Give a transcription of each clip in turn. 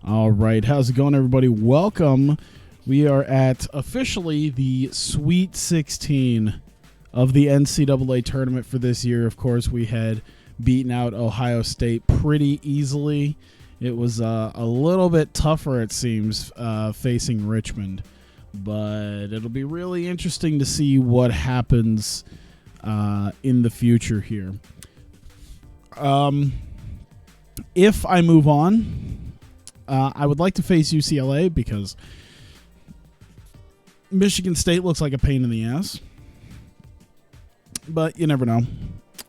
All right, how's it going, everybody? Welcome. We are at officially the Sweet 16 of the NCAA tournament for this year. Of course, we had beaten out Ohio State pretty easily. It was a little bit tougher, it seems, facing Richmond. But it'll be really interesting to see what happens in the future here. If I move on, I would like to face UCLA because Michigan State looks like a pain in the ass. But you never know.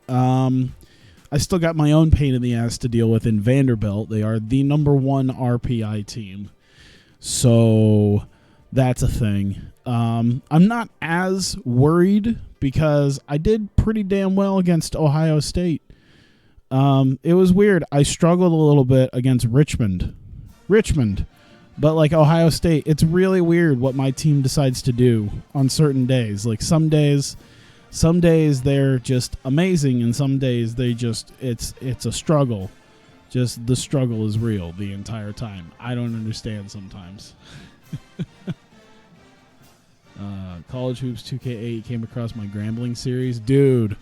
I still got my own pain in the ass to deal with in Vanderbilt. They are the #1 RPI team. So that's a thing. I'm not as worried because I did pretty damn well against Ohio State. It was weird. I struggled a little bit against Richmond. But like Ohio State, it's really weird what my team decides to do on certain days. Like some days they're just amazing, and some days they just it's a struggle. Just the struggle is real the entire time. I don't understand sometimes. College Hoops 2K8 came across my Grambling series. Dude,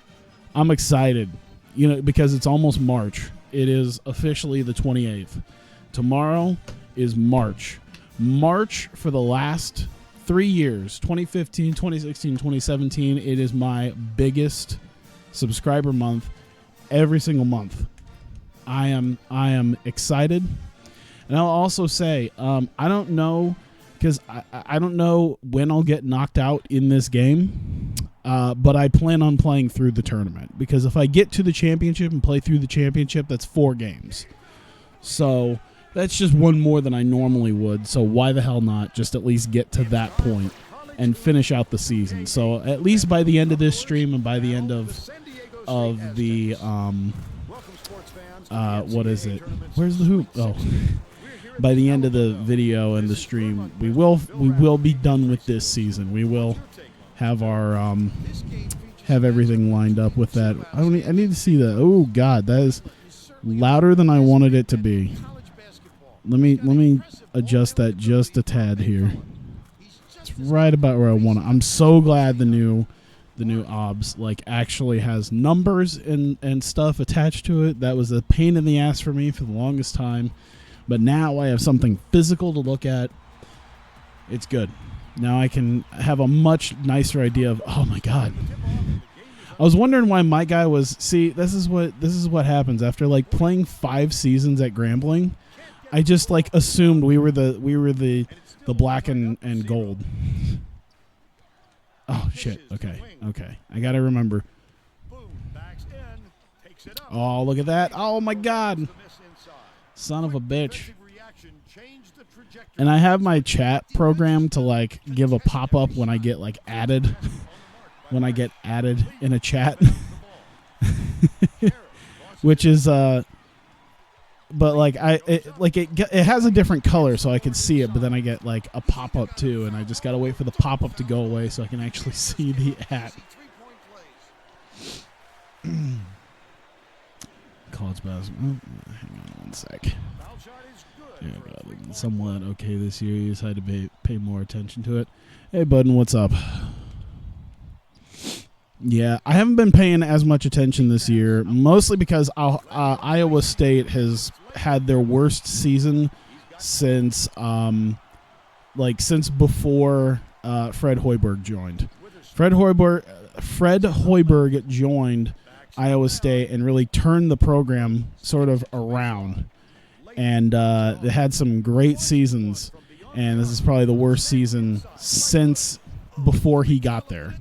I'm excited. You know, because it's almost March. It is officially the 28th. Tomorrow is March. March for the last 3 years, 2015, 2016, 2017, it is my biggest subscriber month every single month. I am excited. And I'll also say, I don't know, because I don't know when I'll get knocked out in this game, but I plan on playing through the tournament. Because if I get to the championship and play through the championship, that's 4 games. So that's just one more than I normally would. So why the hell not just at least get to that point and finish out the season? So at least by the end of this stream and by the end of the what is it? Where's the hoop? Oh. By the end of the video and the stream, we will be done with this season. We will have our have everything lined up with that. I need to see that. Oh God, that is louder than I wanted it to be. Let me adjust that just a tad here. It's right about where I want it. I'm so glad the new OBS like actually has numbers and stuff attached to it. That was a pain in the ass for me for the longest time. But now I have something physical to look at. It's good. Now I can have a much nicer idea of, oh my God. I was wondering why my guy was, see, this is what happens after like playing 5 seasons at Grambling. I just like assumed we were the black and gold. Oh shit. Okay. I got to remember. Oh, look at that. Oh my God. Son of a bitch. And I have my chat program to like give a pop-up when I get like added. When I get added in a chat. Which is but like it has a different color so I can see it, but then I get like a pop-up too, and I just gotta wait for the pop-up to go away so I can actually see the ad. College basketball. Hang on one sec. Yeah, God, somewhat okay this year. You decided to pay more attention to it. Hey, Budden, what's up? Yeah, I haven't been paying as much attention this year, mostly because Iowa State has had their worst season since before Fred Hoiberg joined. Fred Hoiberg joined Iowa State and really turned the program sort of around. And they had some great seasons, and this is probably the worst season since before he got there.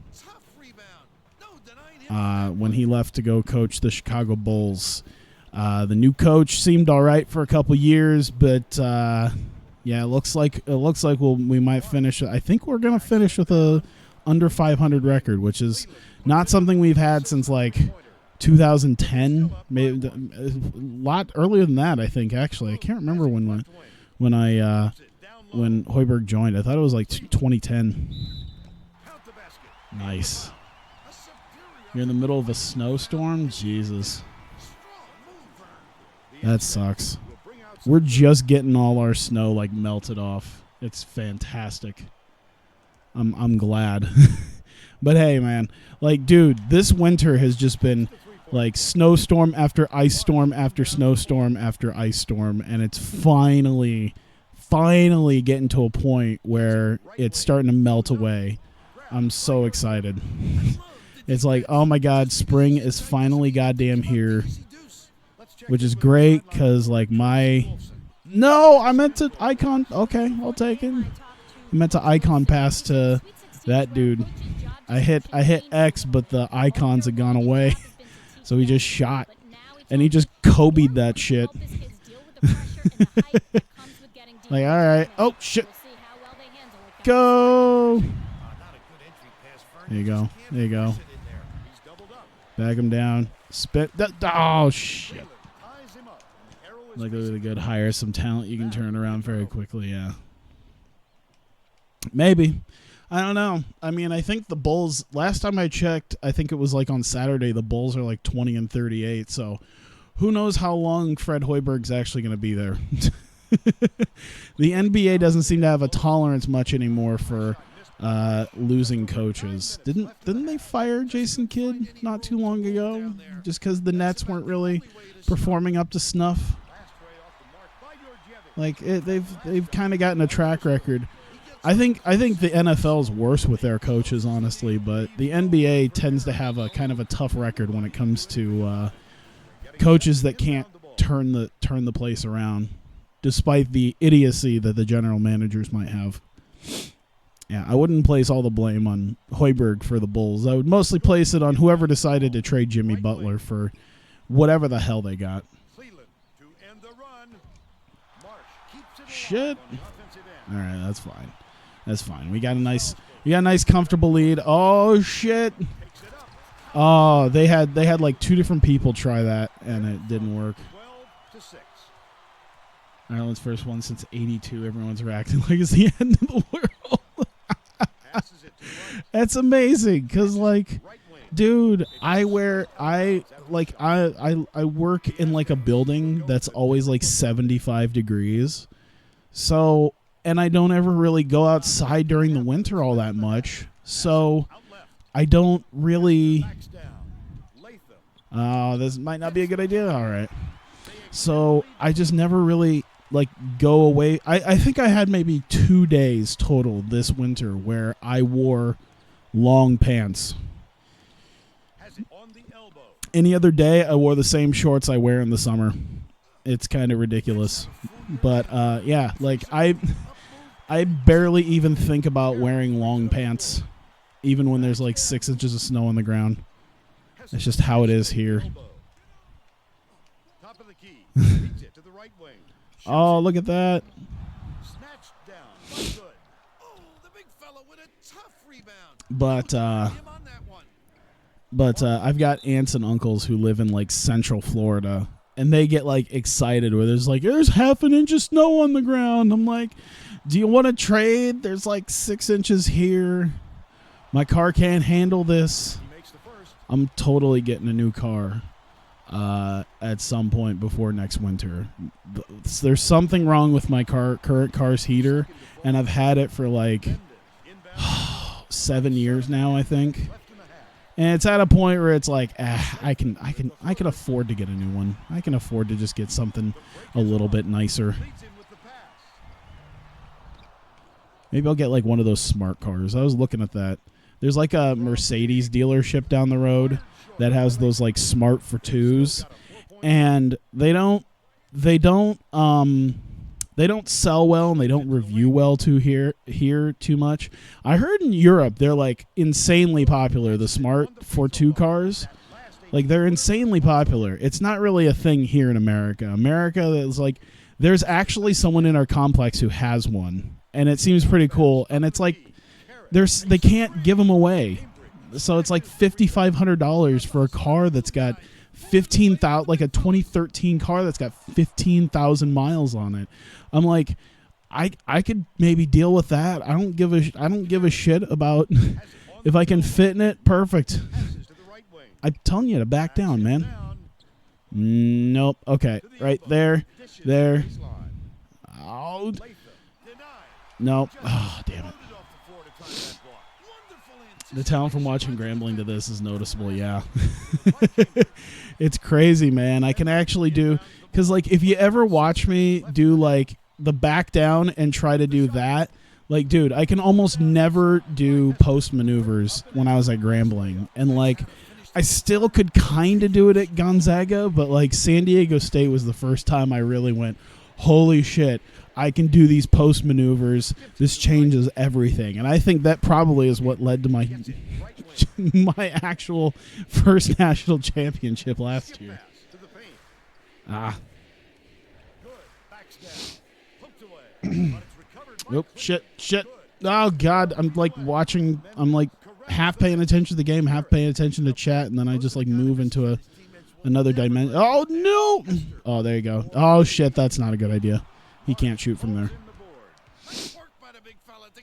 When he left to go coach the Chicago Bulls. The new coach seemed all right for a couple years, but yeah, it looks like we might finish. I think we're gonna finish with a under 500 record, which is not something we've had since like 2010, maybe a lot earlier than that. I think actually, I can't remember when Hoiberg joined. I thought it was like 2010. Nice. You're in the middle of a snowstorm? Jesus. That sucks. We're just getting all our snow like melted off. It's fantastic. I'm glad. But hey, man, like, dude, this winter has just been like snowstorm after ice storm after snowstorm after ice storm, and it's finally getting to a point where it's starting to melt away. I'm so excited. It's like, oh my God, spring is finally goddamn here, which is great because like no, I meant to icon. Okay, I'll take it. I meant to icon pass to that dude. I hit X, but the icons had gone away, so he just shot, and he just Kobe'd that shit. Like, all right, oh shit, go. There you go. There you go. Back him down. Spit. Oh shit. Like really good. Hire some talent you can turn around very quickly. Yeah. Maybe. I don't know. I mean, I think the Bulls, last time I checked, I think it was like on Saturday, the Bulls are like 20-38. So who knows how long Fred Hoiberg's actually going to be there. The NBA doesn't seem to have a tolerance much anymore for losing coaches. Didn't they fire Jason Kidd not too long ago just because the Nets weren't really performing up to snuff? Like they've kind of gotten a track record. I think the NFL is worse with their coaches, honestly, but the NBA tends to have a kind of a tough record when it comes to coaches that can't turn the place around, despite the idiocy that the general managers might have. Yeah, I wouldn't place all the blame on Hoiberg for the Bulls. I would mostly place it on whoever decided to trade Jimmy Butler for whatever the hell they got. Shit. All right, that's fine. That's fine. We got a nice comfortable lead. Oh shit. Oh, they had like two different people try that and it didn't work. Ireland's first one since '82. Everyone's reacting like it's the end of the world. That's amazing because, like, dude, I work in like a building that's always like 75 degrees. So, and I don't ever really go outside during the winter all that much. So, I don't really. This might not be a good idea. All right. So, I just never really like go away. I think I had maybe 2 days total this winter where I wore long pants. Any other day, I wore the same shorts I wear in the summer. It's kind of ridiculous. But, yeah, like I barely even think about wearing long pants, even when there's like 6 inches of snow on the ground. That's just how it is here. Oh, look at that. But I've got aunts and uncles who live in like Central Florida, and they get like excited where there's half an inch of snow on the ground. I'm like, do you want to trade? There's like 6 inches here. My car can't handle this. I'm totally getting a new car at some point before next winter. There's something wrong with my current car's heater, and I've had it for like 7 years now, I think. And it's at a point where it's like, I can afford to get a new one. I can afford to just get something a little bit nicer. Maybe I'll get like one of those smart cars. I was looking at that. There's like a Mercedes dealership down the road that has those like smart for twos, and they don't sell well and they don't review well here too much. I heard in Europe they're like insanely popular. The smart 4.2 cars, like they're insanely popular. It's not really a thing here in America. America is like there's actually someone in our complex who has one, and it seems pretty cool. And it's like they can't give them away, so it's like $5,500 for a car that's got 15,000, like a 2013 car that's got 15,000 miles on it. I'm like, I could maybe deal with that. I don't give a shit about if I can fit in it. Perfect. I'm telling you to back down, man. Nope. Okay, right there. Oh. No. Oh, damn it. The talent from watching Grambling to this is noticeable, yeah. It's crazy, man. I can actually do, because, like, if you ever watch me do, like, the back down and try to do that, like, dude, I can almost never do post maneuvers when I was at Grambling. And, like, I still could kind of do it at Gonzaga, but, like, San Diego State was the first time I really went, holy shit, I can do these post maneuvers. This changes everything. And I think that probably is what led to my my actual first national championship last year. Nope, shit. Oh, God. I'm like watching. I'm like half paying attention to the game, half paying attention to chat, and then I just like move into another dimension. Oh, no. Oh, there you go. Oh, shit. That's not a good idea. He can't shoot from there.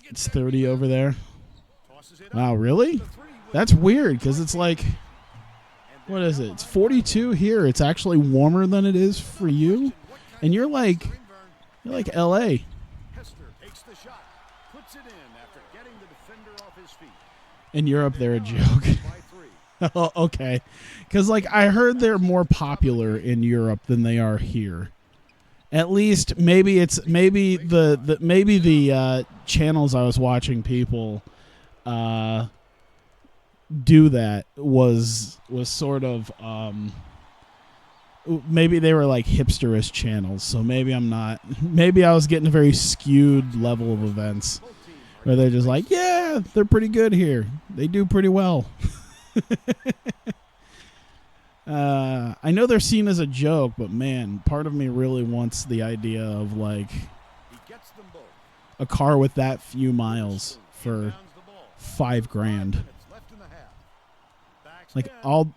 It's 30 over there. Wow, really? That's weird because it's like, what is it? It's 42 here. It's actually warmer than it is for you. And you're like LA. In Europe, they're a joke. Oh, okay. Because, like, I heard they're more popular in Europe than they are here. At least maybe the channels I was watching people do that was sort of maybe they were like hipsterish channels. So maybe I was getting a very skewed level of events where they're just like, yeah, they're pretty good here. They do pretty well. I know they're seen as a joke, but man, part of me really wants the idea of like a car with that few miles for $5,000. Like I'll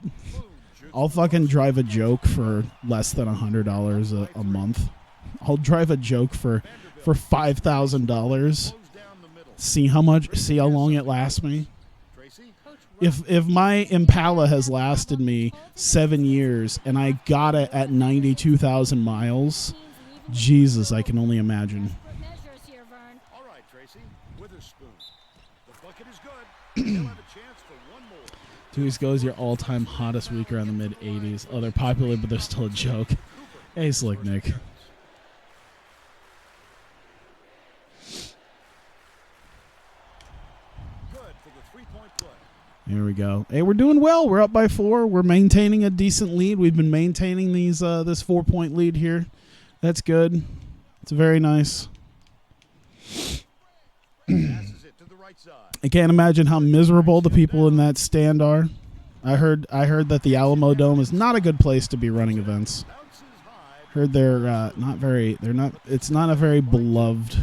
fucking drive a joke for less than $100 a month. I'll drive a joke for $5,000. See how long it lasts me. If my Impala has lasted me 7 years and I got it at 92,000 miles, Jesus, I can only imagine. Two goes your all-time hottest week around the mid-80s. Oh, they're popular, but they're still a joke. Hey, Slick Nick. Here we go. Hey, we're doing well. We're up by 4. We're maintaining a decent lead. We've been maintaining this 4-point lead here. That's good. It's very nice. I can't imagine how miserable the people in that stand are. I heard that the Alamo Dome is not a good place to be running events. Heard they're not very. They're not. It's not a very beloved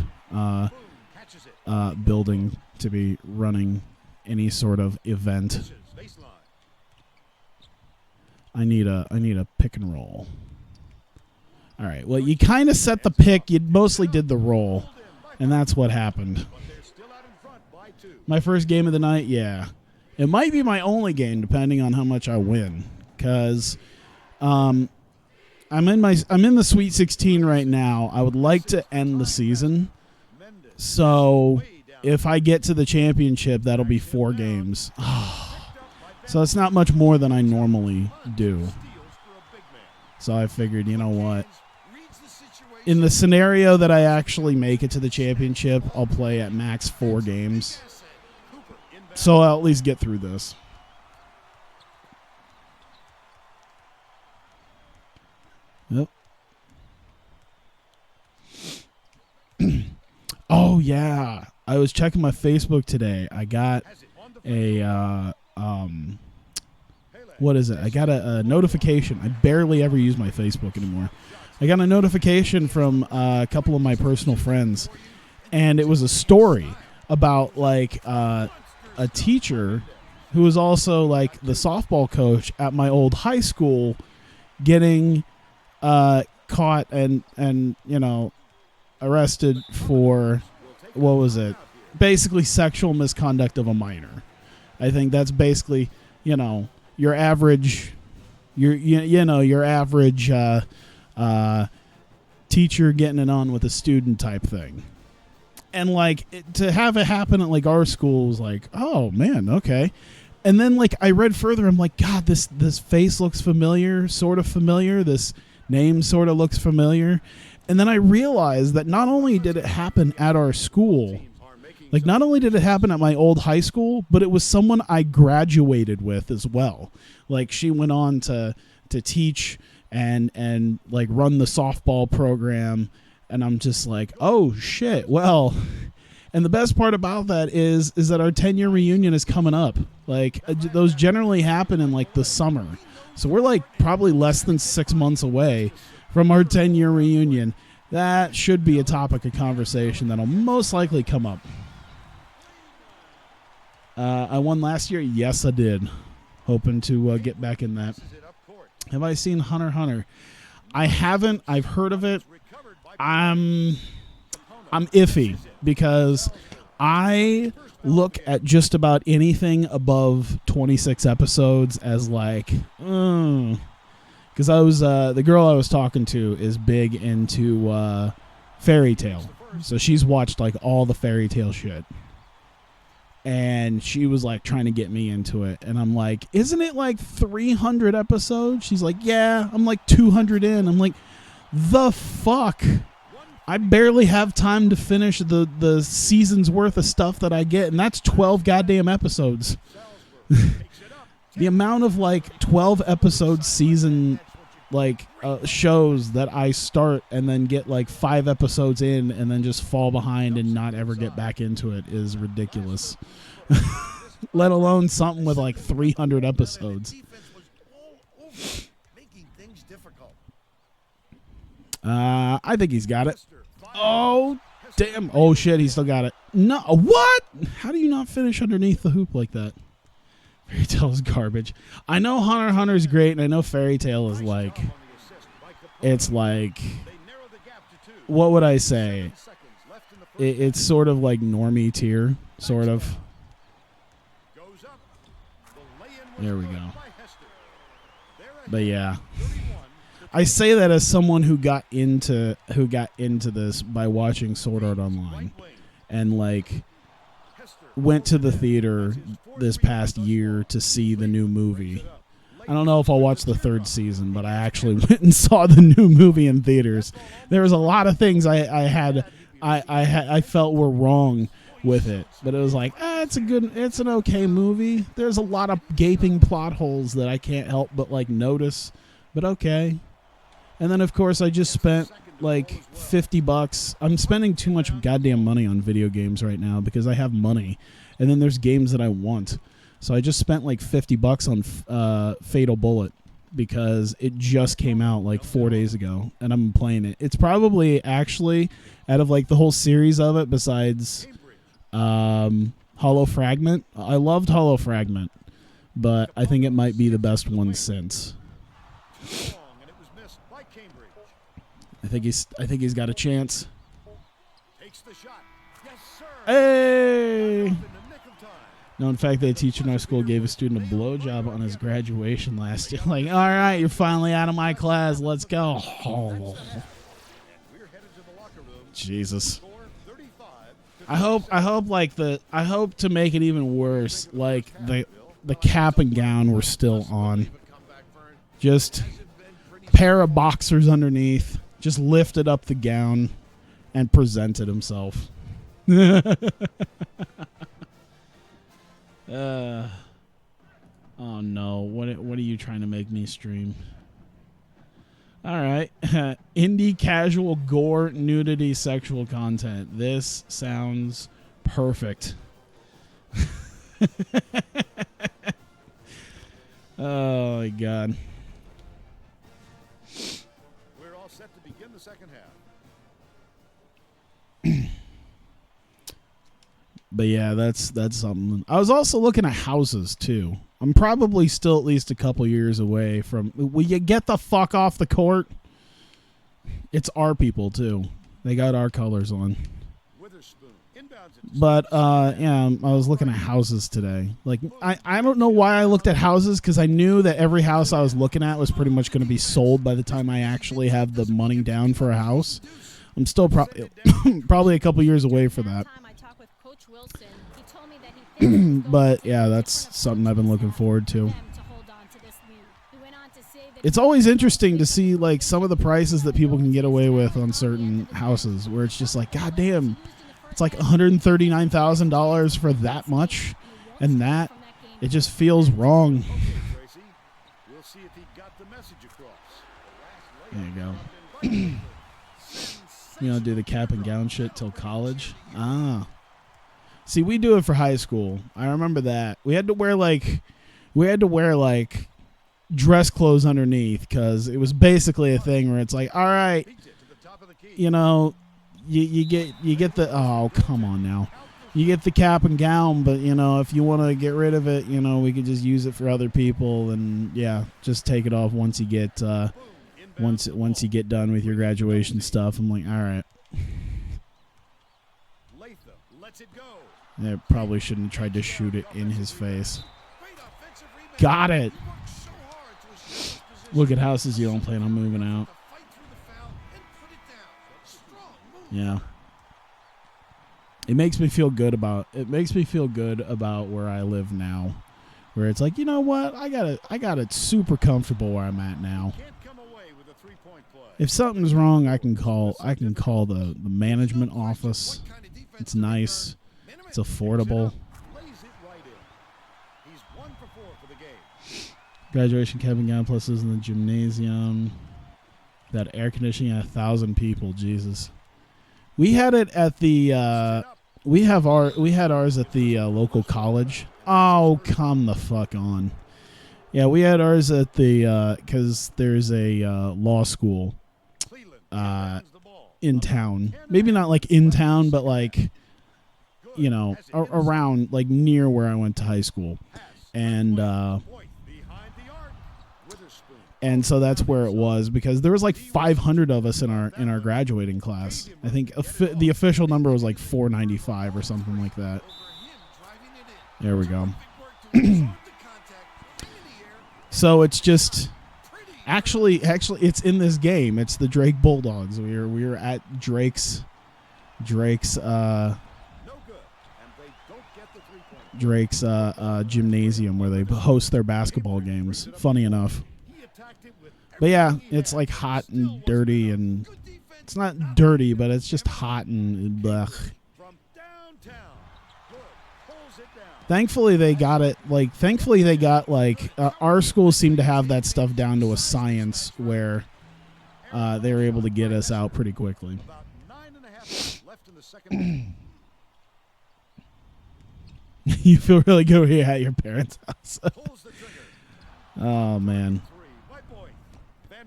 building to be running any sort of event. I need a pick and roll. All right. Well, you kind of set the pick. You mostly did the roll, and that's what happened. My first game of the night, yeah. It might be my only game, depending on how much I win, because I'm in the Sweet 16 right now. I would like to end the season, so if I get to the championship, that'll be 4 games. So it's not much more than I normally do. So I figured, you know what? In the scenario that I actually make it to the championship, I'll play at max 4 games. So I'll at least get through this. Yep. Oh, yeah. I was checking my Facebook today. I got a, what is it? I got a notification. I barely ever use my Facebook anymore. I got a notification from a couple of my personal friends, and it was a story about, like, a teacher who was also like the softball coach at my old high school getting caught and you know arrested for, what was it, basically sexual misconduct of a minor. I think that's basically, you know, your average teacher getting it on with a student type thing. And like to have it happen at like our school was like, oh man, okay. And then like I read further, I'm like, God, this face looks familiar, sort of familiar. This name sort of looks familiar. And then I realized that not only did it happen at our school, like not only did it happen at my old high school, but it was someone I graduated with as well. Like she went on to teach and like run the softball program. And I'm just like, oh shit. Well, and the best part about that is that our 10-year reunion is coming up. Like those generally happen in like the summer. So we're like probably less than 6 months away from our 10-year reunion. That should be a topic of conversation that'll most likely come up. I won last year. Yes, I did. Hoping to get back in that. Have I seen Hunter x Hunter? I haven't. I've heard of it. I'm iffy because I look at just about anything above 26 episodes as like, because I was the girl I was talking to is big into fairy tale, so she's watched like all the fairy tale shit. And she was like trying to get me into it. And I'm like, isn't it like 300 episodes? She's like, yeah. I'm like 200 in. I'm like, the fuck? I barely have time to finish the season's worth of stuff that I get. And that's 12 goddamn episodes. The amount of like 12 episode season like shows that I start and then get like 5 episodes in and then just fall behind and not ever get back into it is ridiculous. Let alone something with like 300 episodes. I think he's got it. Oh, damn. Oh, shit, he still got it. No, what? How do you not finish underneath the hoop like that? Fairy Tail is garbage. I know Hunter x Hunter is great, and I know Fairy Tail is like, it's like, what would I say? It's sort of like normie tier, sort of. There we go. But yeah, I say that as someone who got into this by watching Sword Art Online, and like went to the theater this past year to see the new movie. I don't know if I'll watch the 3rd season, but I actually went and saw the new movie in theaters. There was a lot of things I felt were wrong with it, but it was like, it's an okay movie. There's a lot of gaping plot holes that I can't help but like notice, but okay. And then of course I just spent like $50. I'm spending too much goddamn money on video games right now because I have money, and then there's games that I want. So I just spent like $50 on Fatal Bullet because it just came out like 4 days ago, and I'm playing it. It's probably actually out of like the whole series of it, besides Hollow Fragment. I loved Hollow Fragment, but I think it might be the best one since. I think he's got a chance. Hey! No, in fact, the teacher in our school gave a student a blowjob on his graduation last year. Like, all right, you're finally out of my class. Let's go. Oh. Jesus. I hope to make it even worse, like the cap and gown were still on. Just pair of boxers underneath. Just lifted up the gown and presented himself. Oh no! What are you trying to make me stream? All right, indie casual gore nudity sexual content. This sounds perfect. Oh my god. We're all set to begin the second half. But yeah, that's something. I was also looking at houses too. I'm probably still at least a couple years away from. Will you get the fuck off the court? It's our people too. They got our colors on. But yeah, I was looking at houses today. Like I don't know why I looked at houses, because I knew that every house I was looking at was pretty much going to be sold by the time I actually have the money down for a house. I'm still probably a couple years away for that. But yeah, that's something I've been looking forward to. It's always interesting to see like some of the prices that people can get away with on certain houses, where it's just like, God damn, it's like $139,000 for that much, and that it just feels wrong. There you go. You don't do the cap and gown shit till college. See, we do it for high school. I remember that we had to wear like dress clothes underneath, because it was basically a thing where it's like, all right, you know, you get the, oh, come on now, you get the cap and gown, but you know, if you want to get rid of it, you know, we could just use it for other people, and yeah, just take it off once you get once you get done with your graduation stuff. I'm like, all right. I probably shouldn't have tried to shoot it in his face. Got it. Look at houses you don't plan on moving out. Yeah. It makes me feel good about where I live now. Where it's like, you know what? I got it super comfortable where I'm at now. If something's wrong, I can call the management office. It's nice. It's affordable. Graduation cap and gown pluses in the gymnasium. That air conditioning at 1,000 people. Jesus. We had it at the we had ours at the local college. Oh, come the fuck on. Yeah, we had ours at the because there's a law school in town. Maybe not like in town, but like, you know, around, like near where I went to high school. And so that's where it was, because there was like 500 of us in our graduating class. I think the official number was like 495 or something like that. There we go. So it's just actually it's in this game. It's the Drake Bulldogs. We were at Drake's gymnasium where they host their basketball games. Funny enough. But yeah, it's like hot and dirty, and it's not dirty, but it's just hot and blech. Thankfully they got our school seemed to have that stuff down to a science where they were able to get us out pretty quickly. You feel really good when you're at your parents' house. Oh, man.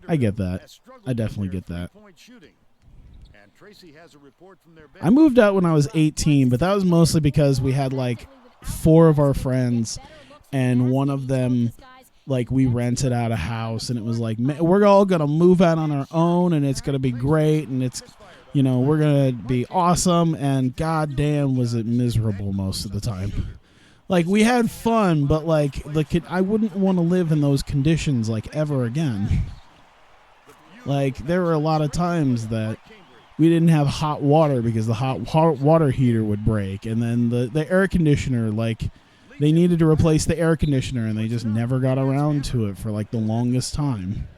I get that. I definitely get that. I moved out when I was 18, but that was mostly because we had like 4 of our friends, and one of them, like, we rented out a house, and it was like, we're all going to move out on our own, and it's going to be great, and it's, you know, we're going to be awesome, and goddamn was it miserable most of the time. Like, we had fun, but like, I wouldn't want to live in those conditions like ever again. Like, there were a lot of times that we didn't have hot water because the hot water heater would break, and then the air conditioner, like, they needed to replace the air conditioner, and they just never got around to it for like the longest time.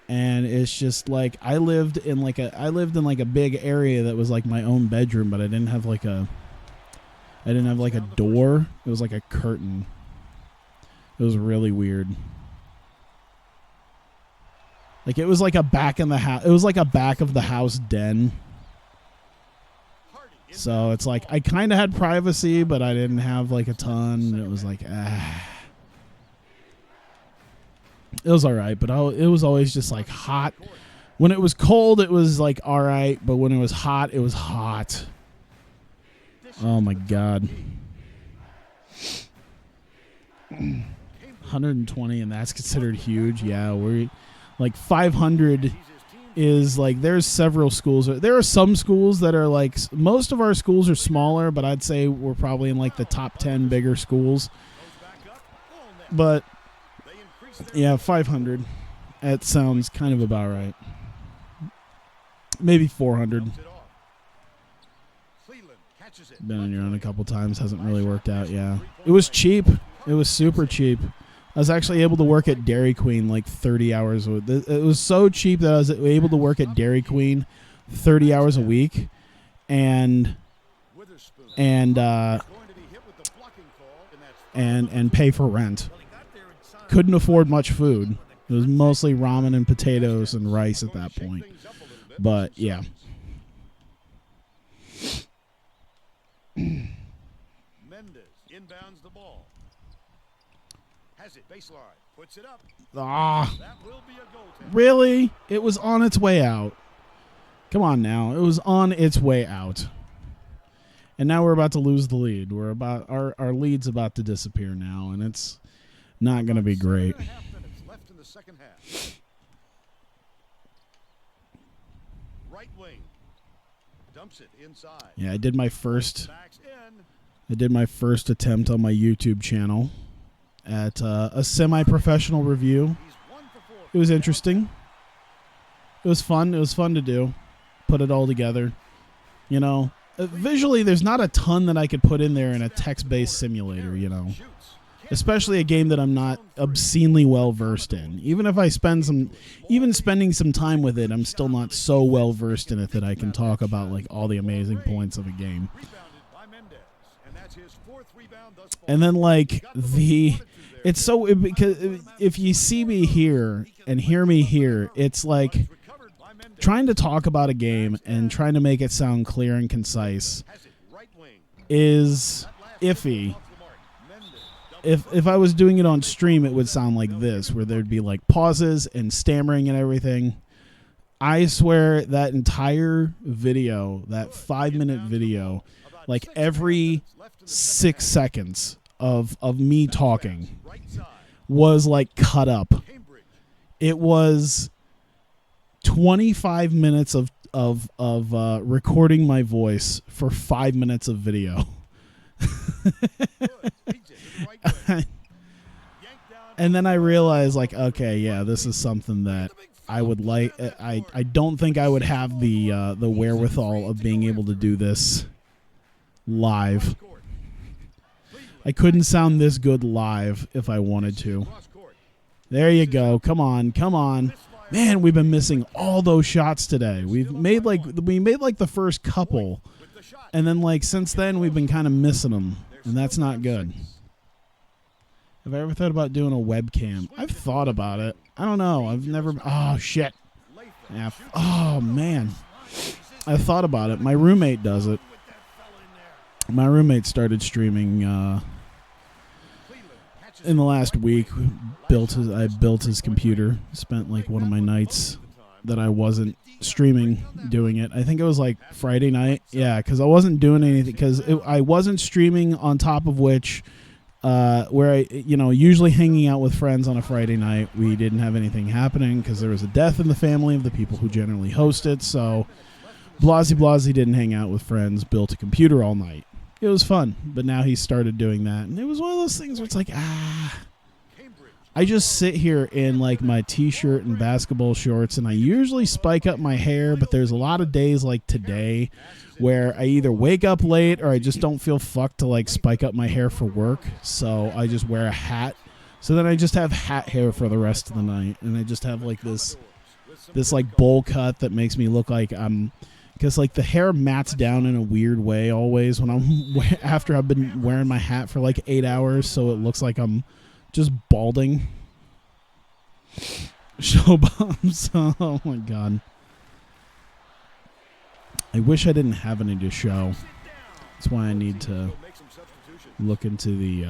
And it's just like, I lived in like a big area that was like my own bedroom, but I didn't have like a door. It was like a curtain. It was really weird. Like, it was like a back in the house. It was like a back of the house den. So it's like I kind of had privacy, but I didn't have like a ton. It was like, It was all right, but it was always just like hot. When it was cold, it was like all right, but when it was hot, it was hot. Oh my God. 120, and that's considered huge. Yeah, we're like 500 is like there's several schools. There are some schools that are like, most of our schools are smaller, but I'd say we're probably in like the top 10 bigger schools. But yeah, 500. That sounds kind of about right. Maybe 400. Been on your own a couple times. Hasn't really worked out. Yeah. It was cheap. It was super cheap. I was actually able to work at Dairy Queen like 30 hours. It was so cheap that I was able to work at Dairy Queen 30 hours a week and pay for rent. Couldn't afford much food. It was mostly ramen and potatoes and rice at that point. But yeah. Mendez inbounds the ball. Has it baseline. Puts it up. Ah. That will be a goal. Really? It was on its way out. Come on now. It was on its way out. And now we're about to lose the lead. We're about our lead's about to disappear now, and it's not going to be great. 7.5 minutes left in the second half. Right wing. Dumps it inside. Yeah, I did my first Backs in. attempt on my YouTube channel at a semi-professional review. He's 1 for 4. It was interesting. It was fun. It was fun to do. Put it all together. You know, visually, there's not a ton that I could put in there in a text-based simulator, you know. Especially a game that I'm not obscenely well-versed in. Even if I spending some time with it, I'm still not so well-versed in it that I can talk about, like, all the amazing points of a game. And then, like, because if you see me here and hear me here, it's like trying to talk about a game and trying to make it sound clear and concise is iffy. If I was doing it on stream, it would sound like this, where there'd be like pauses and stammering and everything. I swear that entire video, that 5-minute video, like every 6 seconds of me talking was like cut up. It was 25 minutes of recording my voice for 5 minutes of video. And then I realized, like, okay, yeah, this is something that I would like. I don't think I would have the wherewithal of being able to do this live. I couldn't sound this good live if I wanted to. There you go. Come on, come on. Man, we've been missing all those shots today. We made like the first couple, and then like since then we've been kind of missing them, and that's not good. Have I ever thought about doing a webcam? I've thought about it. I don't know. I've never. Oh shit. Yeah. Oh man. I've thought about it. My roommate does it. My roommate started streaming in the last week. I built his computer. Spent like one of my nights that I wasn't streaming doing it. I think it was like Friday night. Yeah, because I wasn't doing anything. Because I wasn't streaming, on top of which, where I, usually hanging out with friends on a Friday night, we didn't have anything happening because there was a death in the family of the people who generally host it. So Blasey didn't hang out with friends, built a computer all night. It was fun, but now he started doing that, and it was one of those things where it's like, I just sit here in like my t-shirt and basketball shorts, and I usually spike up my hair, but there's a lot of days like today where I either wake up late or I just don't feel fucked to like spike up my hair for work, so I just wear a hat. So then I just have hat hair for the rest of the night, and I just have like this like bowl cut that makes me look like I'm... Because like the hair mats down in a weird way always when after I've been wearing my hat for like 8 hours, so it looks like I'm just balding. Show bumps. Oh my god. I wish I didn't have any to show. That's why I need to look into the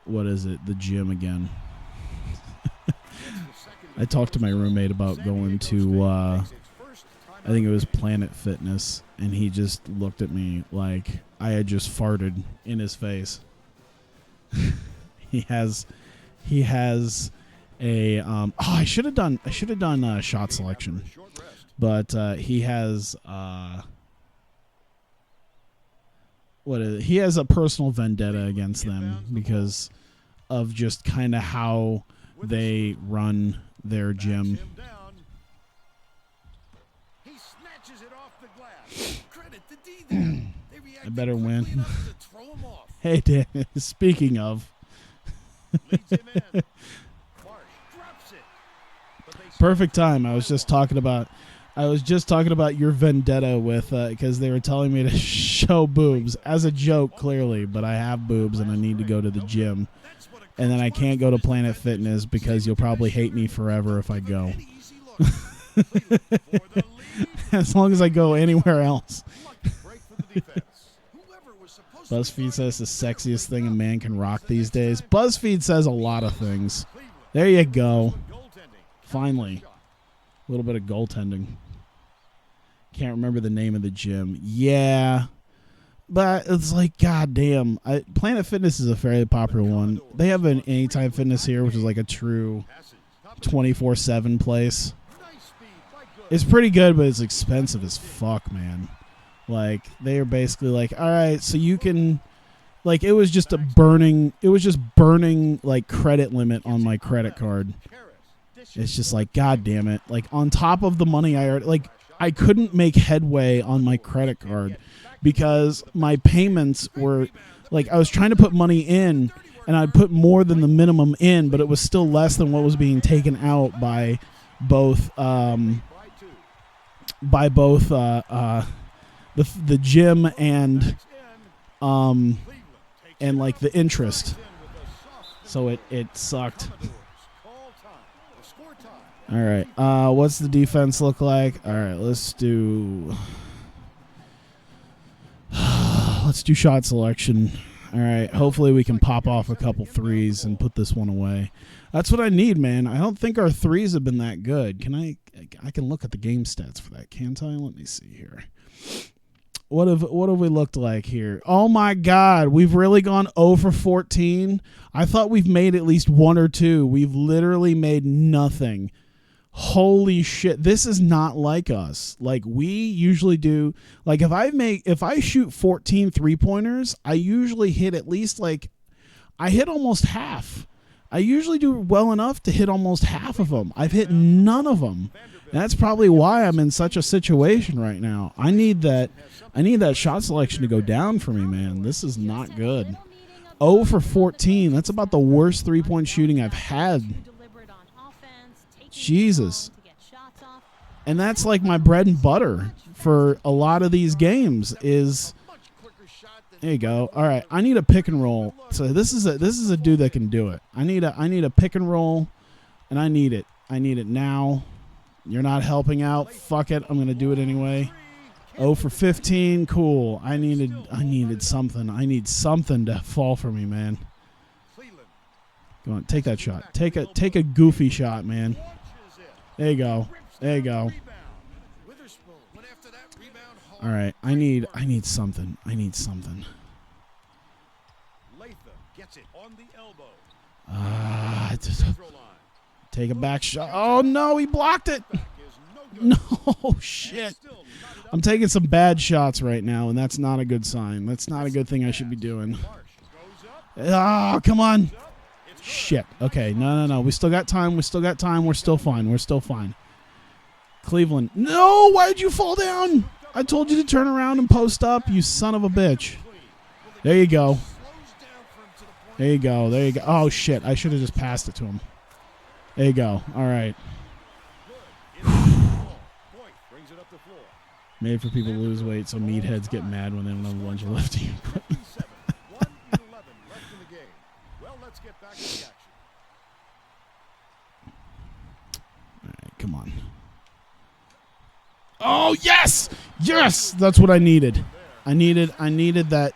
what is it? The gym again. I talked to my roommate about going to, I think it was Planet Fitness, and he just looked at me like I had just farted in his face. He has He has a I should have done shot selection, but he has he has a personal vendetta against them because of just kind of how they run their gym. I better win. Hey, Dan, speaking of. Perfect time. I was just talking about your vendetta with because they were telling me to show boobs as a joke, clearly, but I have boobs and I need to go to the gym, and then I can't go to Planet Fitness because you'll probably hate me forever if I go. As long as I go anywhere else. BuzzFeed says the sexiest thing a man can rock these days. BuzzFeed says a lot of things. There you go. Finally. A little bit of goaltending. Can't remember the name of the gym. Yeah. But it's like, goddamn. Planet Fitness is a fairly popular one. They have an Anytime Fitness here, which is like a true 24/7 place. It's pretty good, but it's expensive as fuck, man. Like, they are basically like, all right, so you can, like, it was just burning, like, credit limit on my credit card. It's just like, god damn it. Like, on top of the money I already, like, I couldn't make headway on my credit card because my payments were, like, I was trying to put money in, and I'd put more than the minimum in, but it was still less than what was being taken out by both, the gym and like the interest, so it sucked. All right, what's the defense look like? All right, let's do shot selection. All right, hopefully we can pop off a couple threes and put this one away. That's what I need, man. I don't think our threes have been that good. Can I can look at the game stats for that, can't I? Let me see here. What have we looked like here? Oh my God, we've really gone 0 for 14. I thought we've made at least 1 or 2. We've literally made nothing. Holy shit, this is not like us. Like, we usually do, like, if I shoot 14 3-pointers, I usually hit at least, like, I hit almost half. I usually do well enough to hit almost half of them. I've hit none of them. And that's probably why I'm in such a situation right now. I need that shot selection to go down for me, man. This is not good. 0 for 14. That's about the worst 3-point shooting I've had. Jesus. And that's like my bread and butter for a lot of these games is... There you go. All right, I need a pick and roll. So this is a dude that can do it. I need a pick and roll, and I need it. I need it now. You're not helping out. Fuck it. I'm gonna do it anyway. 0 for 15. Cool. I needed something. I need something to fall for me, man. Go on, take that shot. Take a goofy shot, man. There you go. There you go. All right, I need something. I need something. Take a back shot. Oh no, he blocked it. No shit. I'm taking some bad shots right now, and that's not a good sign. That's not a good thing I should be doing. Oh, come on. Shit. Okay, no. We still got time. We're still fine. Cleveland. No, why'd you fall down? I told you to turn around and post up, you son of a bitch. There you go. Oh, shit. I should have just passed it to him. There you go. All right. Made for people to lose weight so meatheads get mad when they don't have a bunch of lifting equipment. All right, come on. Oh, yes! Yes! That's what I needed. I needed that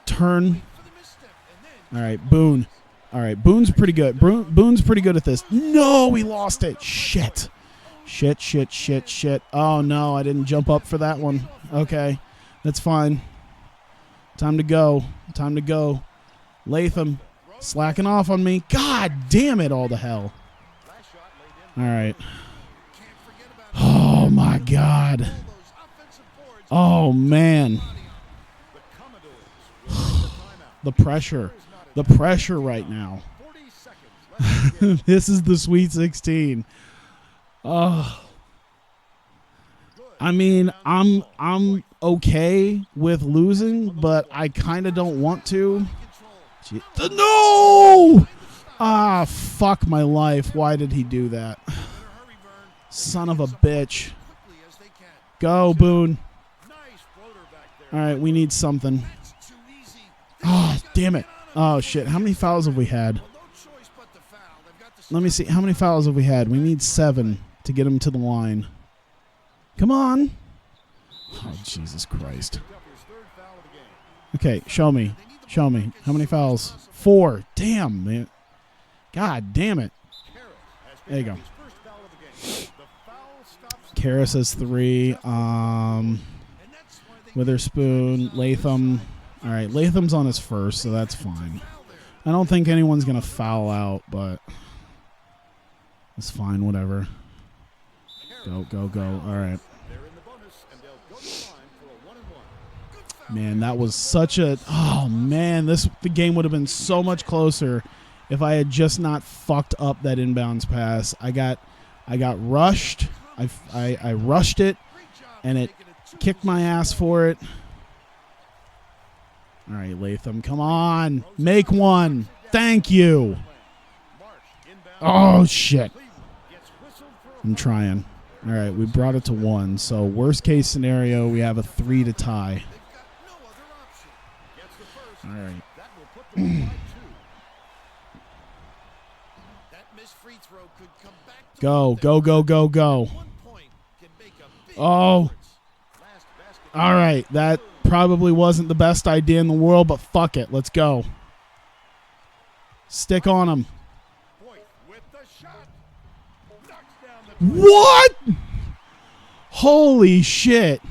turn. All right, Boone. All right, Boone's pretty good. Boone's pretty good at this. No, we lost it. Shit. Oh, no, I didn't jump up for that one. Okay, that's fine. Time to go. Latham. Slacking off on me. God damn it, all the hell. All right. Oh, my God. Oh, man. The pressure. The pressure right now. This is the Sweet 16. Oh. I mean, I'm okay with losing, but I kind of don't want to. No! Ah, fuck my life. Why did he do that? Son of a bitch. Go, Boone. All right, we need something. Oh, damn it. Oh, shit. How many fouls have we had? Let me see. How many fouls have we had? We need 7 to get him to the line. Come on. Oh, Jesus Christ. Okay, show me. Show me. How many fouls? 4. Damn, man. God damn it. There you go. Karras has 3. Witherspoon, Latham. All right, Latham's on his first, so that's fine. I don't think anyone's going to foul out, but it's fine, whatever. Go, go, go. All right. Man, that was such a... Oh, man, the game would have been so much closer if I had just not fucked up that inbounds pass. I got rushed. I rushed it, and it kicked my ass for it. All right, Latham, come on. Make one. Thank you. Oh, shit. I'm trying. All right, we brought it to 1. So worst case scenario, we have a 3 to tie. All right. Go, go, go, go, go. Oh. All right, that probably wasn't the best idea in the world, but fuck it. Let's go. Stick on him. What? Holy shit.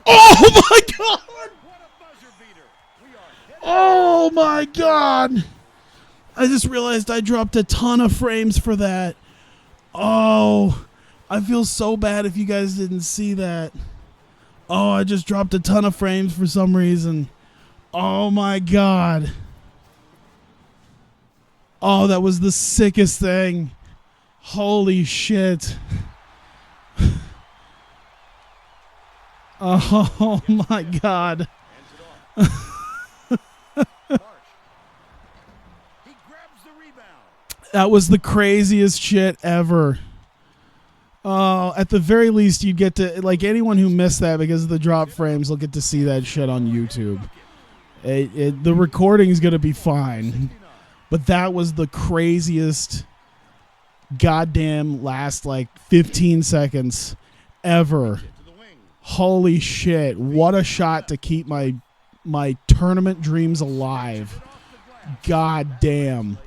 Oh my God. Oh my God. I just realized I dropped a ton of frames for that. Oh, I feel so bad if you guys didn't see that. Oh, I just dropped a ton of frames for some reason. Oh my God. Oh, that was the sickest thing. Holy shit. Oh my God. That was the craziest shit ever. Oh, at the very least, you'd get to, like, anyone who missed that because of the drop frames will get to see that shit on YouTube. The recording is going to be fine. But that was the craziest goddamn last, like, 15 seconds ever. Holy shit. What a shot to keep my tournament dreams alive. God damn.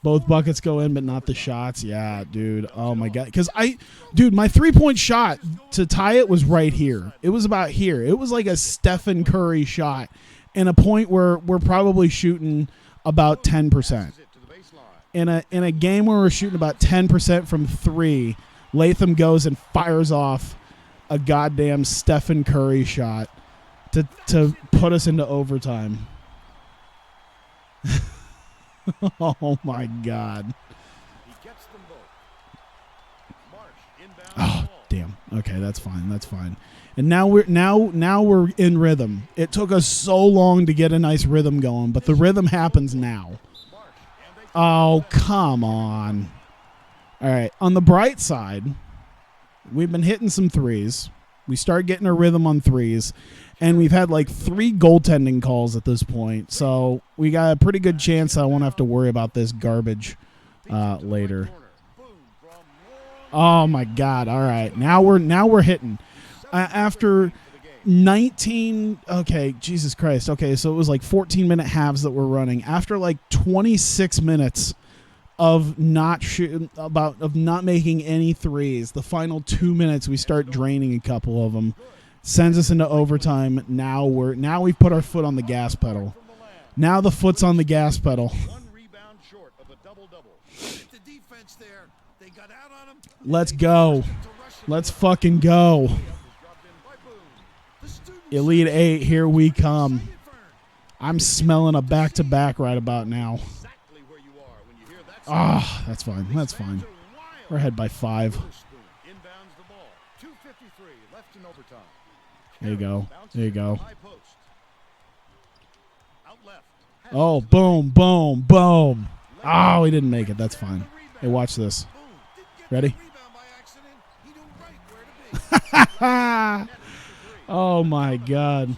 Both buckets go in, but not the shots. Yeah, dude. Oh, my God. Because my 3-point shot to tie it was right here. It was about here. It was like a Stephen Curry shot in a point where we're probably shooting about 10%. In a game where we're shooting about 10% from 3, Latham goes and fires off a goddamn Stephen Curry shot to put us into overtime. Oh my God. Oh damn. Okay, that's fine. That's fine. And now we're in rhythm. It took us so long to get a nice rhythm going, but the rhythm happens now. Oh, come on. All right. On the bright side, we've been hitting some threes. We start getting a rhythm on threes, and we've had like 3 goaltending calls at this point. So we got a pretty good chance I won't have to worry about this garbage later. Oh my God. All right. Now we're hitting. After 19, okay, Jesus Christ. Okay, so it was like 14-minute halves that we're running. After like 26 minutes of not making any threes, the final 2 minutes we start draining a couple of them, sends us into overtime. Now we've put our foot on the gas pedal. Now the foot's on the gas pedal. One rebound short of a double-double. The defense there, they got out on him. Let's go. Let's fucking go. Elite 8, here we come. I'm smelling a back-to-back right about now. Exactly where you are when you hear that. Ah, that's fine. That's fine. We're ahead by 5. Inbounds the ball. 2:53 left in overtime. There you go. There you go. High post. Out left. Oh, boom, boom, boom. Oh, he didn't make it. That's fine. Hey, watch this. Ready? Oh, my God.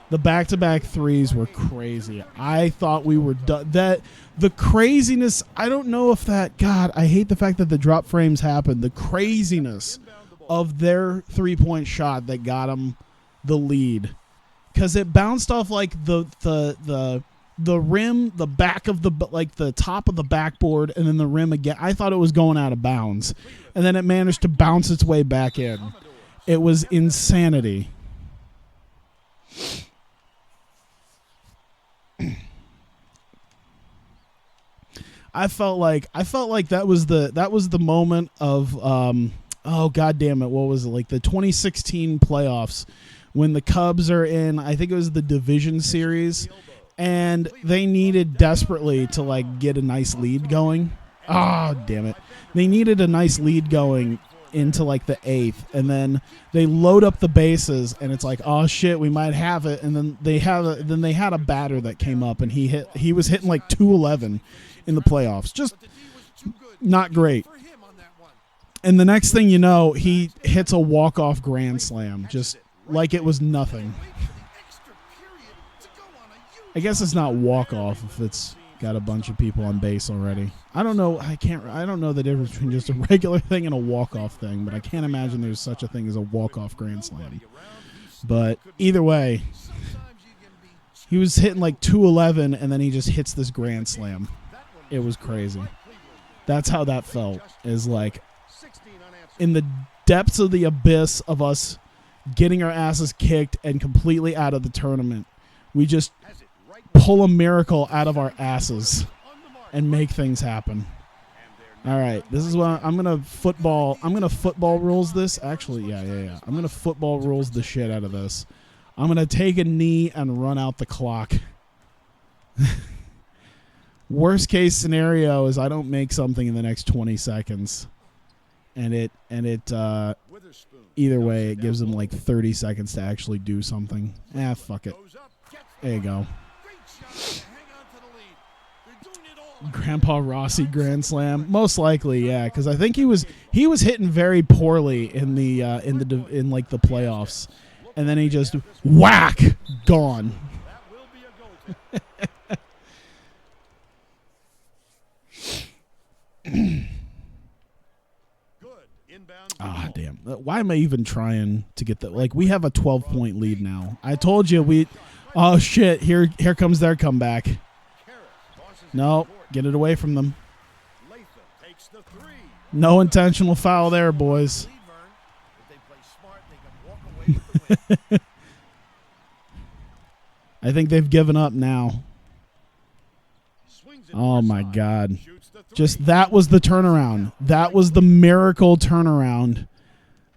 The back-to-back threes were crazy. I thought we were done. The craziness, I don't know if that, God, I hate the fact that the drop frames happened. The craziness of their three-point shot that got them the lead. Because it bounced off like the rim, the back of the top of the backboard, and then the rim again. I thought it was going out of bounds. And then it managed to bounce its way back in. It was insanity. I felt like that was the moment of oh, God damn it, what was it, like the 2016 playoffs when the Cubs are in, I think it was the division series, and they needed desperately to like get a nice lead going. Oh, damn it. They needed a nice lead going into like the 8th, and then they load up the bases, and it's like, oh shit, we might have it. And then they had a batter that came up, and he was hitting like 211 in the playoffs. Just not great. And the next thing you know, he hits a walk-off grand slam, just like it was nothing. I guess it's not walk-off if it's got a bunch of people on base already. I don't know. I don't know the difference between just a regular thing and a walk-off thing, but I can't imagine there's such a thing as a walk-off grand slam. But either way, he was hitting like 211, and then he just hits this grand slam. It was crazy. That's how that felt, is like in the depths of the abyss of us getting our asses kicked and completely out of the tournament. We just pull a miracle out of our asses and make things happen. All right, this is what I'm gonna football rules this. Actually, yeah. I'm gonna football rules the shit out of this. I'm gonna take a knee and run out the clock. Worst case scenario is I don't make something in the next 20 seconds, and it either way it gives them like 30 seconds to actually do something. Fuck it. There you go. Grandpa Rossi grand slam, most likely, yeah, because I think he was hitting very poorly in like the playoffs, and then he just whack gone. Ah, damn. Why am I even trying to get that? Like, we have a 12-point lead now. I told you oh shit, here comes their comeback. No, get it away from them. No intentional foul there, boys. I think they've given up now. Oh my God. Just that was the turnaround. That was the miracle turnaround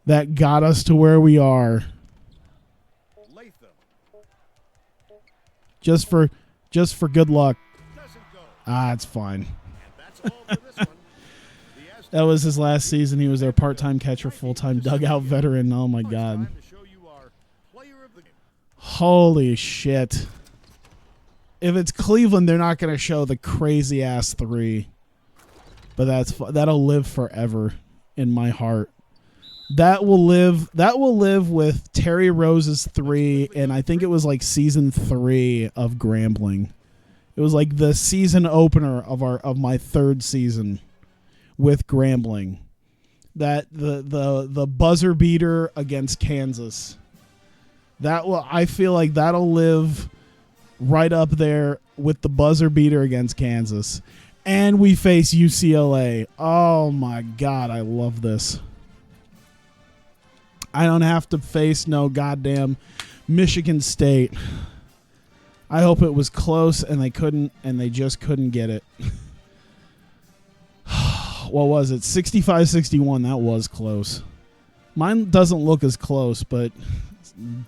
that got us to where we are. Just for good luck. It's fine. That was his last season. He was their part-time catcher, full-time dugout veteran. Oh my God. Holy shit. If it's Cleveland, they're not going to show the crazy-ass 3. But that'll live forever in my heart. That will live with Terry Rose's 3, and I think it was like season 3 of Grambling. It was like the season opener of my 3rd season with Grambling. That the buzzer beater against Kansas. I feel like that'll live right up there with the buzzer beater against Kansas. And we face UCLA. Oh my God, I love this. I don't have to face no goddamn Michigan State. I hope it was close and they just couldn't get it. What was it? 65-61. That was close. Mine doesn't look as close, but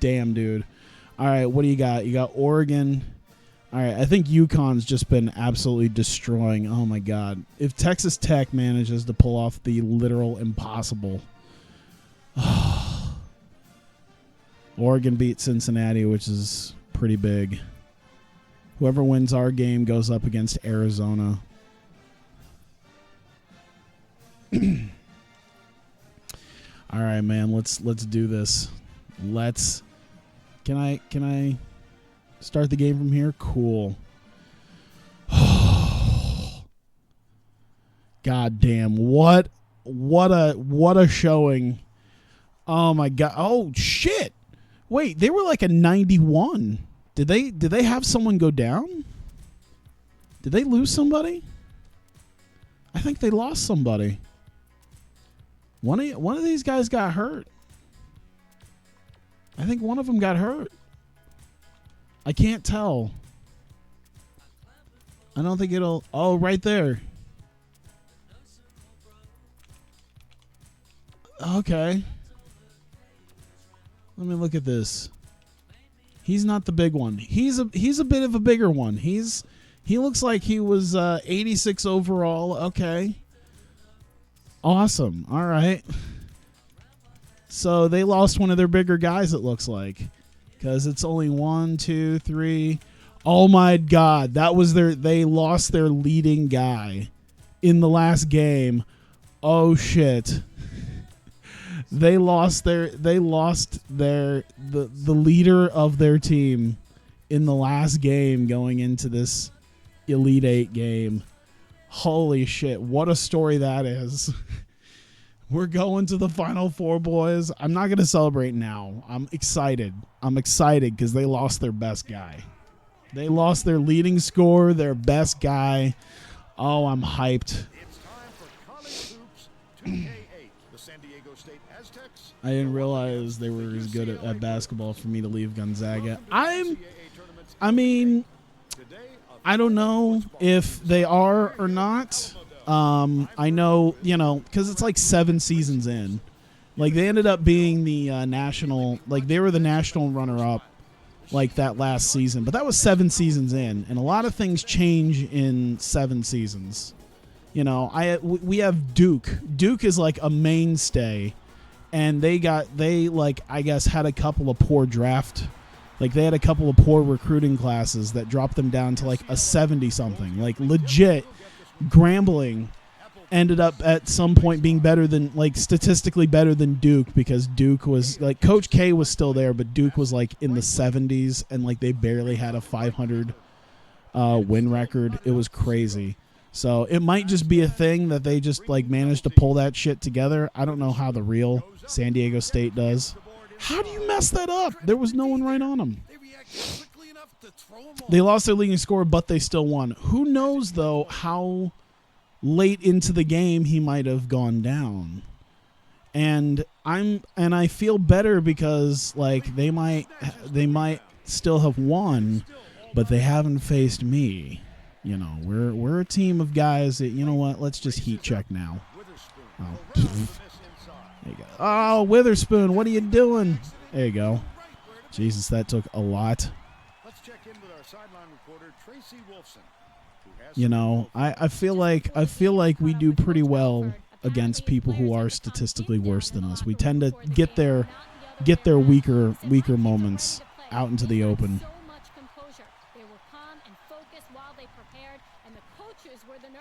damn, dude. All right, what do you got? You got Oregon. All right, I think Uconn's just been absolutely destroying. Oh, my God. If Texas Tech manages to pull off the literal impossible. Oregon beat Cincinnati, which is pretty big. Whoever wins our game goes up against Arizona. All right, man. Let's do this. Can I start the game from here? Cool. God damn. What a showing. Oh my God. Oh shit. Wait, they were like a 91. Did they have someone go down? Did they lose somebody? I think they lost somebody. One of these guys got hurt. I think one of them got hurt. I can't tell. I don't think it'll... Oh, right there. Okay. Let me look at this. He's not the big one. He's a bit of a bigger one. He looks like he was 86 overall. Okay. Awesome. All right. So they lost one of their bigger guys, it looks like. Because it's only 1, 2, 3. Oh my God. They lost their leading guy in the last game. Oh shit. They lost the leader of their team in the last game going into this Elite Eight game. Holy shit, what a story that is. We're going to the Final Four, boys. I'm not going to celebrate now. I'm excited because they lost their best guy. They lost their leading scorer, their best guy. Oh, I'm hyped. It's time for college hoops 2K8. The San Diego State Aztecs. I didn't realize they were as good at basketball for me to leave Gonzaga. I don't know if they are or not. I know, because it's like 7 seasons in. Like, they ended up being the national, like, they were the national runner-up, like, that last season. But that was 7 seasons in, and a lot of things change in 7 seasons. We have Duke. Duke is, like, a mainstay, and they I guess, had a couple of poor draft. Like, they had a couple of poor recruiting classes that dropped them down to, like, a 70-something. Like, legit, Grambling ended up at some point being better than, like, statistically better than Duke, because Duke was, like, Coach K was still there, but Duke was, like, in the 70s, and, like, they barely had a 500 win record. It was crazy. So it might just be a thing that they just, like, managed to pull that shit together. I don't know how the real San Diego State does. How do you mess that up? There was no one right on them. They lost their leading scorer, but they still won. Who knows, though, how late into the game he might have gone down. And I feel better because, like, they might still have won, but they haven't faced me. We're a team of guys that, you know what? Let's just heat check now. Oh. There you go. Oh, Witherspoon, what are you doing? There you go. Jesus, that took a lot. Let's check in with our sideline reporter, Tracy Wolfson. I feel like we do pretty well against people who are statistically worse than us. We tend to get their weaker moments out into the open.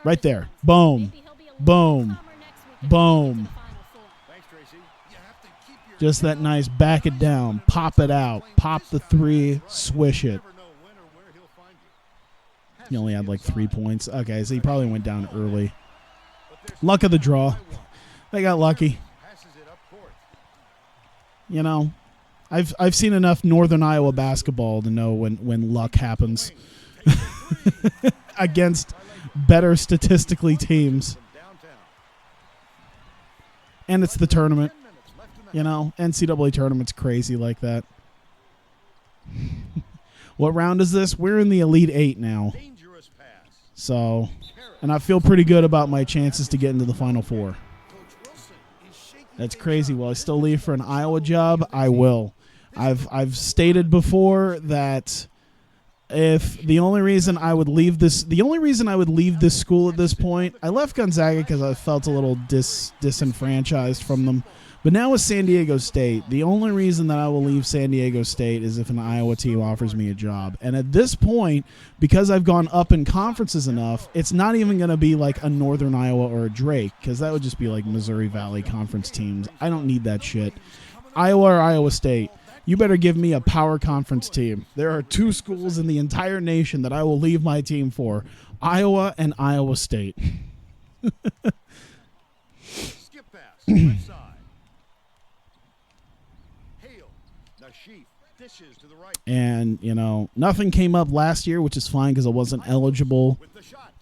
Right there. Boom. Boom. Boom. Just that nice back it down, pop it out, pop the 3, swish it. He only had like 3 points. Okay, so he probably went down early. Luck of the draw. They got lucky. I've seen enough Northern Iowa basketball to know when luck happens against better statistically teams. And it's the tournament. You know, NCAA tournament's crazy like that. What round is this? We're in the Elite 8 now. Dangerous pass. So, and I feel pretty good about my chances to get into the Final Four. That's crazy. Will I still leave for an Iowa job? I will. I've stated before that if the only reason I would leave this school at this point, I left Gonzaga because I felt a little disenfranchised from them. But now with San Diego State, the only reason that I will leave San Diego State is if an Iowa team offers me a job. And at this point, because I've gone up in conferences enough, it's not even going to be like a Northern Iowa or a Drake, because that would just be like Missouri Valley Conference teams. I don't need that shit. Iowa or Iowa State, you better give me a power conference team. There are 2 schools in the entire nation that I will leave my team for, Iowa and Iowa State. Skip pass. Left side. Dishes to the right. And, you know, nothing came up last year, which is fine because I wasn't eligible.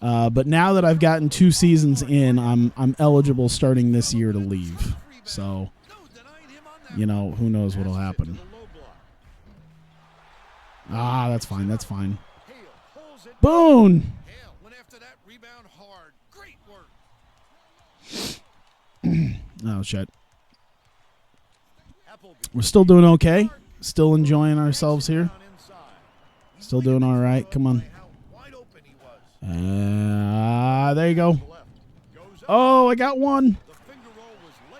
But now that I've gotten 2 seasons in, I'm eligible starting this year to leave. So, you know, who knows what'll happen. Ah, that's fine. That's fine. Boone! Went after that rebound hard. Great work. Oh, shit. We're still doing okay. Still enjoying ourselves here. Still doing all right. Come on. There you go. Oh, I got one.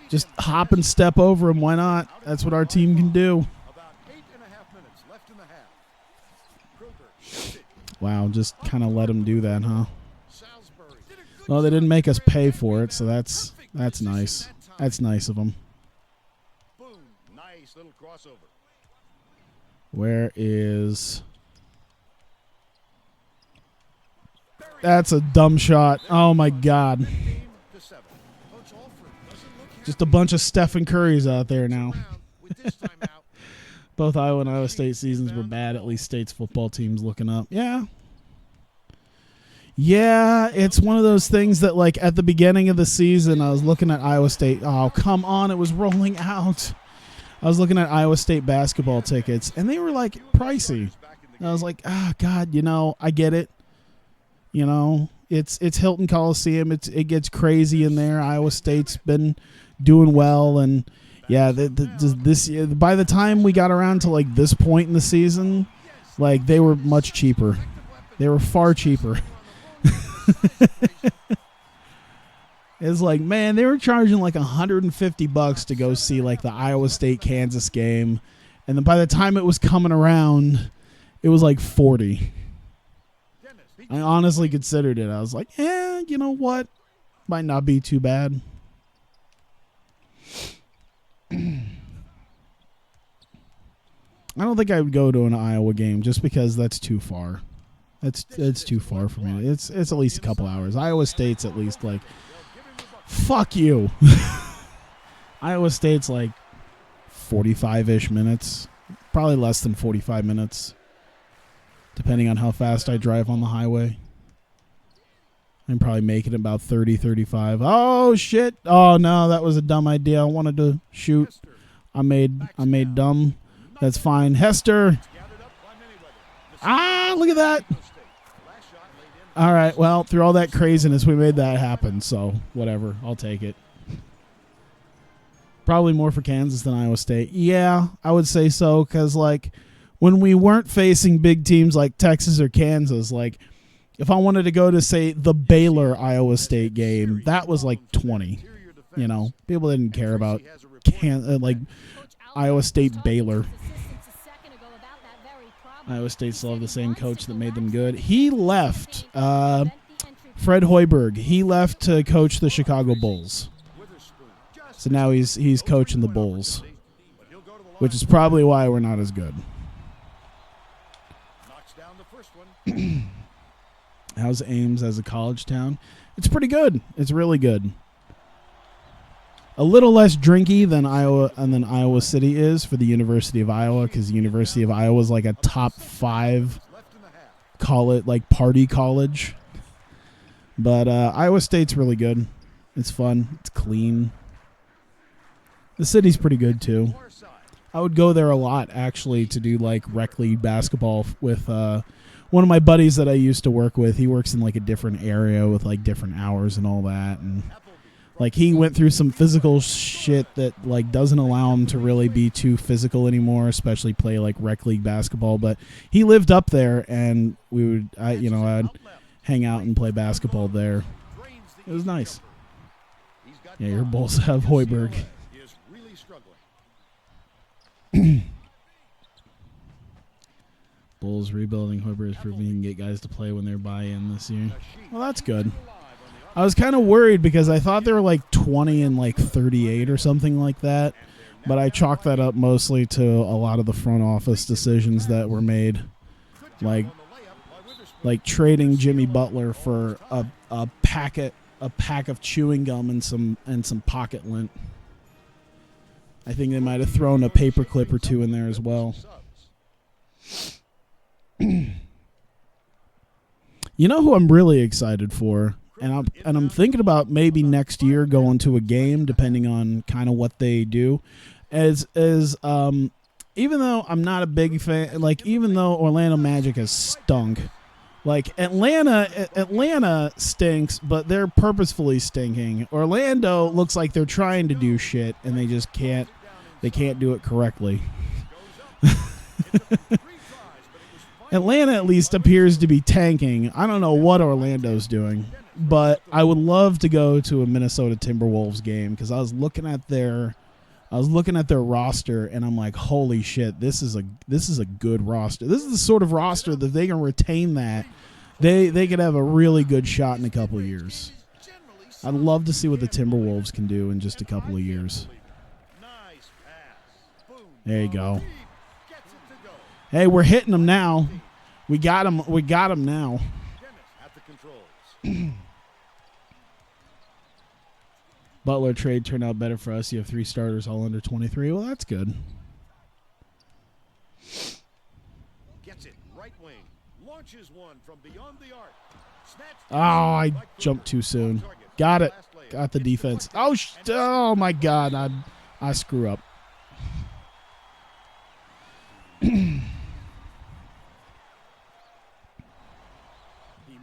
Just hop and step over him. Why not? That's what our team can do. Wow, just kind of let him do that, huh? Well, they didn't make us pay for it, so that's nice. That's nice of them. Nice little crossover. Where is... That's a dumb shot. Oh, my God. Just a bunch of Stephen Currys out there now. Both Iowa and Iowa State seasons were bad. At least State's football team's looking up. Yeah. Yeah, it's one of those things that, like, at the beginning of the season, I was looking at Iowa State. Oh, come on. It was rolling out. I was looking at Iowa State basketball tickets, and they were, like, pricey. And I was like, oh, God, you know, I get it. You know, it's Hilton Coliseum. It gets crazy in there. Iowa State's been doing well, and, yeah, this by the time we got around to, like, this point in the season, like, they were much cheaper. They were far cheaper. It's like, man, they were charging like $150 to go see like the Iowa State Kansas game, and then by the time it was coming around, it was like $40. I honestly considered it. I was like, you know what? Might not be too bad. I don't think I would go to an Iowa game just because that's too far. It's too far for me. It's at least a couple hours. Iowa State's at least like, fuck you. Iowa State's like 45-ish minutes. Probably less than 45 minutes. Depending on how fast I drive on the highway. I can probably make it about 30, 35. Oh, shit. Oh, no, that was a dumb idea. I wanted to shoot. I made dumb. That's fine. Hester. Ah, look at that. All right, well, through all that craziness, we made that happen, so whatever. I'll take it. Probably more for Kansas than Iowa State. Yeah, I would say so, because, like, when we weren't facing big teams like Texas or Kansas, like, if I wanted to go to, say, the Baylor-Iowa State game, that was, like, 20. You know, people didn't care about, Iowa State-Baylor. Iowa State still have the same coach that made them good. He left, Fred Hoiberg. He left to coach the Chicago Bulls. So now he's coaching the Bulls, which is probably why we're not as good. How's Ames as a college town? It's pretty good. It's really good. A little less drinky than Iowa City is for the University of Iowa, because the University of Iowa is like a top 5 party college. But Iowa State's really good. It's fun. It's clean. The city's pretty good too. I would go there a lot actually to do like rec league basketball with one of my buddies that I used to work with. He works in like a different area with like different hours and all that, and like he went through some physical shit that like doesn't allow him to really be too physical anymore, especially play like rec league basketball. But he lived up there, and I'd hang out and play basketball there. It was nice. Yeah, your Bulls have Hoiberg. Bulls rebuilding. Hoiberg is proving he can get guys to play when they're buy-in this year. Well, that's good. I was kind of worried because I thought they were like 20 and like 38 or something like that, but I chalked that up mostly to a lot of the front office decisions that were made, like trading Jimmy Butler for a pack of chewing gum and some pocket lint. I think they might have thrown a paper clip or two in there as well. You know who I'm really excited for, and I'm thinking about maybe next year going to a game, depending on kind of what they do. Even though I'm not a big fan, like even though Orlando Magic has stunk, like Atlanta stinks, but they're purposefully stinking. Orlando looks like they're trying to do shit and they just can't. They can't do it correctly. Atlanta at least appears to be tanking. I don't know what Orlando's doing, but I would love to go to a Minnesota Timberwolves game because I was looking at their roster and I'm like, holy shit, this is a good roster. This is the sort of roster that they can retain that they could have a really good shot in a couple of years. I'd love to see what the Timberwolves can do in just a couple of years. There you go. Hey, we're hitting them now. We got them. We got them now. Butler trade turned out better for us. You have 3 starters all under 23. Well, that's good. Gets it right wing. Launches one from beyond the arc. Oh, I jumped too soon. Got it. Got the defense. Oh my God. I screw up. He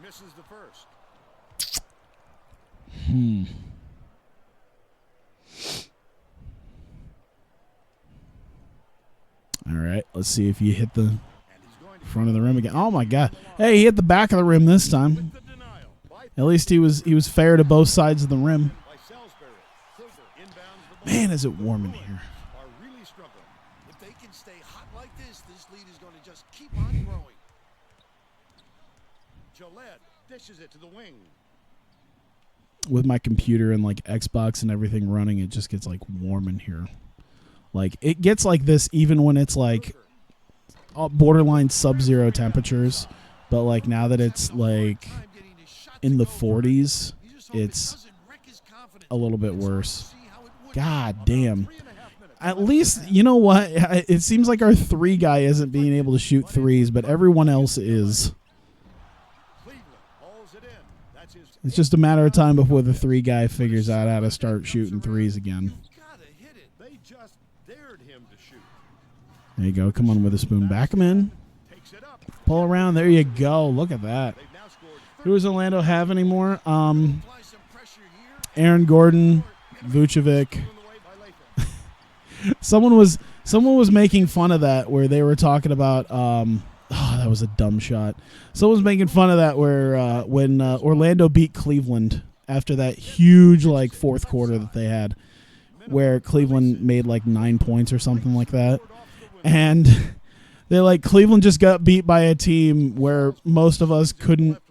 misses the first. All right, let's see if you hit the front of the rim again. Oh my God! Hey, he hit the back of the rim this time. At least he was fair to both sides of the rim. Man, is it warm in here? If they can stay hot like this, this lead is going to just keep on growing. Gillette dishes it to the wing. With my computer and like Xbox and everything running, it just gets like warm in here. Like it gets like this even when it's like borderline sub-zero temperatures, but like now that it's like in the 40s, it's a little bit worse. God damn. At least, you know what? It seems like our 3 guy isn't being able to shoot threes, but everyone else is. It's just a matter of time before the 3 guy figures out how to start shooting threes again. They just dared him to shoot. There you go. Come on, Witherspoon. Back him in. Pull around. There you go. Look at that. Who does Orlando have anymore? Aaron Gordon, Vucevic. Someone was making fun of that where they were talking about that was a dumb shot. Someone was making fun of that where when Orlando beat Cleveland after that huge like fourth quarter that they had where Cleveland made like 9 points or something like that. And they're like, Cleveland just got beat by a team where most of us couldn't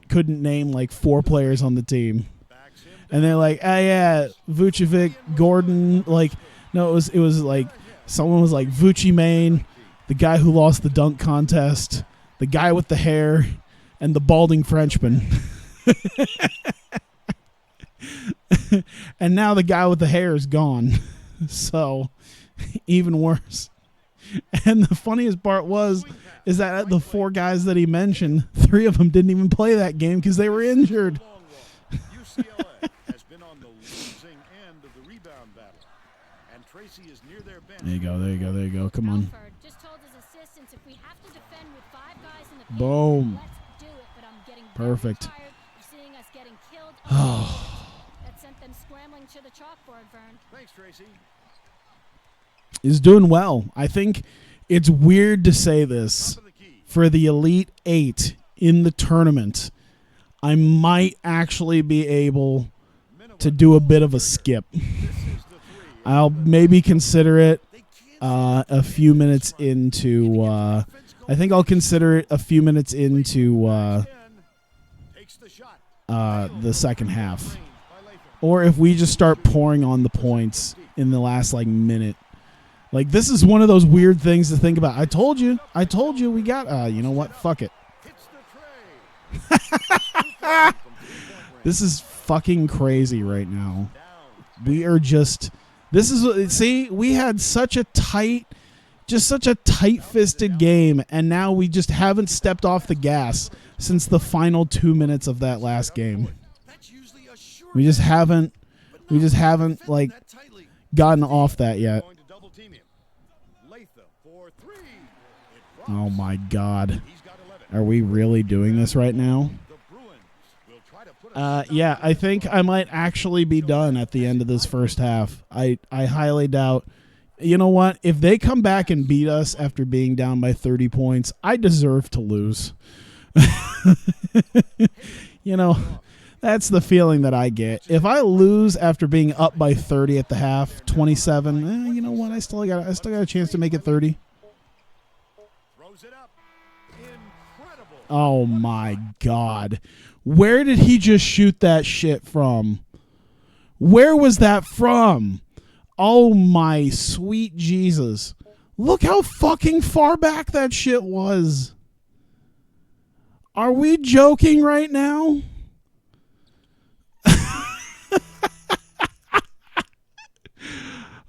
name like 4 players on the team. And they're like, oh yeah, Vucevic, Gordon, like no, it was like someone was like Vucci Main, the guy who lost the dunk contest, the guy with the hair, and the balding Frenchman. And now the guy with the hair is gone. So even worse. And the funniest part is that the 4 guys that he mentioned, 3 of them didn't even play that game because they were injured. UCLA has been on the losing end of the rebound battle. And Tracy is near their bench. There you go. There you go. There you go. Come on. Alford just told his assistants if we have to defend with 5 guys in the paint, Boom. let's do it. But I'm getting Perfect. very tired of seeing us getting killed. That sent them scrambling to the chalkboard, Vern. Thanks, Tracy. Is doing well. I think it's weird to say this. Top of the key. For the Elite 8 in the tournament, I might actually be able to do a bit of a skip. This is the 3. I'll maybe consider it a few minutes into I think I'll consider it a few minutes into Takes the shot. the second half. Or if we just start pouring on the points in the last minute. Like, this is one of those weird things to think about. I told you we got you know what? Fuck it. Hits the tray. This is fucking crazy right now. We are just we had such a tight-fisted game, and now we just haven't stepped off the gas since the final 2 minutes of that last game. We just haven't like gotten off that yet. Going to double team him. Latham for 3. It Oh drops. my God. He's got 11. Are we really doing this right now? The Bruins will try to put a Yeah, I think I might actually be done at the end of this first half. I highly doubt. You know what? If they come back and beat us after being down by 30 points, I deserve to lose. You know, that's the feeling that I get. If I lose after being up by 30 at the half, 27, you know what? I still got a chance to make it 30. throws it up. Incredible. Oh my God. Where did he just shoot that shit from? Where was that from? Oh my sweet Jesus. Look how fucking far back that shit was. Are we joking right now?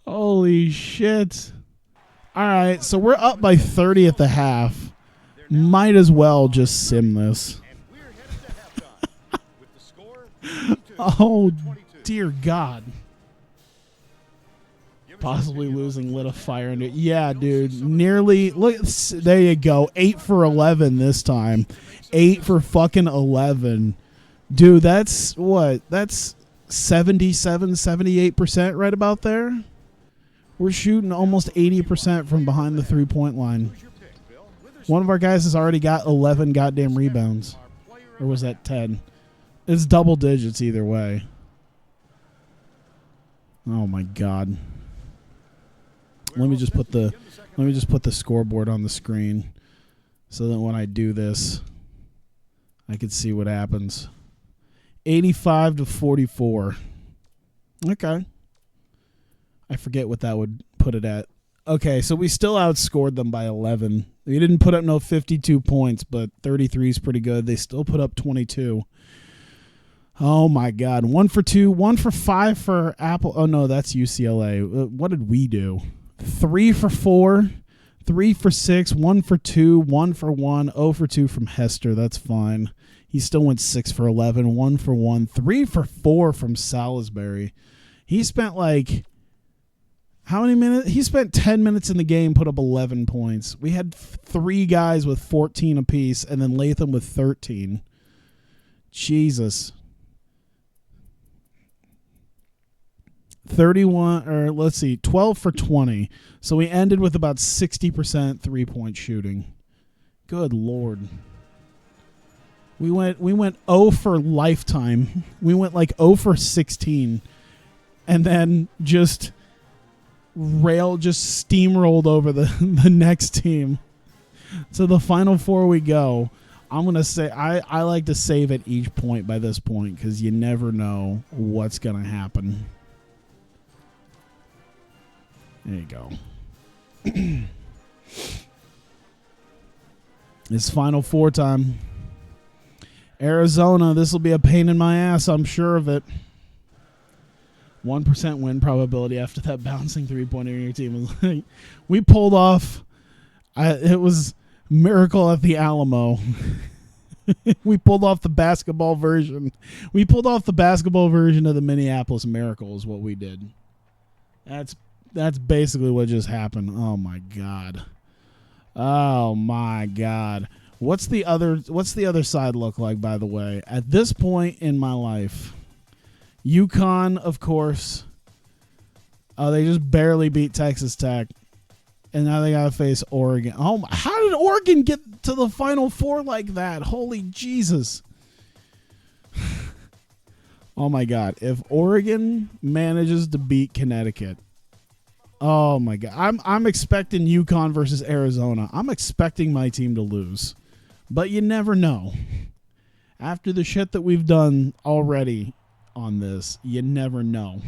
Holy shit. All right, so we're up by 30 at the half. Might as well just sim this. And we're headed to halftime with the score 22 Oh, to 22. dear God. Give us Possibly your opinion losing on lit a this fire match. under. Yeah, dude. Nearly. Look, there you go. 8 for 11 this time. 8 for fucking 11. Dude, that's what? That's 77, 78% right about there. We're shooting almost 80% from behind the 3-point line. Who's your pick, Bill? One of our guys has already got 11 goddamn rebounds. Our player Or was that 10? It's double digits either way. Oh my God. Let me just put the scoreboard on the screen so that when I do this I can see what happens. 85 to 44. Okay. I forget what that would put it at. Okay, so we still outscored them by 11. We didn't put up no 52 points, but 33 is pretty good. They still put up 22. Oh, my God. 1 for 2, 1 for 5 for Apple. Oh, no, that's UCLA. What did we do? 3 for 4, 3 for 6, 1 for 2, 1 for 1, 0 for 2 from Hester. That's fine. He still went 6 for 11, 1 for 1, 3 for 4 from Salisbury. He spent how many minutes? He spent 10 minutes in the game, put up 11 points. We had 3 guys with 14 apiece, and then Latham with 13. Jesus. 12 for 20. So we ended with about 60% 3-point shooting. Good Lord. We went 0 for lifetime. We went 0 for 16. And then just steamrolled over the next team. So the final 4 we go. I'm going to say I like to save at each point by this point because you never know what's going to happen. There you go. It's final 4 time. Arizona, this will be a pain in my ass, I'm sure of it. 1% win probability after that bouncing 3-pointer in your team. We pulled off. It was miracle at the Alamo. We pulled off the basketball version. We pulled off the basketball version of the Minneapolis Miracle is what we did. That's That's basically what just happened. Oh my god. Oh my god. What's the other side look like, by the way? At this point in my life, Uconn, of course. Oh, they just barely beat Texas Tech. And now they got to face Oregon. Oh my, how did Oregon get to the Final Four like that? Holy Jesus. Oh my god. If Oregon manages to beat Connecticut, oh my god. I'm expecting UConn versus Arizona. I'm expecting my team to lose. But you never know. After the shit that we've done already on this, you never know.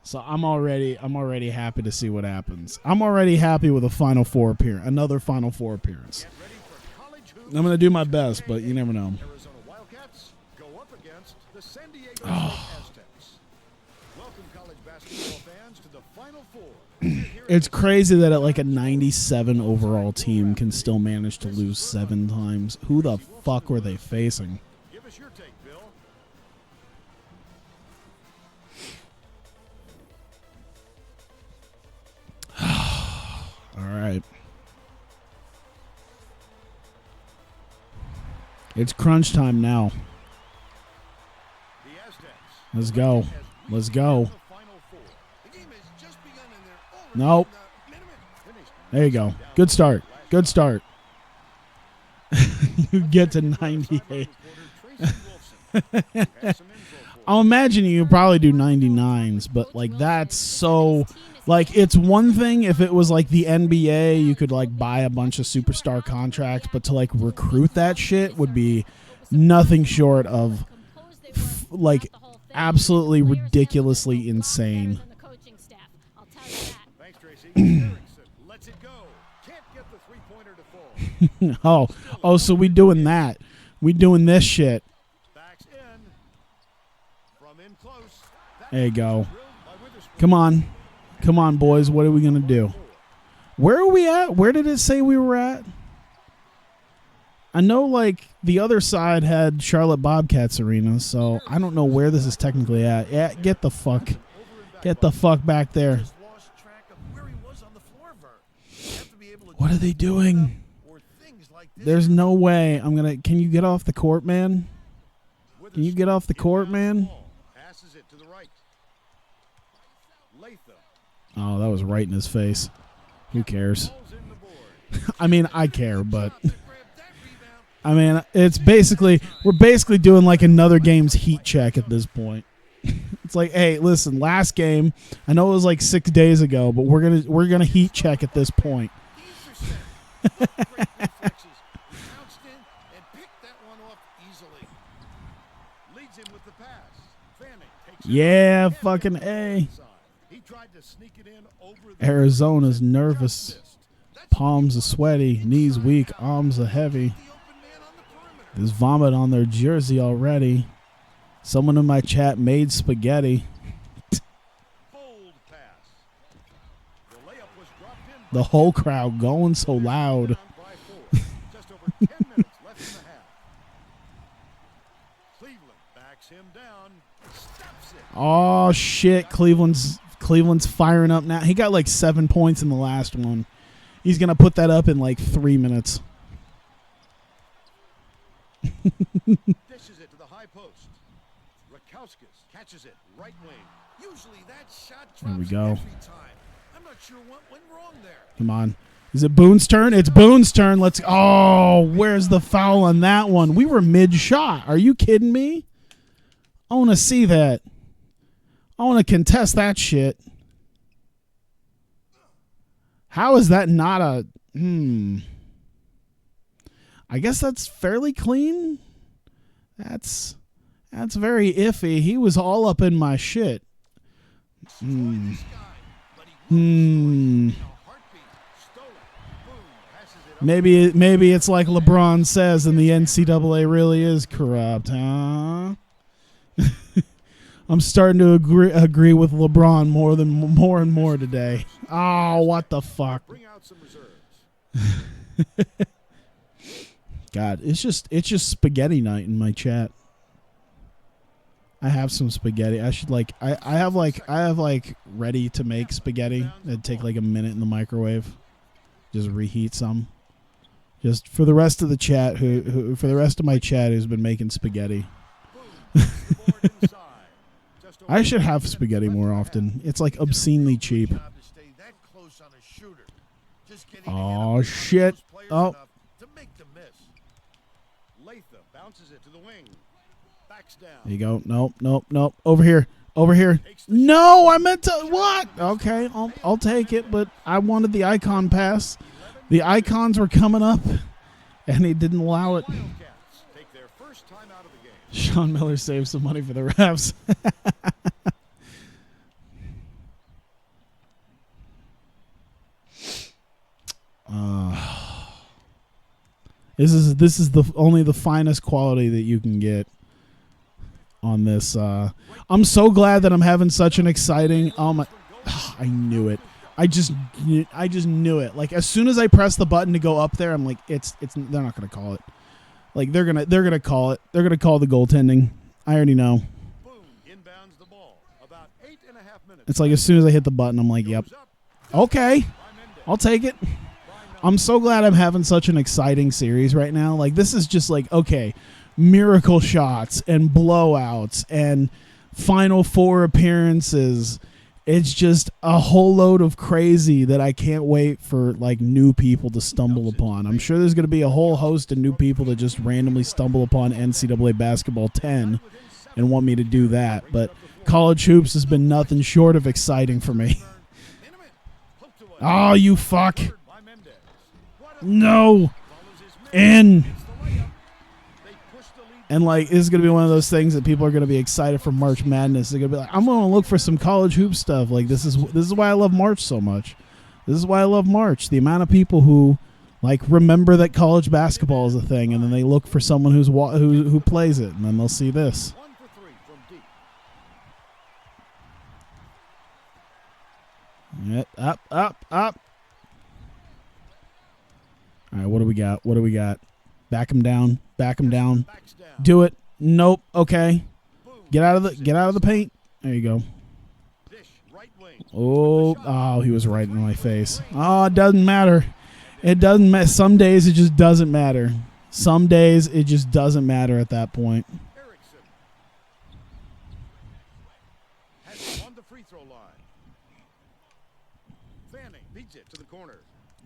So I'm already happy to see what happens. I'm already happy with a Final Four appearance, another Final Four appearance. I'm going to do my best, but you never know. Arizona Wildcats go up against the San Diego State Aztecs. Welcome, college basketball fans, to the Final Four. It's crazy that like a 97 overall team can still manage to lose 7 times. Who the fuck were they facing? Give us your take, Bill. All right. It's crunch time now. The Aztecs. Let's go. Let's go. The Final Four. The game has just begun and they're already Nope. in the minimum. Finished. There you go. Good start. Good start. You get to 98. I'll imagine you probably do 99s, but like that's so like it's one thing if it was like the NBA, you could like buy a bunch of superstar contracts, but to like recruit that shit would be nothing short of like absolutely ridiculously insane. Thanks, Tracy. Erickson lets it go. Can't get the three-pointer to fall. Oh, so we doing that. We doing this shit. Backs in. From in close. There you go. Come on. Come on, boys. What are we going to do? Where are we at? Where did it say we were at? I know, like, the other side had Charlotte Bobcats Arena, so I don't know where this is technically at. Yeah, get the fuck back there. Just lost track of where he was on the floor, Vern. You have to be able to What are they doing? or things like this. There's no way I'm going to... Can you get off the court, man? Can you get off the court, man? Passes it to the right. Latham. Oh, that was right in his face. Who cares? Balls in the board. I mean, I care, but... Grab that rebound. I mean, it's basically... We're basically doing, like, another game's heat check at this point. It's like, hey, listen, last game, I know it was like 6 days ago, but we're gonna heat check at this point. These are set. Great reflexes. Bounced in and picked that one off easily. Leads him with the pass. Fanning takes it Yeah, up. fucking A. He tried to sneak it in over the Arizona's nervous. just missed. Palms are sweaty, knees weak, arms are heavy. The open man on the perimeter. There's vomit on their jersey already. Someone in my chat made spaghetti. Bold pass. The layup was dropped in. The whole crowd going so loud. Down by 4. Just over 10 minutes left in the half. Cleveland backs him down. Stops it. Oh shit, Cleveland's firing up now. He got like 7 points in the last one. He's gonna put that up in like 3 minutes. Dishes it to the high post. Rakowskis catches it. Right wing. Usually that shot drops There we go. every time. I'm not sure what went wrong there. Come on. Is it Boone's turn? It's Boone's turn. Let's. Oh, where's the foul on that one? We were mid-shot. Are you kidding me? I want to see that. I want to contest that shit. How is that not a... I guess that's fairly clean. That's very iffy. He was all up in my shit. Destroy this guy, but he won't destroy it in a heartbeat. Stolen. Boom. Passes it up. Maybe it's like LeBron says, and the NCAA really is corrupt, huh? I'm starting to agree with LeBron more and more today. Oh, what the fuck? Bring out some reserves. God, it's just spaghetti night in my chat. I have some spaghetti. I should like. I have like ready to make spaghetti. It'd take like a minute in the microwave. Just reheat some. Just for the rest of the chat, who for the rest of my chat who's been making spaghetti. I should have spaghetti more often. It's like obscenely cheap. Oh shit! Oh. There you go. Nope. Over here. No, I meant to. What? Okay, I'll take it, but I wanted the icon pass. The icons were coming up, and he didn't allow it. Sean Miller saved some money for the refs. This is the only the finest quality that you can get on this. I'm so glad that I'm having such an exciting. I knew it. I just knew it. Like as soon as I press the button to go up there, I'm like, it's. They're not gonna call it. Like they're gonna call it. They're gonna call the goaltending. I already know. It's like as soon as I hit the button, I'm like, yep. Okay, I'll take it. I'm so glad I'm having such an exciting series right now. Like this is just like, okay, miracle shots and blowouts and Final Four appearances. It's just a whole load of crazy that I can't wait for like new people to stumble upon. I'm sure there's going to be a whole host of new people that just randomly stumble upon NCAA Basketball 10 and want me to do that. But college hoops has been nothing short of exciting for me. Oh, you fuck. No. In. And like, this is going to be one of those things that people are going to be excited for March Madness. They're going to be like, I'm going to look for some college hoop stuff. Like, this is why I love March so much. This is why I love March. The amount of people who, like, remember that college basketball is a thing, and then they look for someone who plays it, and then they'll see this. Up. All right, what do we got? Back him down. Do it. Nope. Okay. Get out of the paint. There you go. Oh, he was right in my face. Oh, it doesn't matter. It doesn't matter. Some days it just doesn't matter. Some days it just doesn't matter at that point.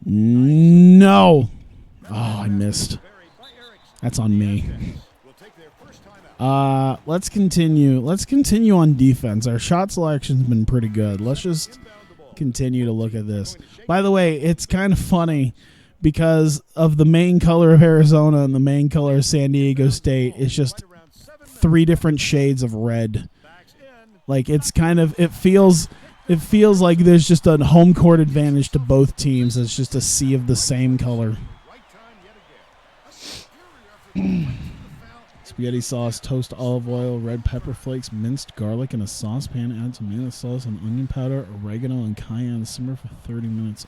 No. Oh, I missed. That's on me. Let's continue. Let's continue on defense. Our shot selection's been pretty good. Let's just continue to look at this. By the way, it's kind of funny because of the main color of Arizona and the main color of San Diego State. It's just 3 different shades of red. Like it's kind of it feels like there's just a home court advantage to both teams. It's just a sea of the same color. Spaghetti sauce, toast olive oil, red pepper flakes, minced garlic in a saucepan. Add tomato sauce and onion powder, oregano, and cayenne. Simmer for 30 minutes.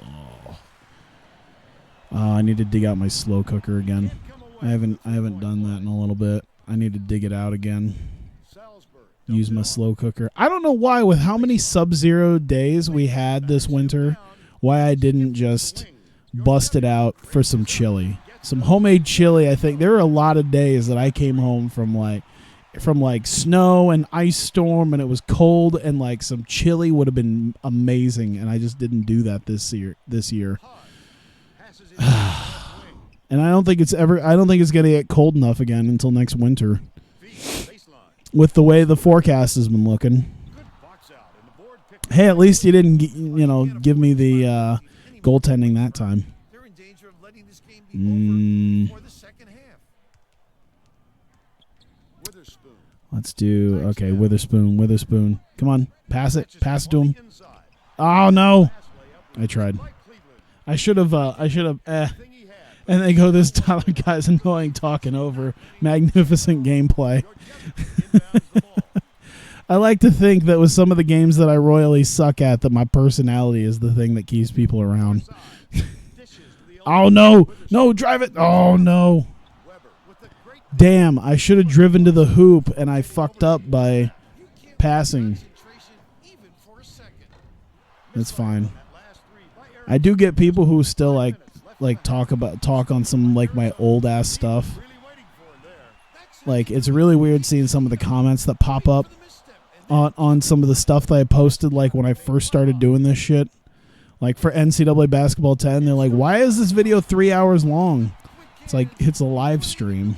I need to dig out my slow cooker again. I haven't done that in a little bit. I need to dig it out again. Use my slow cooker. I don't know why, with how many sub-zero days we had this winter, why I didn't just bust it out for some chili. Some homemade chili. I think there were a lot of days that I came home from like snow and ice storm, and it was cold, and like some chili would have been amazing, and I just didn't do that this year. And I don't think it's going to get cold enough again until next winter. With the way the forecast has been looking. Hey, at least you didn't give me the goaltending that time. Let's do okay. Witherspoon. Come on, pass it to him. Oh no! I tried. I should have. And they go, this Tyler guy's annoying talking over magnificent gameplay. I like to think that with some of the games that I royally suck at, that my personality is the thing that keeps people around. Oh, no. No, drive it. Oh, no. Damn, I should have driven to the hoop, and I fucked up by passing. Concentration even for a second. That's fine. I do get people who still like talk on some like my old ass stuff. Like it's really weird seeing some of the comments that pop up on some of the stuff that I posted like when I first started doing this shit. Like for NCAA Basketball 10, they're like, "Why is this video 3 hours long?" It's like it's a live stream.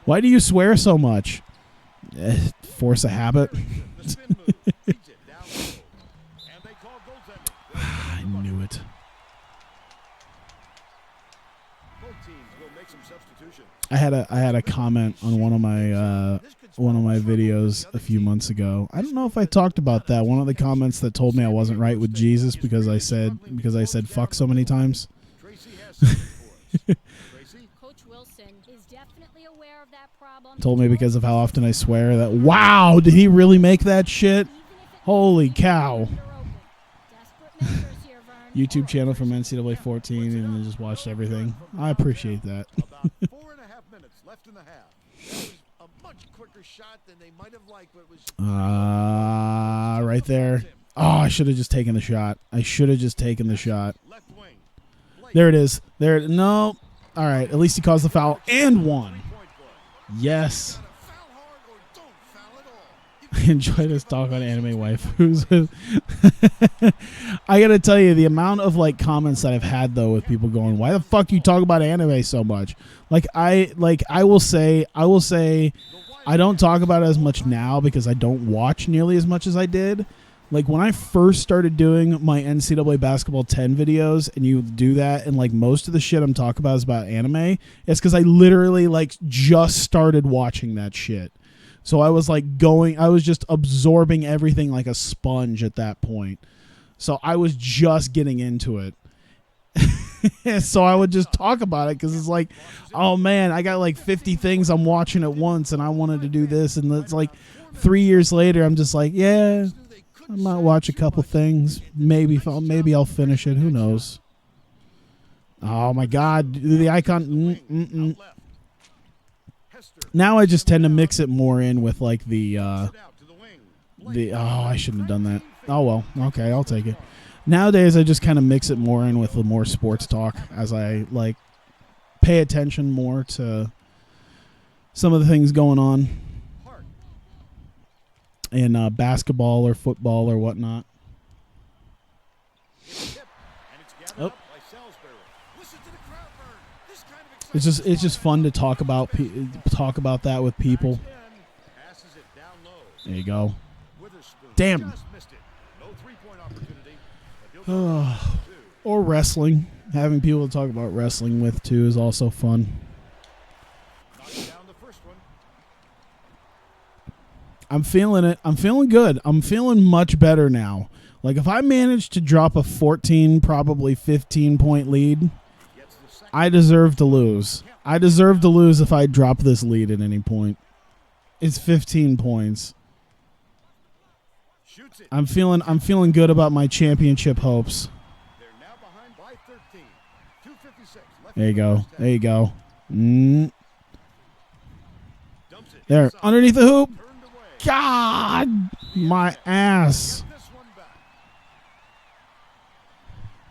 Why do you swear so much? Force a habit. I knew it. I had a comment on one of my videos a few months ago. I don't know if I talked about that. One of the comments that told me I wasn't right with Jesus because I said fuck so many times. Coach Wilson is definitely aware of that problem. Told me because of how often I swear that. Wow, did he really make that shit? Holy cow. YouTube channel from NCAA 14 and just watched everything. I appreciate that. About 4.5 minutes left in the half. That was a much quicker shot than they might have liked, but it was Right there. Oh, I should have just taken the shot. Left wing. There it is. There. No. All right. At least he caused the foul and won. Yes. foul hard or don't foul at all. I enjoy this talk on anime waifus. I gotta tell you, the amount of like comments that I've had though with people going, "Why the fuck you talk about anime so much?" I will say I don't talk about it as much now because I don't watch nearly as much as I did. Like when I first started doing my NCAA Basketball 10 videos and you do that and like most of the shit I'm talking about is about anime, it's because I literally like just started watching that shit. So I was just absorbing everything like a sponge at that point. So I was just getting into it. So I would just talk about it because it's like, oh man, I got like 50 things I'm watching at once and I wanted to do this. And it's like 3 years later, I'm just like, yeah, I might watch a couple things. Maybe I'll finish it. Who knows? Oh my God, the icon. Now I just tend to mix it more in with like the oh, I shouldn't have done that. Oh well, okay, I'll take it. Nowadays I just kind of mix it more in with the more sports talk as I like pay attention more to some of the things going on in basketball or football or whatnot. Oh. It's just fun to talk about that with people. There you go. Damn. Or wrestling. Having people to talk about wrestling with too is also fun. I'm feeling it. I'm feeling good. I'm feeling much better now. Like if I manage to drop a 14, probably 15 point lead, I deserve to lose. I deserve to lose if I drop this lead at any point. It's 15 points. I'm feeling good about my championship hopes. There you go. There you go. There, underneath the hoop. God, my ass.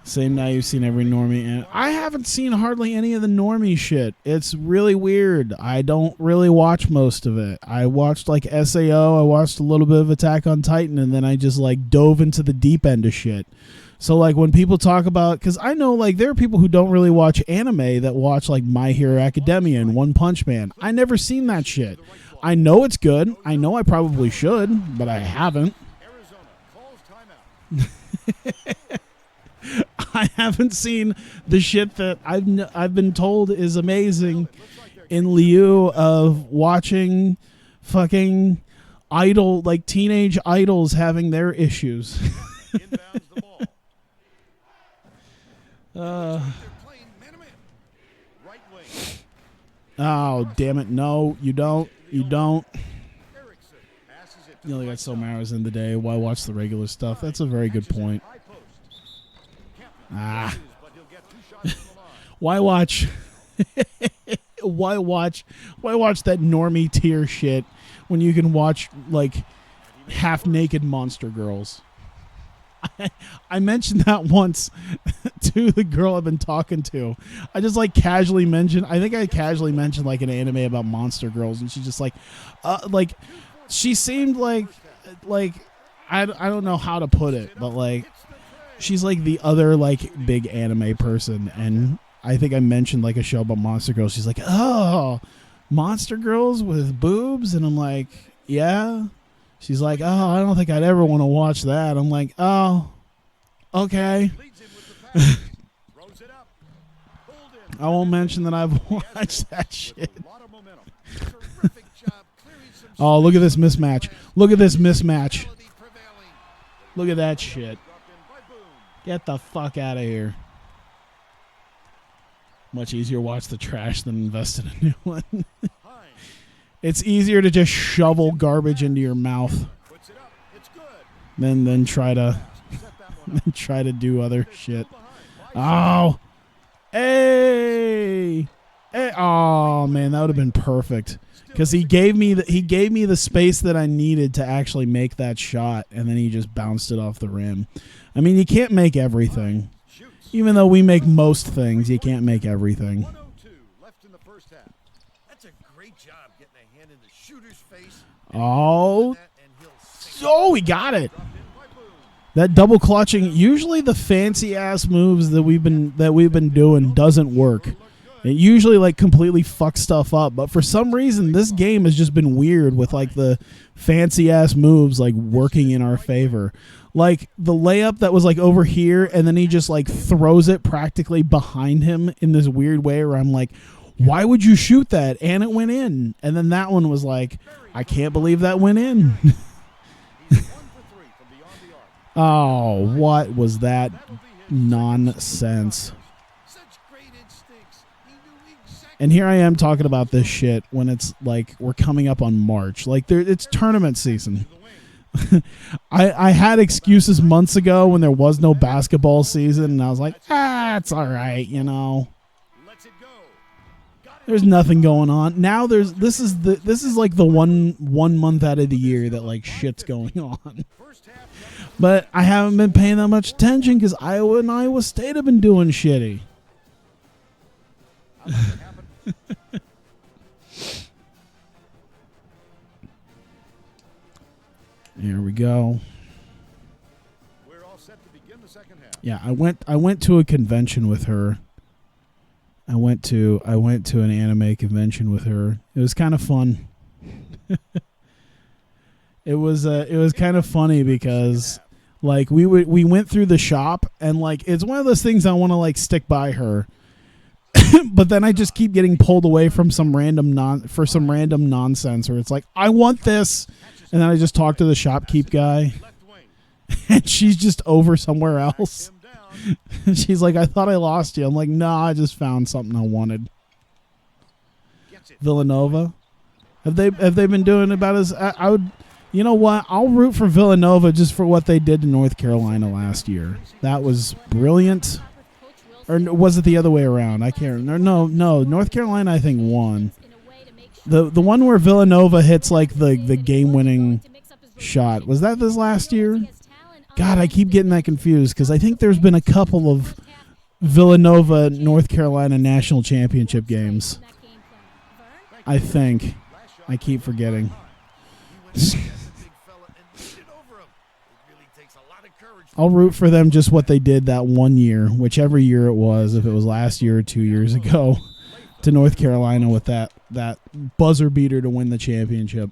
Same now you've seen every normie. And I haven't seen hardly any of the normie shit. It's really weird. I don't really watch most of it. I watched like SAO. I watched a little bit of Attack on Titan. And then I just like dove into the deep end of shit. So like when people talk about, because I know like there are people who don't really watch anime that watch like My Hero Academia and One Punch Man. I never seen that shit. I know it's good. I know I probably should, but I haven't. I haven't seen the shit that I've been told is amazing in lieu of watching fucking idol, like teenage idols having their issues. Oh, damn it. No, you don't. You don't. You only got so many hours in the day. Why watch the regular stuff? That's a very good point. Why watch? Why watch that normie tier shit when you can watch like half-naked monster girls. I mentioned that once to the girl I've been talking to. I just like casually mentioned. I think I casually mentioned like an anime about monster girls, and she's just like she seemed like I don't know how to put it, but like she's like the other like big anime person, and I think I mentioned like a show about monster girls. She's like, oh, monster girls with boobs, and I'm like, yeah. She's like, oh, I don't think I'd ever want to watch that. I'm like, oh, okay. I won't mention that I've watched that shit. Oh, look at this mismatch. Look at this mismatch. Look at that shit. Get the fuck out of here. Much easier to watch the trash than invest in a new one. It's easier to just shovel garbage into your mouth than try to do other shit. Oh, hey, oh man, that would have been perfect because he gave me the space that I needed to actually make that shot, and then he just bounced it off the rim. I mean, you can't make everything, even though we make most things. You can't make everything. Oh, he got it. That double clutching, usually the fancy ass moves that we've been doing doesn't work. It usually like completely fucks stuff up, but for some reason this game has just been weird with like the fancy ass moves like working in our favor. Like the layup that was like over here, and then he just like throws it practically behind him in this weird way where I'm like, why would you shoot that? And it went in. And then that one was like, I can't believe that went in. Oh, what was that nonsense? And here I am talking about this shit when it's like we're coming up on March. Like it's tournament season. I had excuses months ago when there was no basketball season, and I was like, it's all right, you know. There's nothing going on. Now this is like the one month out of the year that like shit's going on. But I haven't been paying that much attention because Iowa and Iowa State have been doing shitty. Here we go. We're all set to begin the second half. Yeah, I went to a convention with her. I went to an anime convention with her. It was kind of fun. It was kind of funny because like we went through the shop, and like it's one of those things I want to like stick by her. But then I just keep getting pulled away from some random nonsense where it's like, I want this, and then I just talk to the shopkeep guy and she's just over somewhere else. She's like, I thought I lost you. I'm like, nah, I just found something I wanted. Villanova. Have they been doing about as I would, you know what? I'll root for Villanova just for what they did to North Carolina last year. That was brilliant. Or was it the other way around? I can't remember. No. North Carolina, I think, won. The one where Villanova hits like the game-winning shot. Was that this last year? God, I keep getting that confused because I think there's been a couple of Villanova North Carolina national championship games. I think. I keep forgetting. I'll root for them just what they did that one year, whichever year it was, if it was last year or 2 years ago, to North Carolina with that buzzer beater to win the championship.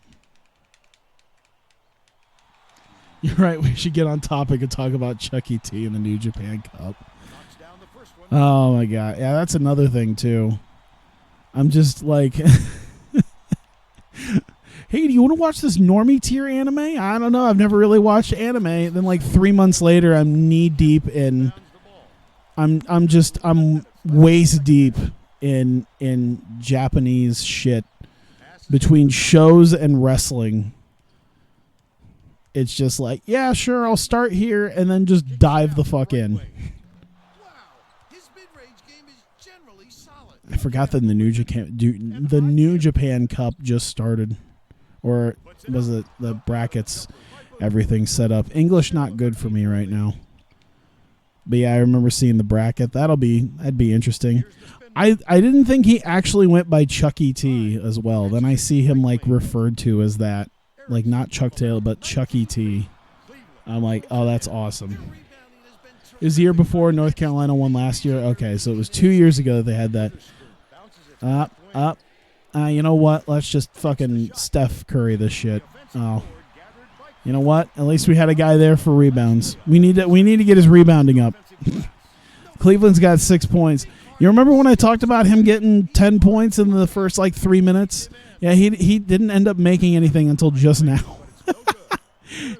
You're right, we should get on topic and talk about Chuck E. T. and the New Japan Cup. Oh, my God. Yeah, that's another thing, too. I'm just like... Hey, do you want to watch this normie tier anime? I don't know. I've never really watched anime. Then like 3 months later, I'm knee deep in. I'm waist deep in Japanese shit between shows and wrestling. It's just like, yeah, sure, I'll start here and then just dive the fuck in. I forgot that the New Japan Cup just started. Or was it the brackets, everything set up? English not good for me right now. But yeah, I remember seeing the bracket. That'd be interesting. I didn't think he actually went by Chucky T as well. Then I see him like referred to as that. Like not Chuck Taylor, but Chucky T. I'm like, oh, that's awesome. It was the year before North Carolina won last year. Okay, so it was 2 years ago that they had that. You know what? Let's just fucking Steph Curry this shit. Oh. You know what? At least we had a guy there for rebounds. We need to get his rebounding up. Cleveland's got 6 points. You remember when I talked about him getting 10 points in the first like 3 minutes? Yeah, he didn't end up making anything until just now.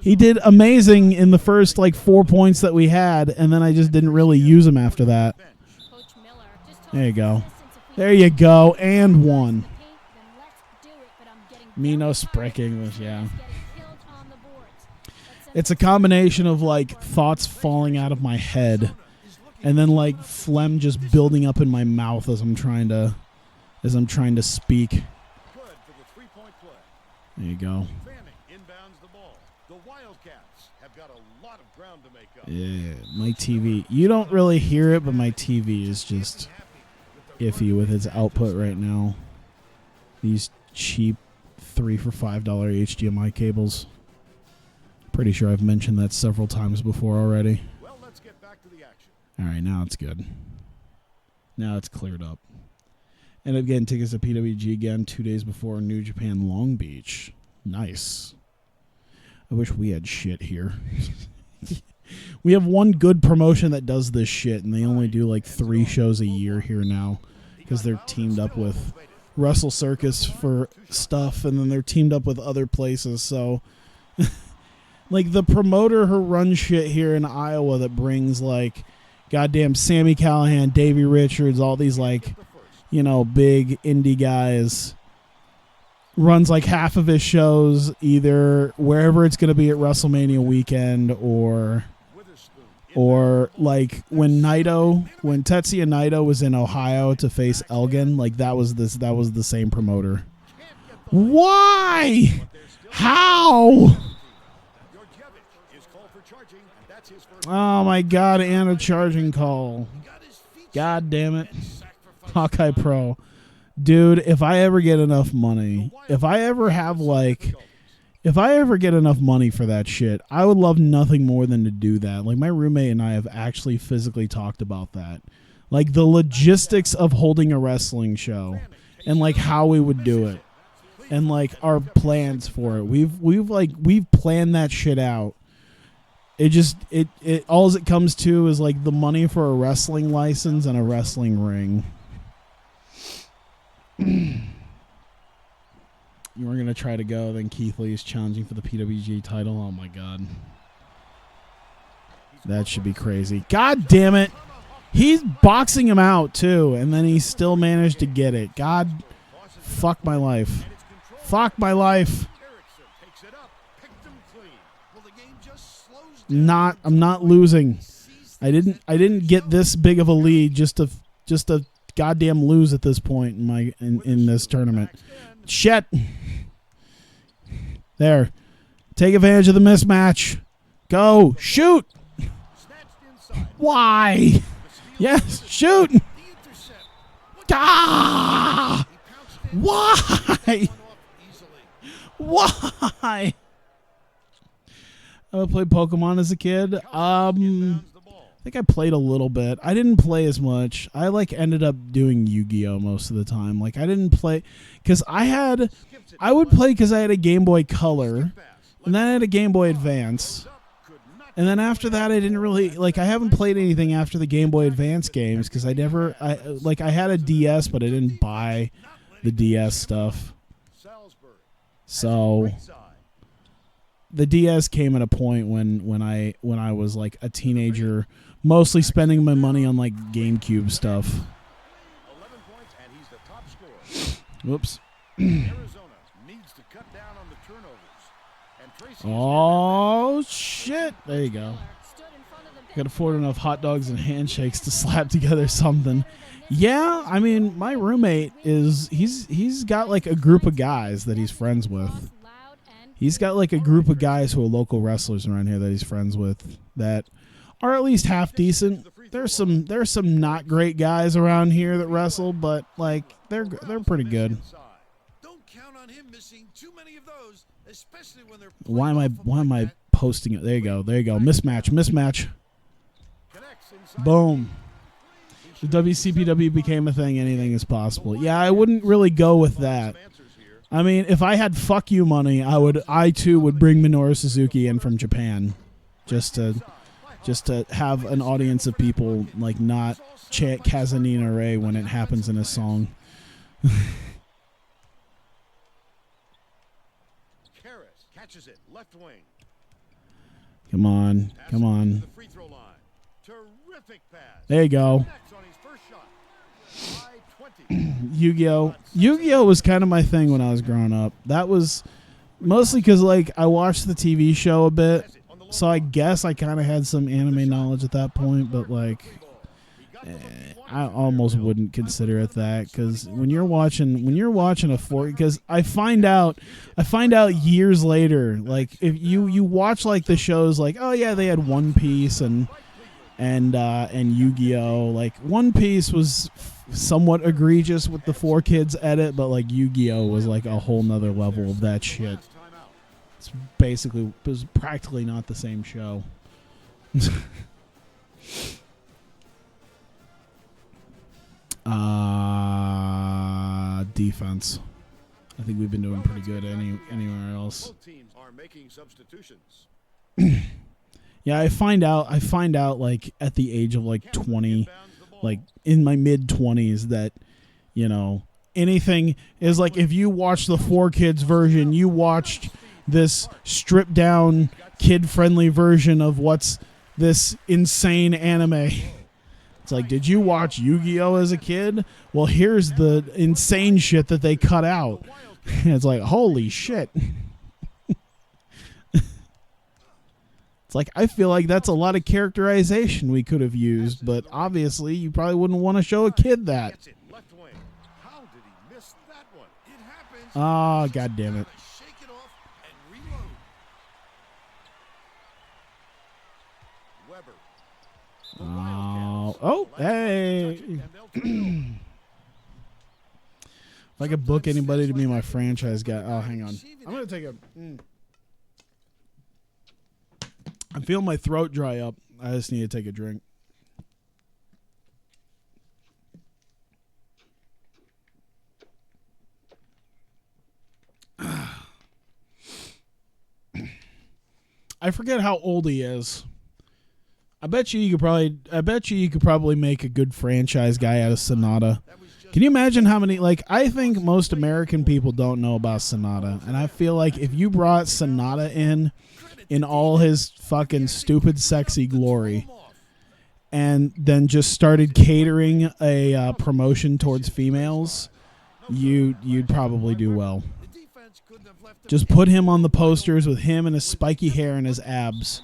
He did amazing in the first like 4 points that we had, and then I just didn't really use him after that. There you go. There you go. And one. Me no spreek English, yeah. It's a combination of like thoughts falling out of my head and then like phlegm just building up in my mouth as I'm trying to speak. There you go. Yeah, my TV. You don't really hear it, but my TV is just iffy with its output right now. These cheap 3 for $5 HDMI cables. Pretty sure I've mentioned that several times before already. Well, let's get back to the action. All right, now it's good. Now it's cleared up. End up getting tickets to PWG again 2 days before New Japan Long Beach. Nice. I wish we had shit here. We have one good promotion that does this shit, and they only do like 3 shows a year here now because they're teamed up with Russell Circus for stuff, and then they're teamed up with other places. So, like the promoter who runs shit here in Iowa that brings like goddamn Sammy Callahan, Davey Richards, all these like, you know, big indie guys, runs like half of his shows either wherever it's going to be at WrestleMania weekend or like when Tetsuya Naito was in Ohio to face Elgin, like that was the same promoter. Why? How? Oh my god, and a charging call. God damn it. Hawkeye Pro. Dude, if I ever get enough money, if I ever get enough money for that shit, I would love nothing more than to do that. Like my roommate and I have actually physically talked about that. Like the logistics of holding a wrestling show and like how we would do it and like our plans for it. We've planned that shit out. It all it comes to is like the money for a wrestling license and a wrestling ring. You were going to try to go, then Keith Lee is challenging for the PWG title. Oh, my God. That should be crazy. God damn it. He's boxing him out, too, and then he still managed to get it. God, fuck my life. Fuck my life. I'm not losing. I didn't get this big of a lead just to goddamn lose at this point in this tournament. Shit. There. Take advantage of the mismatch. Go. Shoot. Why? Yes. Shoot. Ah! Why? Why? I played Pokemon as a kid. I think I played a little bit. I didn't play as much. I ended up doing Yu-Gi-Oh most of the time. Like I didn't play because I would play because I had a Game Boy Color, and then I had a Game Boy Advance, and then after that I didn't really I haven't played anything after the Game Boy Advance games because I had a DS but I didn't buy the DS stuff. So the DS came at a point when I was like a teenager, mostly spending my money on like GameCube stuff. Whoops. Oh shit! There you go. Could afford enough hot dogs and handshakes to slap together something. Yeah, I mean, my roommate he's got like a group of guys that he's friends with. He's got like a group of guys who are local wrestlers around here that he's friends with that are at least half decent. There's some not great guys around here that wrestle, but like they're pretty good. Don't count on him missing too many of those, especially when they're Why am I posting it? There you go. Mismatch. Boom. The WCPW became a thing. Anything is possible. Yeah, I wouldn't really go with that. I mean, if I had fuck you money, I too would bring Minoru Suzuki in from Japan, just to have an audience of people like not chant Kazanina Ray when it happens in a song. Catches it, left wing. Come on. The free throw line. Terrific pass. There you go. Connects on his first shot. By 20. Yu-Gi-Oh! Yu-Gi-Oh! Was kind of my thing when I was growing up. That was mostly because like I watched the TV show a bit, so I guess I kind of had some anime knowledge at that point. But like, I almost wouldn't consider it that, because when you're watching a because I find out years later, like if you watch like the shows like, oh yeah, they had One Piece and Yu-Gi-Oh! Like One Piece was somewhat egregious with the 4Kids edit, but like Yu-Gi-Oh! Was like a whole nother level of that shit. It was practically not the same show. Defense. I think we've been doing pretty good anywhere else. Both teams are making substitutions. Yeah, I find out like at the age of like 20, like in my mid 20s, that you know anything is like, if you watch the 4Kids version, you watched this stripped down kid friendly version of what's this insane anime. It's like, did you watch Yu-Gi-Oh! As a kid? Well, here's the insane shit that they cut out. It's like, holy shit. It's like, I feel like that's a lot of characterization we could have used, but obviously you probably wouldn't want to show a kid that. How did he miss that one? It happens. Ah, God damn it. Shake it off and reload. Weber. Oh, hey. If I could book anybody to be my franchise guy. Oh, hang on. I'm going to take a... I'm feeling my throat dry up. I just need to take a drink. I forget how old he is. I bet you could probably make a good franchise guy out of Sonata. Can you imagine how many, like, I think most American people don't know about Sonata, and I feel like if you brought Sonata in all his fucking stupid sexy glory, and then just started catering a promotion towards females, you'd probably do well. Just put him on the posters with him and his spiky hair and his abs,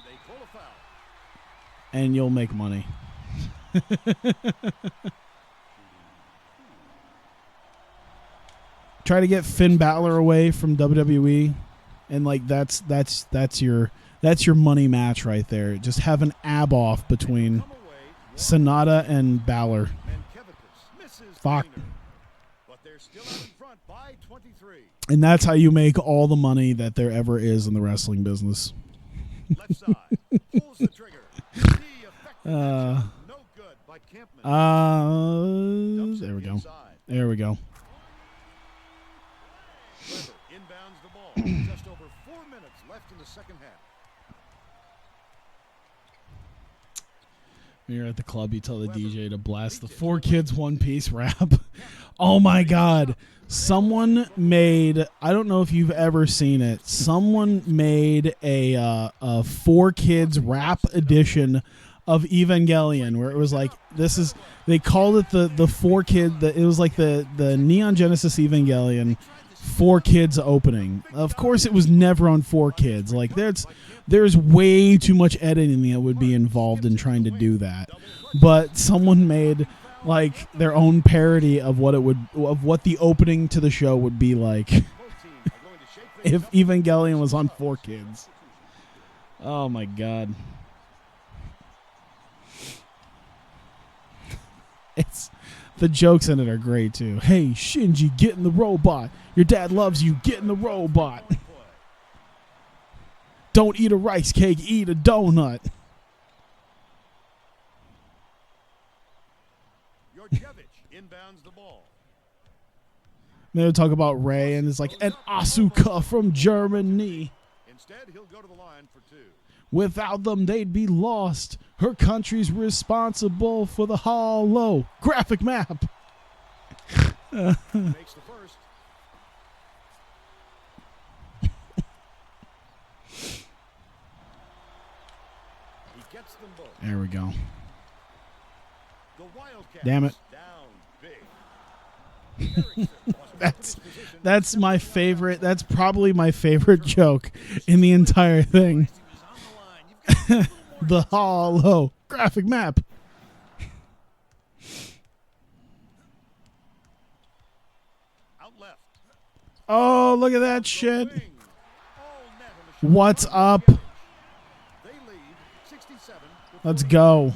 and you'll make money. Try to get Finn Balor away from WWE, and like that's your money match right there. Just have an ab off between Sonata and Balor. Fuck. And that's how you make all the money that there ever is in the wrestling business. Left side. Pulls the trigger. There we go. There we go. Weber inbounds the ball. Just over 4 minutes left in the second half. When you're at the club, you tell the DJ to blast the 4Kids One Piece rap. Oh my God. Someone made, I don't know if you've ever seen it, someone made a 4Kids rap edition of Evangelion, where it was like, they called it the 4Kid, it was like the Neon Genesis Evangelion 4Kids opening. Of course it was never on 4Kids. Like there's way too much editing that would be involved in trying to do that. But someone made like their own parody of what the opening to the show would be like. if Evangelion was on 4Kids. Oh my god. It's the jokes in it are great too. Hey Shinji, get in the robot. Your dad loves you. Get in the robot. Don't eat a rice cake. Eat a donut. Inbounds the ball. They talk about Ray, and it's like an Asuka from Germany. Instead, he'll go to the line for 2. Without them, they'd be lost. Her country's responsible for the hollow graphic map. Makes the first. He gets them both. There we go. The Wildcats Damn it. Down big. That's my favorite. That's probably my favorite joke in the entire thing. The hollow graphic map. Out left. Oh, look at that shit. Wing. All net on the shot. What's up? They lead 67. Let's go.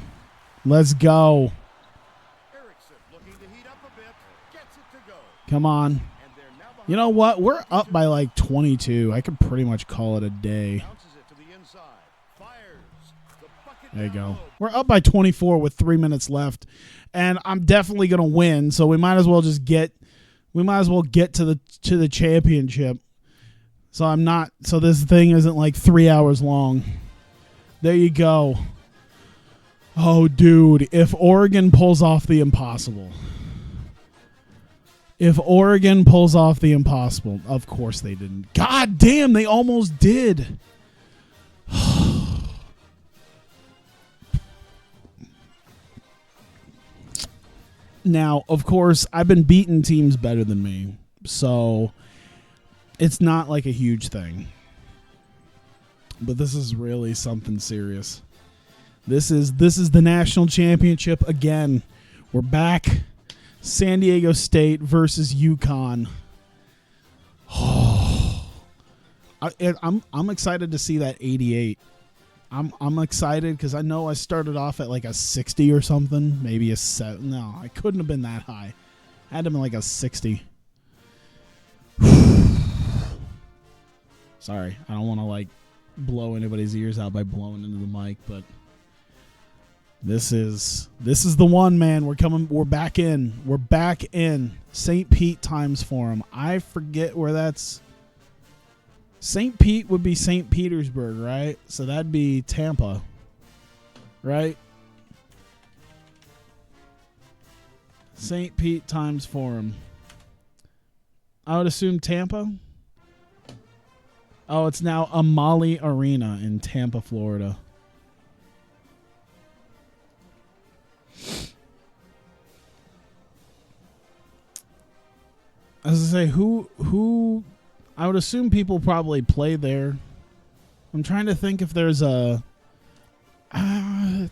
Let's go. Erickson looking to heat up a bit. Gets it to go. Come on. And they're now behind. You know what? We're up by like 22. I could pretty much call it a day. Bounces it to the inside. Fires. The bucket There you down go. low. We're up by 24 with 3 minutes left, and I'm definitely gonna win. So we might as well just get. We might as well get to the championship. So I'm not. So this thing isn't like 3 hours long. There you go. Oh, dude! If Oregon pulls off the impossible. If Oregon pulls off the impossible, of course they didn't. God damn, they almost did. Now, of course, I've been beating teams better than me, so it's not like a huge thing. But this is really something serious. This is the national championship again. We're back. San Diego State versus Uconn. Oh, I'm excited to see that 88. I'm excited because I know I started off at like a 60 or something, maybe a 7. No, I couldn't have been that high. I had to be like a 60. Sorry, I don't want to like blow anybody's ears out by blowing into the mic, but this is the one, man. We're back in. We're back in St. Pete Times Forum. I forget where that's. St. Pete would be St. Petersburg, right? So that'd be Tampa, right? St. Pete Times Forum. I would assume Tampa. Oh, it's now Amalie Arena in Tampa, Florida. As I say, who I would assume people probably play there. I'm trying to think if there's a I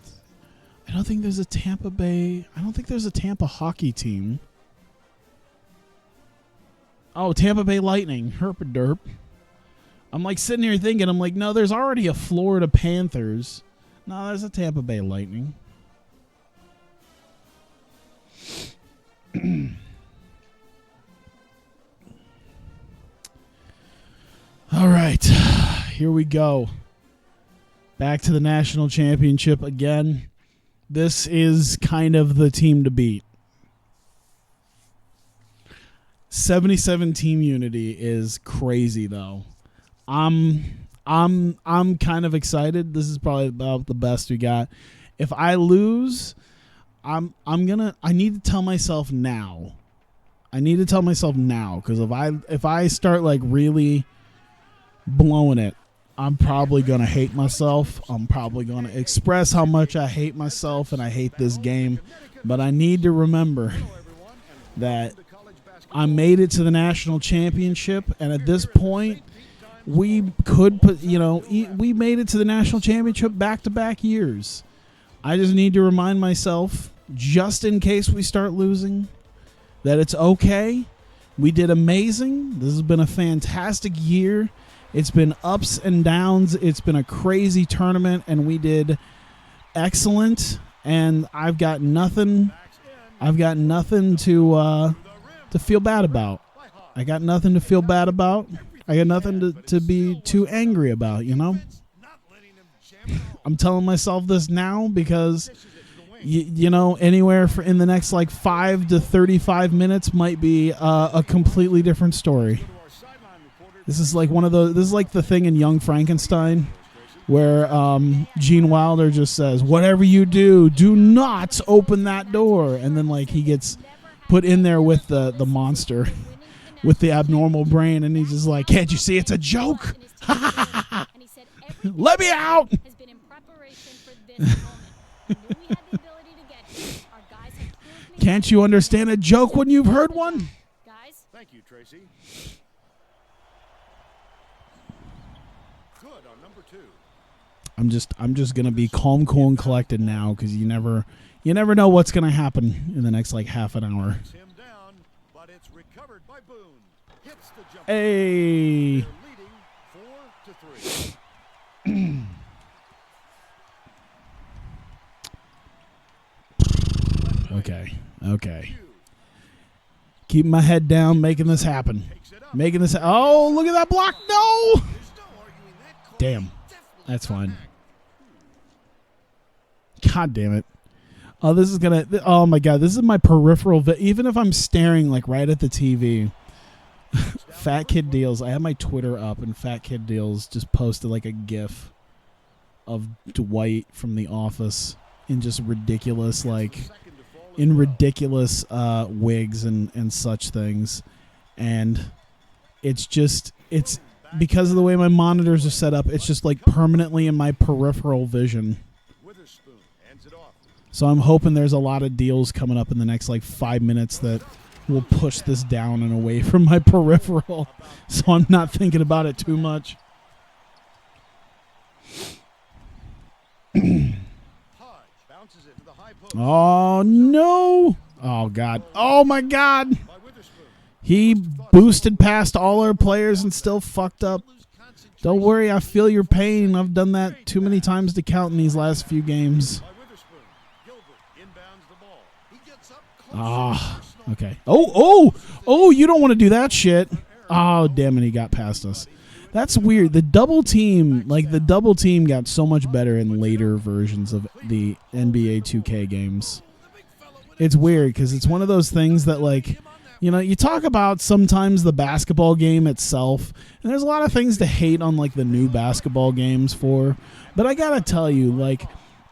don't think there's a Tampa Bay. I don't think there's a Tampa hockey team. Oh, Tampa Bay Lightning. Herp-a-derp. I'm like sitting here thinking, I'm like, no, there's already a Florida Panthers. No, there's a Tampa Bay Lightning. All right, here we go. Back to the national championship again. This is kind of the team to beat. 77 team unity is crazy though. I'm kind of excited. This is probably about the best we got. If I lose, I need to tell myself now. I need to tell myself now, because if I start like really blowing it, I'm probably gonna hate myself. I'm probably gonna express how much I hate myself and I hate this game. But I need to remember that I made it to the national championship, and at this point, we could put, we made it to the national championship back-to-back years. I just need to remind myself, just in case we start losing, that it's okay. We did amazing. This has been a fantastic year. It's been ups and downs. It's been a crazy tournament, and we did excellent. And I've got nothing to feel bad about. I got nothing to feel bad about. I got nothing to be too angry about, you know? I'm telling myself this now because, you know, anywhere in the next like 5 to 35 minutes might be a completely different story. This is like this is like the thing in Young Frankenstein where Gene Wilder just says, whatever you do, do not open that door. And then like he gets put in there with the monster with the abnormal brain, and he's just like, can't you see it's a joke? Let me out. Can't you understand a joke when you've heard one? Thank you, Tracy. Good on number 2. I'm just gonna be calm, cool, and collected now because you never know what's gonna happen in the next like half an hour. Him down, but it's recovered by Boone. Hits the jump. Hey. They're leading 4-3. Okay. Keep my head down, making this happen. Oh, look at that block. No. Damn. That's fine. God damn it. Oh, this is going to... Oh, my God. This is my peripheral... Even if I'm staring, like, right at the TV. Fat Kid Deals. I have my Twitter up, and Fat Kid Deals just posted, like, a GIF of Dwight from The Office in just ridiculous, like... in ridiculous wigs and such things. And it's because of the way my monitors are set up, it's just, like, permanently in my peripheral vision. So I'm hoping there's a lot of deals coming up in the next like 5 minutes that will push this down and away from my peripheral, so I'm not thinking about it too much. Oh no! Oh God! Oh my God! He boosted past all our players and still fucked up. Don't worry, I feel your pain. I've done that too many times to count in these last few games. Okay. Oh, you don't want to do that shit. Oh, damn it, he got past us. That's weird. The double team got so much better in later versions of the NBA 2K games. It's weird because it's one of those things that, like, you know, you talk about sometimes the basketball game itself, and there's a lot of things to hate on, like, the new basketball games for, but I gotta tell you, like,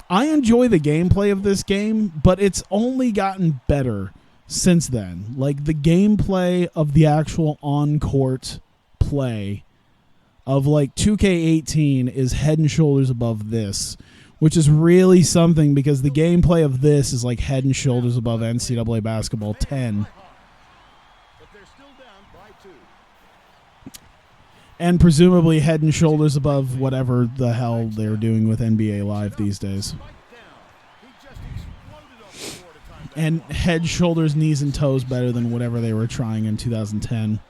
I enjoy the gameplay of this game, but it's only gotten better since then. Like, the gameplay of the actual on-court play of, like, 2K18 is head and shoulders above this, which is really something because the gameplay of this is, like, head and shoulders above NCAA Basketball 10. And presumably head and shoulders above whatever the hell they're doing with NBA Live these days. And head, shoulders, knees, and toes better than whatever they were trying in 2010.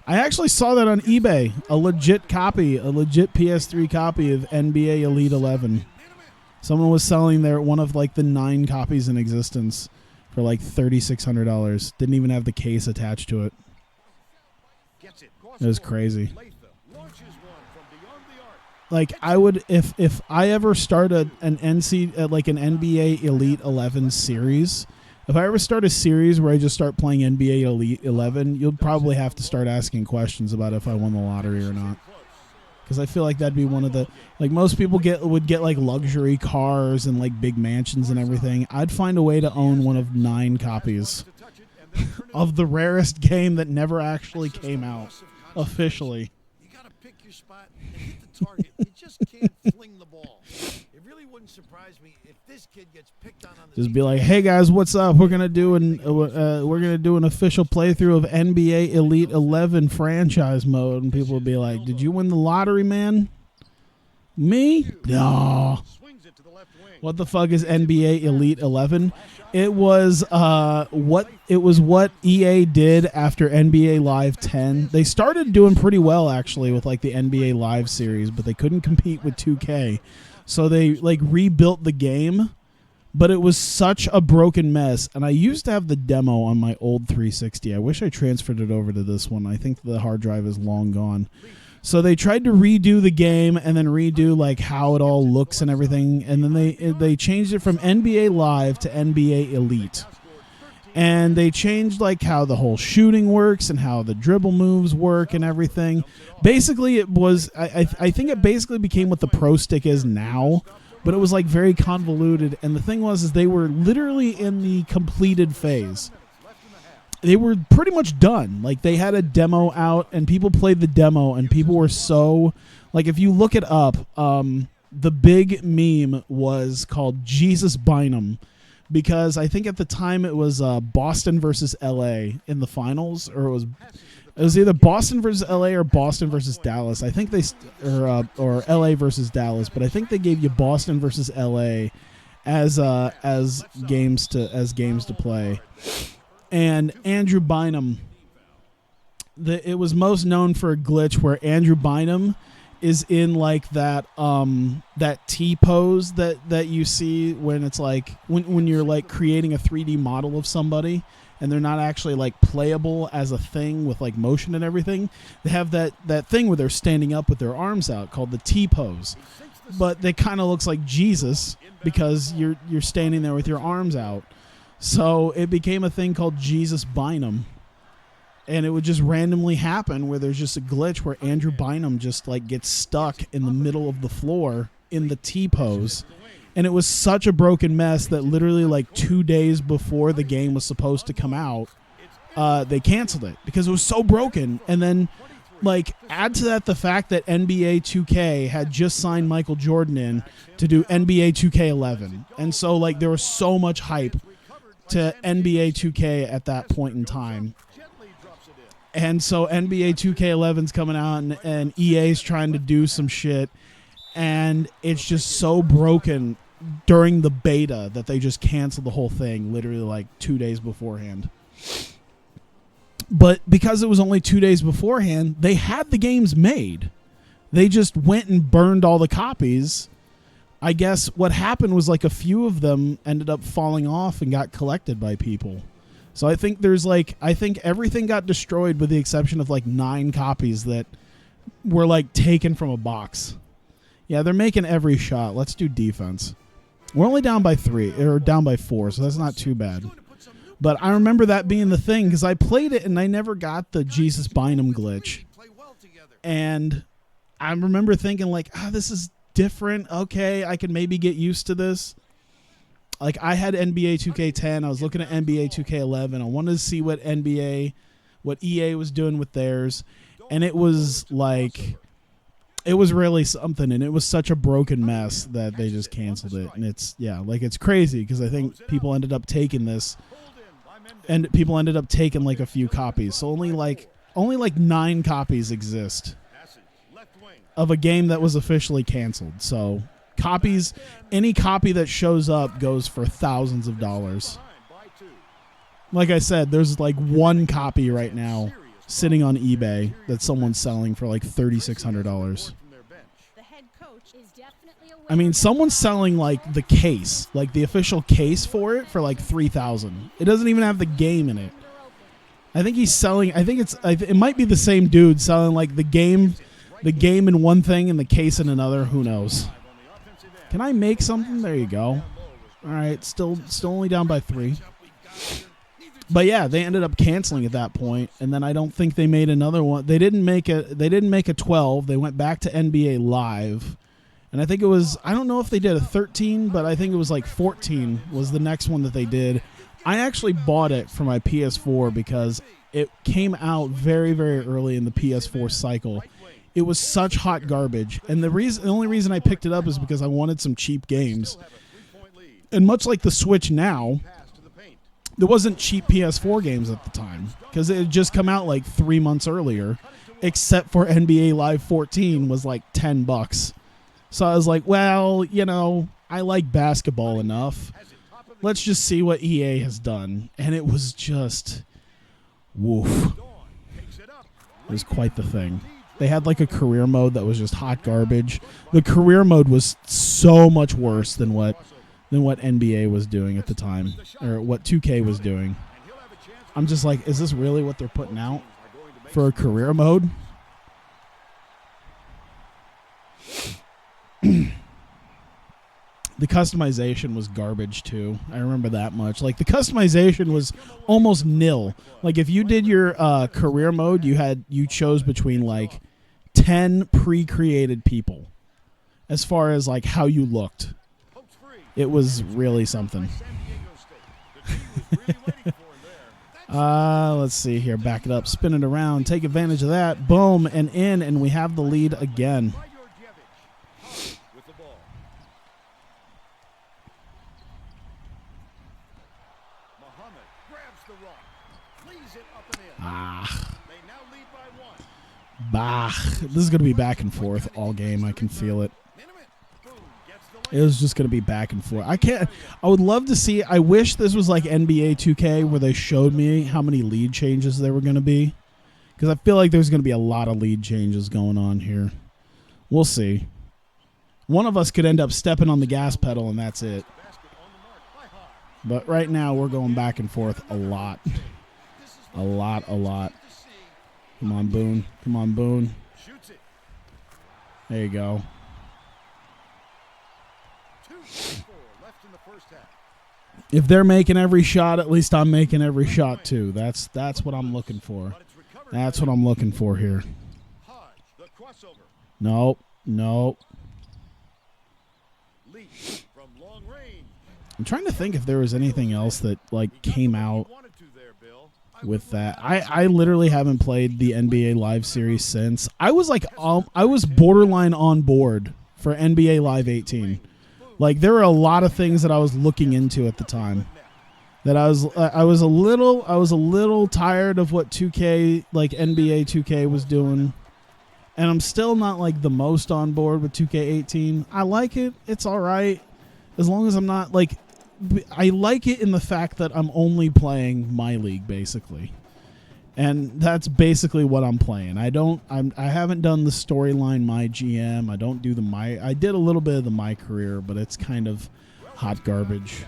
I actually saw that on eBay. A legit PS3 copy of NBA Elite 11. Someone was selling one of like the 9 copies in existence for like $3,600. Didn't even have the case attached to it. It was crazy. Like, I would, if I ever start an NBA Elite 11 series, if I ever start a series where I just start playing NBA Elite 11, you'll probably have to start asking questions about if I won the lottery or not. Because I feel like that'd be one of the, like, most people would get like luxury cars and like big mansions and everything. I'd find a way to own one of 9 copies of the rarest game that never actually came out officially. You got to pick your spot and hit the target. You just can't fling the ball. It really wouldn't surprise me if this kid gets picked on the Just be like, "Hey guys, what's up? We're gonna do an official playthrough of NBA Elite 11 franchise mode," and people will be like, "Did you win the lottery, man?" Me? No. What the fuck is NBA Elite 11? It was what EA did after NBA Live 10. They started doing pretty well actually with like the NBA Live series, but they couldn't compete with 2K. So they like rebuilt the game, but it was such a broken mess. And I used to have the demo on my old 360. I wish I transferred it over to this one. I think the hard drive is long gone. So they tried to redo the game and then redo like how it all looks and everything, and then they changed it from NBA Live to NBA Elite. And they changed like how the whole shooting works and how the dribble moves work and everything. Basically it was I think it basically became what the Pro Stick is now, but it was like very convoluted, and the thing was they were literally in the completed phase. They were pretty much done. Like, they had a demo out, and people played the demo, and people were so... Like, if you look it up, the big meme was called Jesus Bynum, because I think at the time it was Boston versus L.A. in the finals, or it was either Boston versus L.A. or Boston versus Dallas. I think or L.A. versus Dallas, but I think they gave you Boston versus L.A. as games to play. And Andrew Bynum, it was most known for a glitch where Andrew Bynum is in like that T pose that you see when it's like when you're like creating a 3D model of somebody and they're not actually like playable as a thing with like motion and everything. They have that thing where they're standing up with their arms out called the T pose, but it kind of looks like Jesus because you're standing there with your arms out. So it became a thing called Jesus Bynum, and it would just randomly happen where there's just a glitch where Andrew Bynum just like gets stuck in the middle of the floor in the T pose, and it was such a broken mess that literally like 2 days before the game was supposed to come out, they canceled it because it was so broken. And then like add to that the fact that NBA 2K had just signed Michael Jordan in to do NBA 2K11, and so like there was so much hype to NBA 2K at that point in time. And so NBA 2K11's coming out and EA's trying to do some shit, and it's just so broken during the beta that they just canceled the whole thing literally like 2 days beforehand. But because it was only 2 days beforehand, they had the games made. They just went and burned all the copies. I guess what happened was like a few of them ended up falling off and got collected by people. So I think everything got destroyed with the exception of like 9 copies that were like taken from a box. Yeah, they're making every shot. Let's do defense. We're only down by 3 or down by 4, so that's not too bad. But I remember that being the thing because I played it and I never got the Jesus Bynum glitch. And I remember thinking like, this is different. Okay, I can maybe get used to this. Like I had NBA 2K10. I was looking at NBA 2K11. I wanted to see what EA was doing with theirs, and it was really something. And it was such a broken mess that they just canceled it. And it's crazy because I think people ended up taking this, and people ended up taking like a few copies. So only like 9 copies exist of a game that was officially canceled. So copies, any copy that shows up goes for thousands of dollars. Like I said, there's like 1 copy right now sitting on eBay that someone's selling for like $3,600. I mean, someone's selling like the case, like the official case for it for like $3,000. It doesn't even have the game in it. I think he's selling, it might be the same dude selling like the game in one thing and the case in another. Who knows? Can I make something? There you go. All right, still only down by 3. But yeah, they ended up canceling at that point, and then I don't think they made another one. They didn't make a 12. They went back to NBA Live, and I think it was, I don't know if they did a 13, but I think it was like 14 was the next one that they did. I actually bought it for my PS4 because it came out very, very early in the PS4 cycle. It was such hot garbage, and the only reason I picked it up is because I wanted some cheap games. And much like the Switch now, there wasn't cheap PS4 games at the time because it had just come out like 3 months earlier, except for NBA Live 14 was like $10. So I was like, well, I like basketball enough. Let's just see what EA has done. And it was just, woof. It was quite the thing. They had like a career mode that was just hot garbage. The career mode was so much worse than what NBA was doing at the time, or what 2K was doing. I'm just like, is this really what they're putting out for a career mode? The customization was garbage too. I remember that much. Like the customization was almost nil. Like if you did your career mode, you chose between like 10 pre-created people as far as like how you looked. It was really something. Let's see here. Back it up, spin it around, take advantage of that. Boom, and in, and we have the lead again. Bah. This is going to be back and forth all game. I can feel it. It was just going to be back and forth. I would love to see. I wish this was like NBA 2K where they showed me how many lead changes there were going to be. Because I feel like there's going to be a lot of lead changes going on here. We'll see. One of us could end up stepping on the gas pedal and that's it. But right now we're going back and forth a lot. A lot. Come on, Boone. Come on, Boone. There you go. If they're making every shot, at least I'm making every shot too. That's what I'm looking for. That's what I'm looking for here. Nope. I'm trying to think if there was anything else that like came out with that. I literally haven't played the NBA Live series since. I was like I was borderline on board for NBA Live 18. Like there were a lot of things that I was looking into at the time that I was a little tired of what 2K, like NBA 2K was doing. And I'm still not like the most on board with 2K18. I like it. It's all right. As long as I'm not like, I like it in the fact that I'm only playing my league basically. And that's basically what I'm playing. I haven't done the storyline my GM. I don't do I did a little bit of the my career, but it's kind of hot garbage.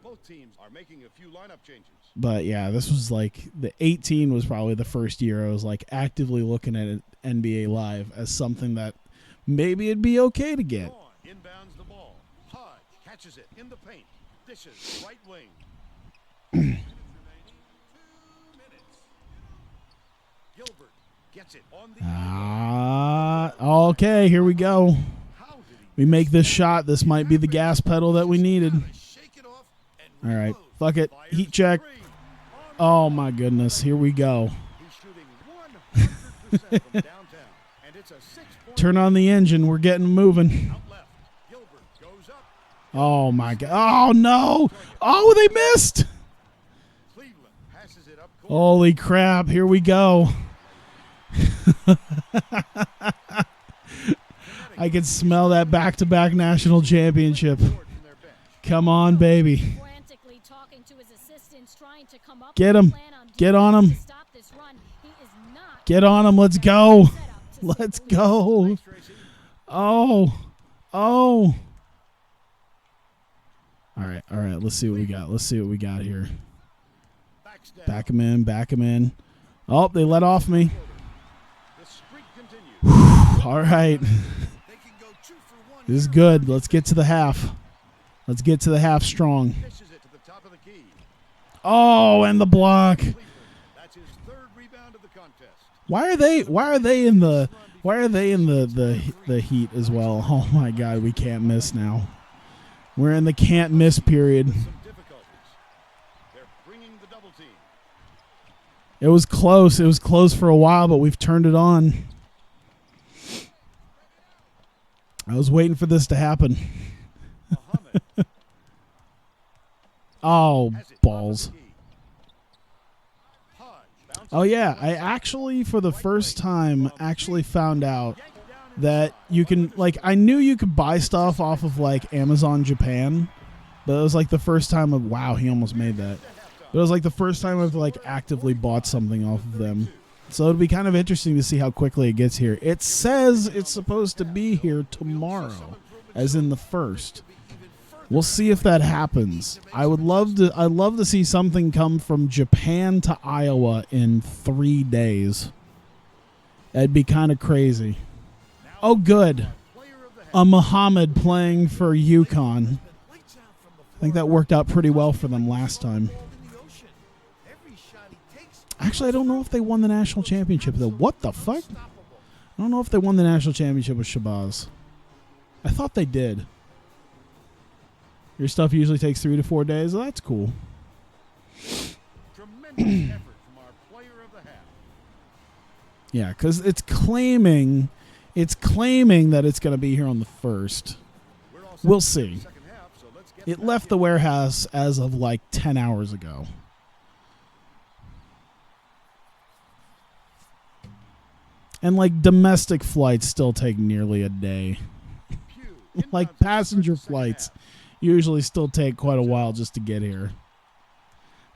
Both teams are making a few lineup changes. But yeah, this was like the 18 was probably the first year I was like actively looking at it, NBA Live as something that maybe it'd be okay to get. Inbounds the ball. Hodge catches it in the paint. Dishes right wing. Gilbert gets it on the okay, here we go. We make this shot. This might be the gas pedal that we needed. All right, fuck it. Heat check. Oh my goodness, here we go. Turn on the engine. We're getting moving. Oh my god. Oh no. Oh, they missed. Holy crap. Here we go. I can smell that back-to-back national championship. Come on, baby. Get him. Get on him. Get on him. Let's go. Let's go. Oh. All right. Let's see what we got. Let's see what we got here. Back him in. Oh, they let off me. Whew. All right. This is good. Let's get to the half. Let's get to the half strong. Oh, and the block. Why are they in the heat as well? Oh my god, we can't miss now. We're in the can't miss period. It was close. It was close for a while, but we've turned it on. I was waiting for this to happen. Oh, balls. Oh, yeah. I actually, for the first time, found out that you can, like, I knew you could buy stuff off of, like, Amazon Japan, but it was, like, the first time of, wow, he almost made that. But it was, like, the first time I've, like, actively bought something off of them. So it'll be kind of interesting to see how quickly it gets here. It says it's supposed to be here tomorrow, as in the 1st. We'll see if that happens. I'd love to see something come from Japan to Iowa in 3 days. That'd be kind of crazy. Oh, good. A Muhammad playing for Uconn. I think that worked out pretty well for them last time. Actually, I don't know if they won the national championship, though. What the fuck? I don't know if they won the national championship with Shabazz. I thought they did. Your stuff usually takes 3 to 4 days. Well, that's cool. Tremendous effort from our player of the half. Yeah, because it's claiming that it's going to be here on the 1st. We'll see. Second half, so let's get It left the warehouse as of like 10 hours ago. And like domestic flights still take nearly a day. Like passenger flights usually still take quite a while just to get here.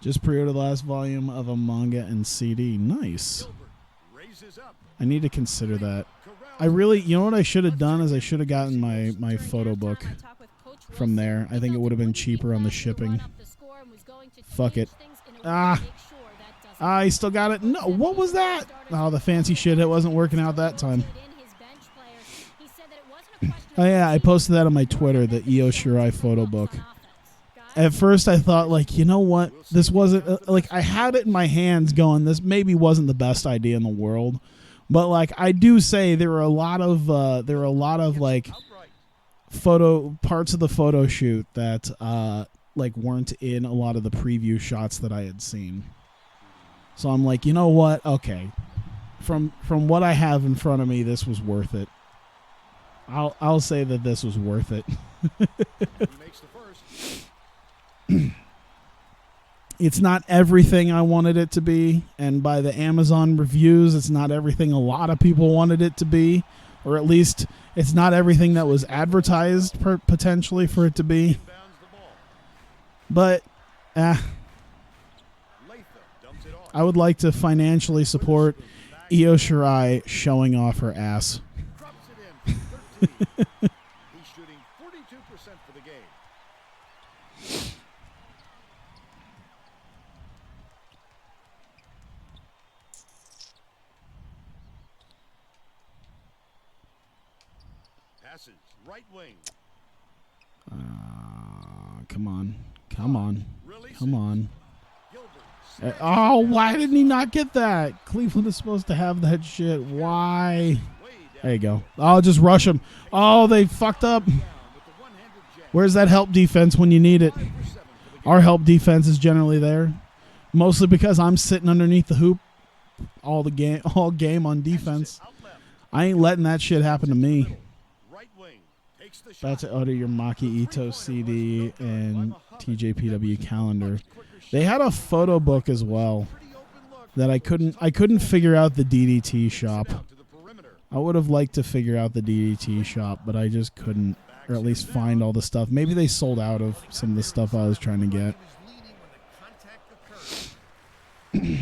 Just pre-ordered the last volume of a manga and CD. Nice. raises up. I need to consider that. I really, you know what I should have done is I should have gotten my photo book from there. I think it would have been cheaper on the shipping. Fuck it. I still got it. No, what was that? Oh, the fancy shit. It wasn't working out that time. Oh, yeah, I posted that on my Twitter, the Io Shirai photo book. At first, I thought, like, you know what? This wasn't, like, I had it in my hands going, this maybe wasn't the best idea in the world. But, like, I do say there were a lot of, like, photo, parts of the photo shoot that, like, weren't in a lot of the preview shots that I had seen. So I'm like, you know what? Okay. From what I have in front of me, this was worth it. I'll say that this was worth it. He makes the first. It's not everything I wanted it to be, and by the Amazon reviews, it's not everything a lot of people wanted it to be, or at least it's not everything that was advertised potentially for it to be. Bounds the ball. But Latham dumps it off. I would like to financially support Io Shirai showing off her ass. Drops it in. 13. He's shooting 42% for the game. Passes right wing. Come on. Come on. Releases. Come on. Gilbert. Oh, why didn't he not get that? Cleveland is supposed to have that shit. Why? Way down There you go. Oh, just rush him. Oh, they fucked up. with the one-handed jab. Where's that help defense when you need it? 5 for 7 for the game. Our help defense is generally there. Mostly because I'm sitting underneath the hoop all game on defense. Out left. I ain't letting that shit happen to me. Right wing. Takes the shot. About to order your Maki Ito CD and TJPW calendar. They had a photo book as well Pretty open look. that I couldn't figure out the DDT shop. Out to the perimeter. I would have liked to figure out the DDT shop, but I just couldn't, or at least find all the stuff. Maybe they sold out of some of the stuff I was trying to get. He was leading when the contact occurred.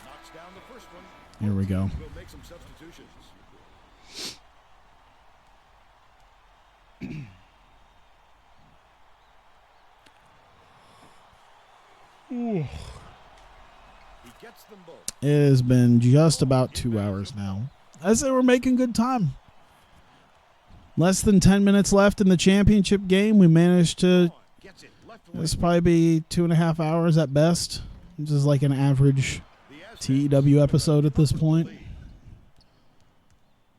Knocks down the first one. Here we go. We'll make some substitutions. He gets them both. It has been just about 2 hours now. I say we're making good time. Less than 10 minutes left in the championship game. We managed to, Gets it. Left wing. this probably be 2.5 hours at best. This is like an average TEW episode at this point.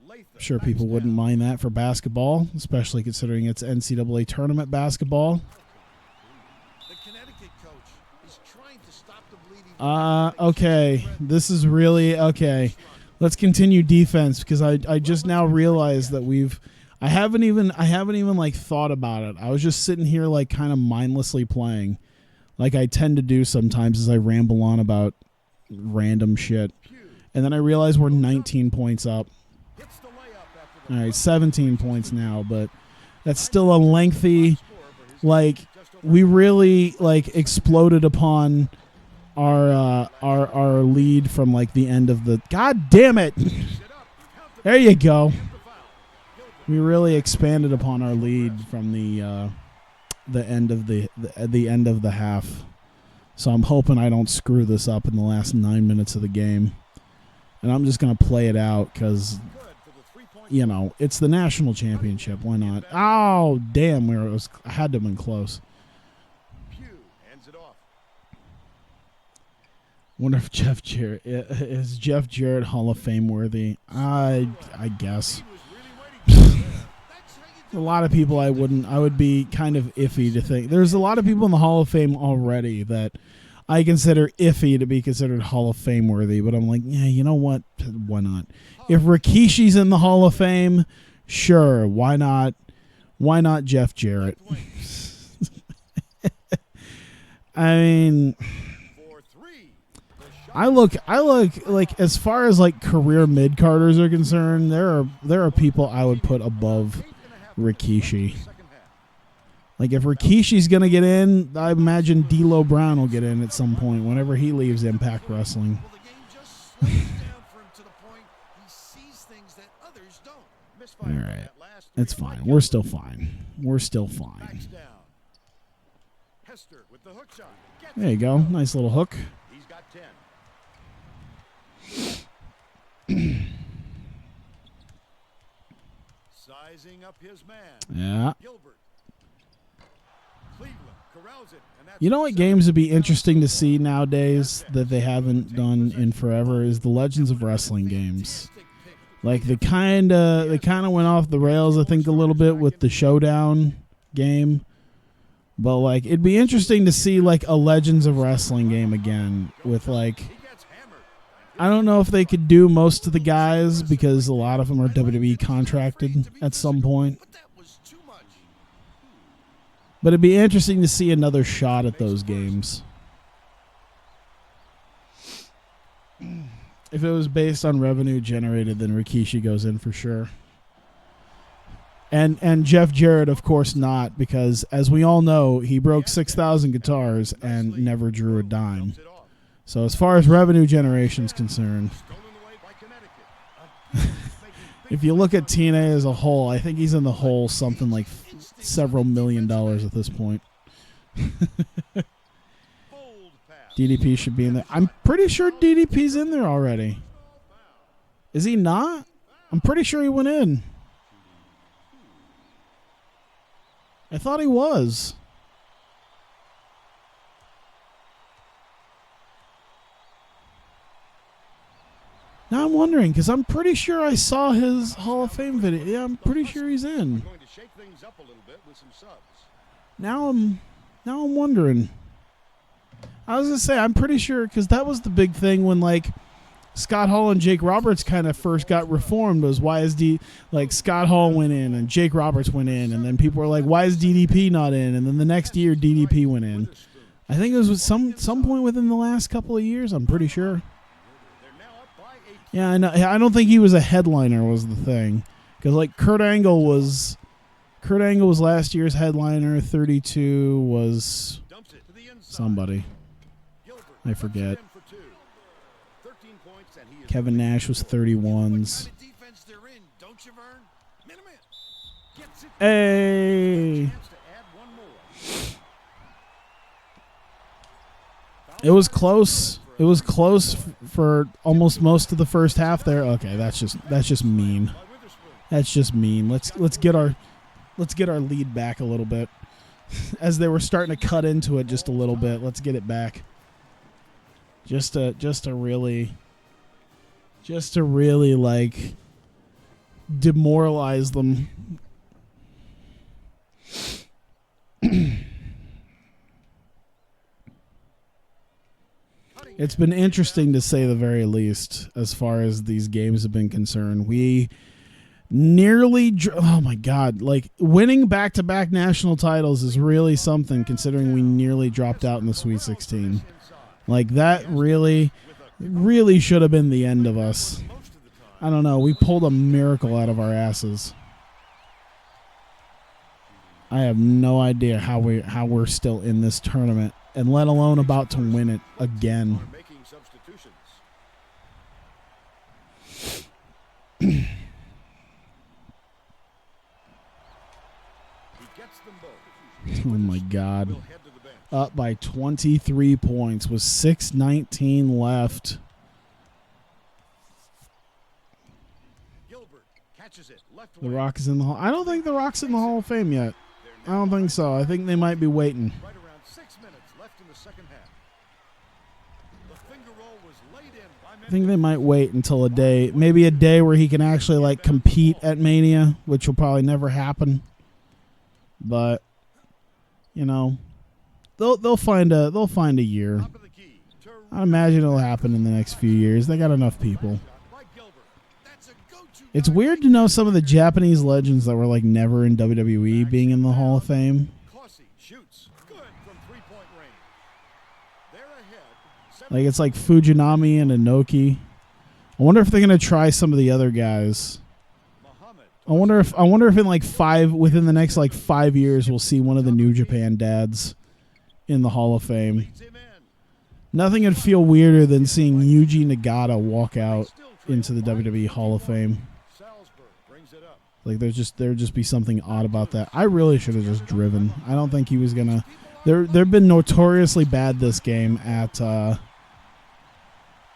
Latham I'm sure backs people wouldn't down. mind that for basketball, especially considering it's NCAA tournament basketball. The Connecticut coach is trying to stop the bleeding. Okay. This is really okay. Let's continue defense because I just now realized that I haven't even like thought about it. I was just sitting here like kind of mindlessly playing, like I tend to do sometimes as I ramble on about random shit. And then I realized we're 19 points up. Hits the layup after the All right, 17 points now, but that's still a lengthy, like, we really, like, exploded upon our lead from, like, the end of the, God damn it. There you go. We really expanded upon our lead from the end of the end of the half. So I'm hoping I don't screw this up in the last 9 minutes of the game. And I'm just going to play it out because, you know, it's the national championship. Why not? Oh, damn. I had to have been close. Wonder if Jeff Jarrett is Jeff Jarrett Hall of Fame worthy. I guess. A lot of people I would be kind of iffy to think. There's a lot of people in the Hall of Fame already that I consider iffy to be considered Hall of Fame worthy, but I'm like, yeah, you know what? Why not? If Rikishi's in the Hall of Fame, sure, why not? Why not Jeff Jarrett? I mean, I look like, as far as like career mid-carders are concerned, there are people I would put above Rikishi. Like, if Rikishi's going to get in, I imagine D'Lo Brown will get in at some point whenever he leaves Impact Wrestling. All right. It's fine. We're still fine. We're still fine. There you go. Nice little hook. He's got 10. Sizing up his man. Yeah. Gilbert. Cleveland corrals it, and that's You know what games would be interesting to see nowadays that they haven't done in forever is the Legends of Wrestling games. Like, they kind of went off the rails, I think, a little bit with the Showdown game. But, like, it'd be interesting to see, like, a Legends of Wrestling game again with, like, I don't know if they could do most of the guys because a lot of them are WWE contracted at some point. But it'd be interesting to see another shot at those games. If it was based on revenue generated, then Rikishi goes in for sure. And Jeff Jarrett, of course, not, because as we all know, he broke 6,000 guitars and never drew a dime. So as far as revenue generation is concerned, if you look at TNA as a whole, I think he's in the hole something like several $1 million at this point. DDP should be in there. I'm pretty sure DDP's in there already. Is he not? I'm pretty sure he went in. I thought he was. Now I'm wondering, because I'm pretty sure I saw his Hall of Fame video. Yeah, I'm pretty sure he's in. Now I'm wondering. I was going to say, I'm pretty sure, because that was the big thing when, like, Scott Hall and Jake Roberts kind of first got reformed, was why is Scott Hall went in and Jake Roberts went in, and then people were like, why is DDP not in? And then the next year DDP went in. I think it was some point within the last couple of years, I'm pretty sure. Yeah, I don't think he was a headliner was the thing. Because, like, Kurt Angle was last year's headliner. 32 was somebody. I forget. Kevin Nash was 31s. Hey! It was close. It was close for almost most of the first half there. Okay, that's just mean. That's just mean. Let's get our lead back a little bit. As they were starting to cut into it just a little bit. Let's get it back. Just to really like demoralize them. It's been interesting to say the very least as far as these games have been concerned. We nearly, oh my God, like winning back-to-back national titles is really something considering we nearly dropped out in the Sweet 16. Like that really, It really should have been the end of us. I don't know. We pulled a miracle out of our asses. I have no idea how we're still in this tournament, and let alone about to win it again. Oh my God. Up by 23 points with 6:19 left. The Rock is in the Hall. I don't think the Rock's in the Hall of Fame yet. I don't think so. I think they might be waiting. Right around 6 minutes left in the second half. The finger roll was laid in by I think they might wait until a day, maybe a day where he can actually like compete at Mania, which will probably never happen. But you know, they'll find a year. I imagine it'll happen in the next few years. They got enough people. It's weird to know some of the Japanese legends that were like never in WWE being in the Hall of Fame. Like it's like Fujinami and Inoki. I wonder if they're gonna try some of the other guys. I wonder if in like within the next like 5 years we'll see one of the New Japan dads in the Hall of Fame. Nothing would feel weirder than seeing Yuji Nagata walk out into the WWE Hall of Fame. Like there'd just be something odd about that. I really should have just driven. I don't think he was gonna. They've been notoriously bad this game at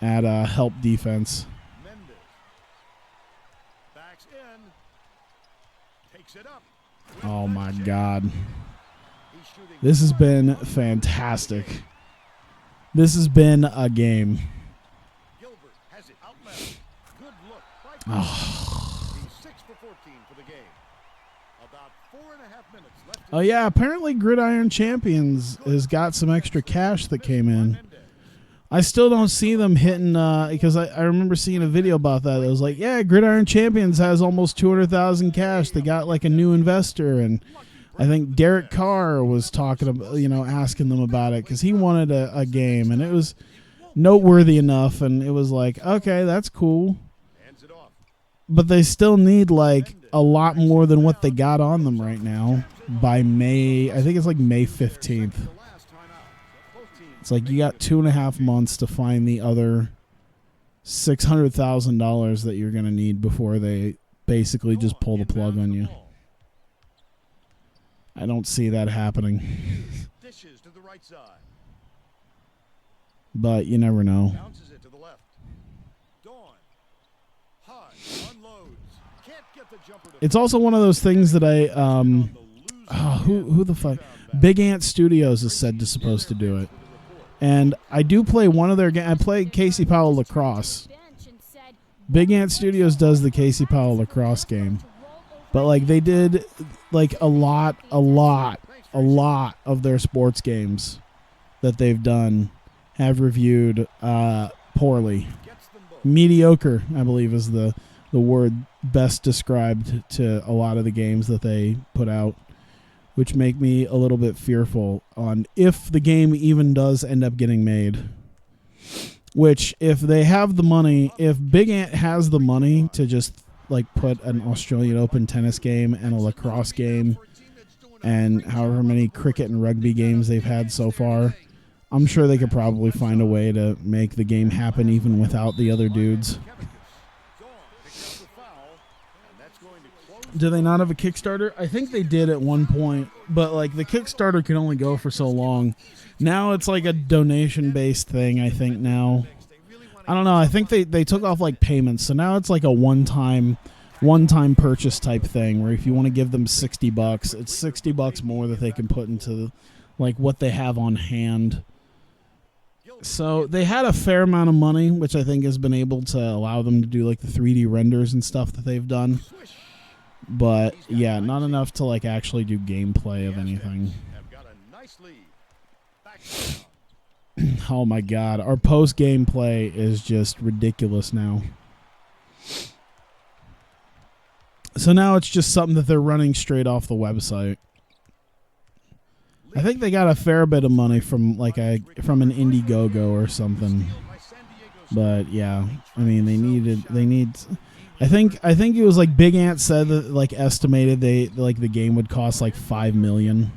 help defense. Oh my God. This has been fantastic. This has been a game. Oh yeah, apparently Gridiron Champions has got some extra cash that came in. I still don't see them hitting, because I remember seeing a video about that. It was like, yeah, Gridiron Champions has almost 200,000 cash. They got like a new investor, and I think Derek Carr was talking about, asking them about it because he wanted a game, and it was noteworthy enough, and it was like, okay, that's cool. But they still need like a lot more than what they got on them right now by May. I think it's like May 15th. It's like you got 2.5 months to find the other $600,000 that you're going to need before they basically just pull the plug on you. I don't see that happening. But you never know. It's also one of those things that who the fuck? Big Ant Studios is said to supposed to do it. And I do play one of their games. I play Casey Powell Lacrosse. Big Ant Studios does the Casey Powell Lacrosse game. But like they did like a lot of their sports games that they've done have reviewed poorly. Mediocre, I believe, is the word best described to a lot of the games that they put out, which make me a little bit fearful on if the game even does end up getting made. Which, if they have the money, if Big Ant has the money to just like put an Australian Open tennis game and a lacrosse game and however many cricket and rugby games they've had so far, I'm sure they could probably find a way to make the game happen even without the other dudes. Do they not have a Kickstarter? I think they did at one point, but like the Kickstarter can only go for so long. Now it's like a donation-based thing, I think now. I don't know. I think they took off like payments, so now it's like a one-time purchase type thing where if you want to give them $60, it's $60 more that they can put into like what they have on hand. So they had a fair amount of money, which I think has been able to allow them to do like the 3D renders and stuff that they've done. But yeah, not enough to like actually do gameplay of anything. Oh my God, our post gameplay is just ridiculous now. So now it's just something that they're running straight off the website. I think they got a fair bit of money from like from an Indiegogo or something. But yeah, I mean they need. I think it was like Big Ant said that like estimated the game would cost like $5 million,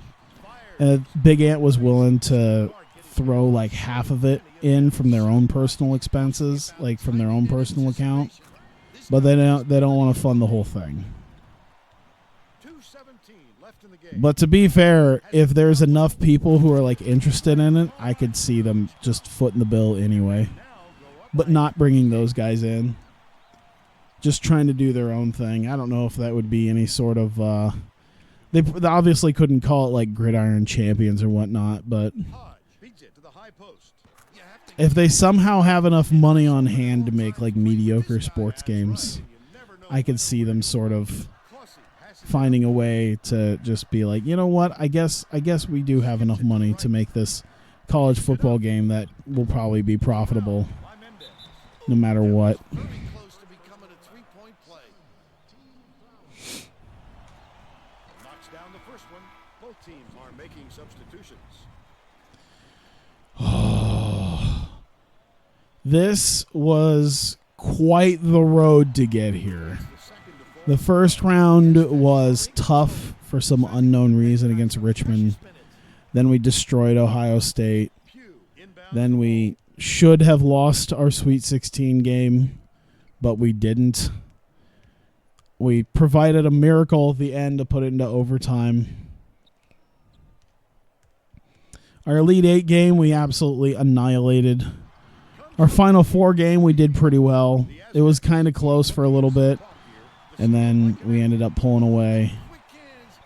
and Big Ant was willing to throw like half of it in from their own personal expenses, like from their own personal account, but they don't want to fund the whole thing. But to be fair, if there's enough people who are like interested in it, I could see them just footing the bill anyway, but not bringing those guys in. Just trying to do their own thing. I don't know if that would be any sort of. They obviously couldn't call it like Gridiron Champions or whatnot, but if they somehow have enough money on hand to make like mediocre sports games, I could see them sort of finding a way to just be like, you know what? I guess we do have enough money to make this college football game that will probably be profitable, no matter what. This was quite the road to get here. The first round was tough for some unknown reason against Richmond. Then we destroyed Ohio State. Then we should have lost our Sweet 16 game, but we didn't. We provided a miracle at the end to put it into overtime. Our Elite 8 game, we absolutely annihilated. Our Final Four game, we did pretty well. It was kind of close for a little bit, and then we ended up pulling away.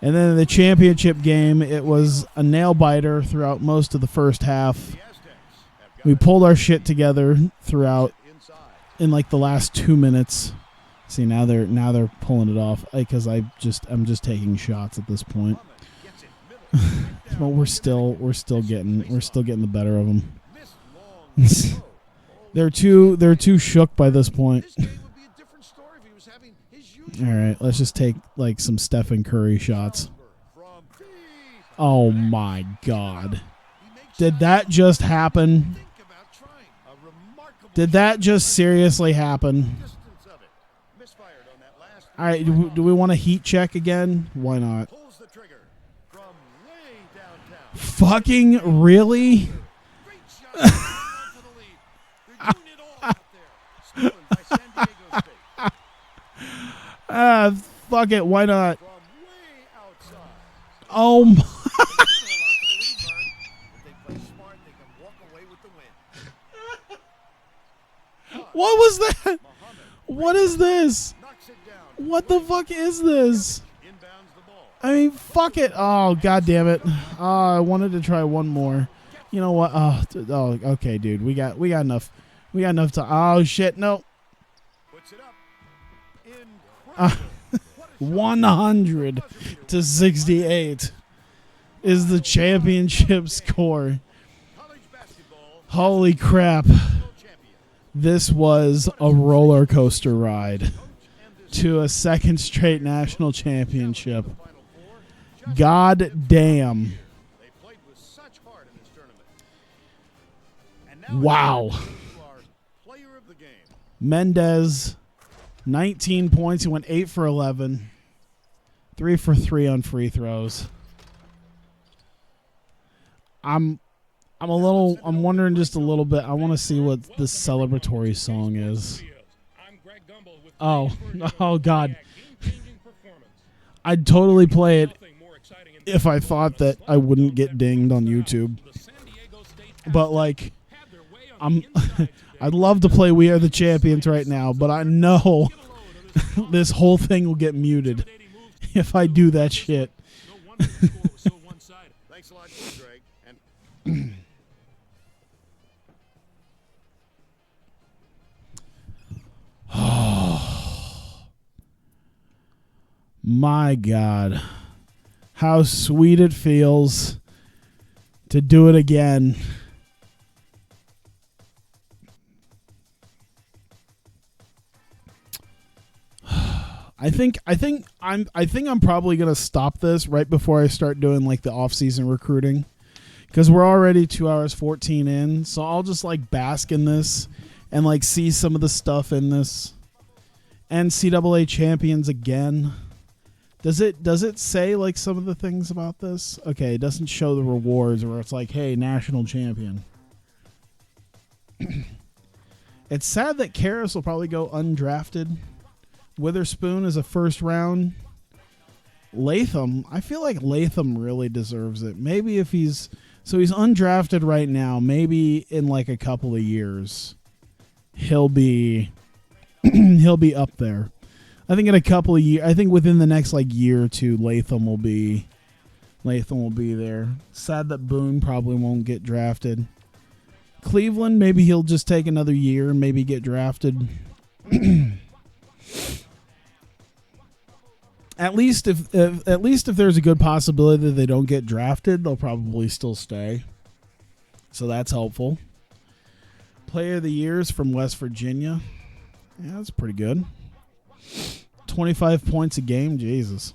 And then in the championship game, it was a nail-biter throughout most of the first half. We pulled our shit together throughout in like the last 2 minutes. See, now they're pulling it off because I'm just taking shots at this point. But we're still getting the better of them. They're too shook by this point. All right, let's just take like some Stephen Curry shots. Oh my God. Did that just happen? Did that just seriously happen? All right, do we want to heat check again? Why not? Fucking really? Fuck it, why not? Oh my. What was that? What is this? What the fuck is this? I mean, fuck it. Oh, god damn it. I wanted to try one more. You know what? Oh, okay, dude. We got enough. We got enough to. Oh shit, no. 100-68 is the championship score. Holy crap. This was a roller coaster ride to a second straight national championship. God damn. Wow. Mendez, 19 points. He went 8 for 11. 3 for 3 on free throws. I'm wondering just a little bit. I want to see what this celebratory song is. Oh God. I'd totally play it if I thought that I wouldn't get dinged on YouTube. But like, I'd love to play We Are the Champions right now, but I know this whole thing will get muted if I do that shit. Thanks a lot, Greg. My God. How sweet it feels to do it again. I think I'm probably gonna stop this right before I start doing like the off-season recruiting, because we're already 2 hours 14 in. So I'll just like bask in this and like see some of the stuff in this. NCAA champions again. Does it say like some of the things about this? Okay, it doesn't show the rewards where it's like, hey, national champion. It's sad that Karras will probably go undrafted. Witherspoon is a first round. Latham, I feel like Latham really deserves it. Maybe if he's undrafted right now, maybe in like a couple of years he'll be he'll be up there. I think in a couple of years, I think within the next like year or two, Latham will be there. Sad that Boone probably won't get drafted. Cleveland, maybe he'll just take another year and maybe get drafted. At least if there's a good possibility that they don't get drafted, they'll probably still stay. So that's helpful. Player of the Years from West Virginia. Yeah, that's pretty good. 25 points a game. Jesus.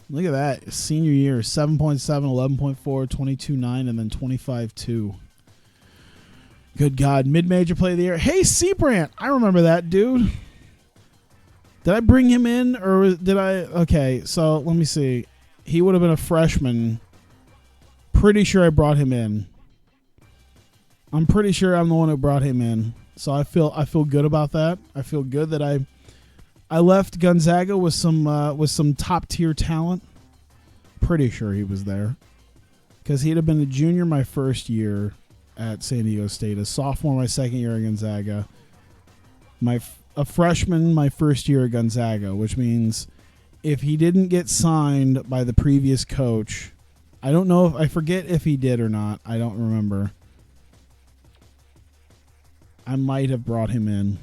Look at that. Senior year. 7.7, 11.4, 22.9, and then 25.2. Good God. Mid-major Player of the Year. Hey, Seabrant. I remember that dude. Did I bring him in or did I? Okay, so let me see. He would have been a freshman. Pretty sure I brought him in. I'm pretty sure I'm the one who brought him in. So I feel good about that. I feel good that I left Gonzaga with some top tier talent. Pretty sure he was there because he'd have been a junior my first year at San Diego State, a sophomore my second year at Gonzaga, a freshman my first year at Gonzaga, which means if he didn't get signed by the previous coach, I don't know if I forget if he did or not. I don't remember. I might have brought him in.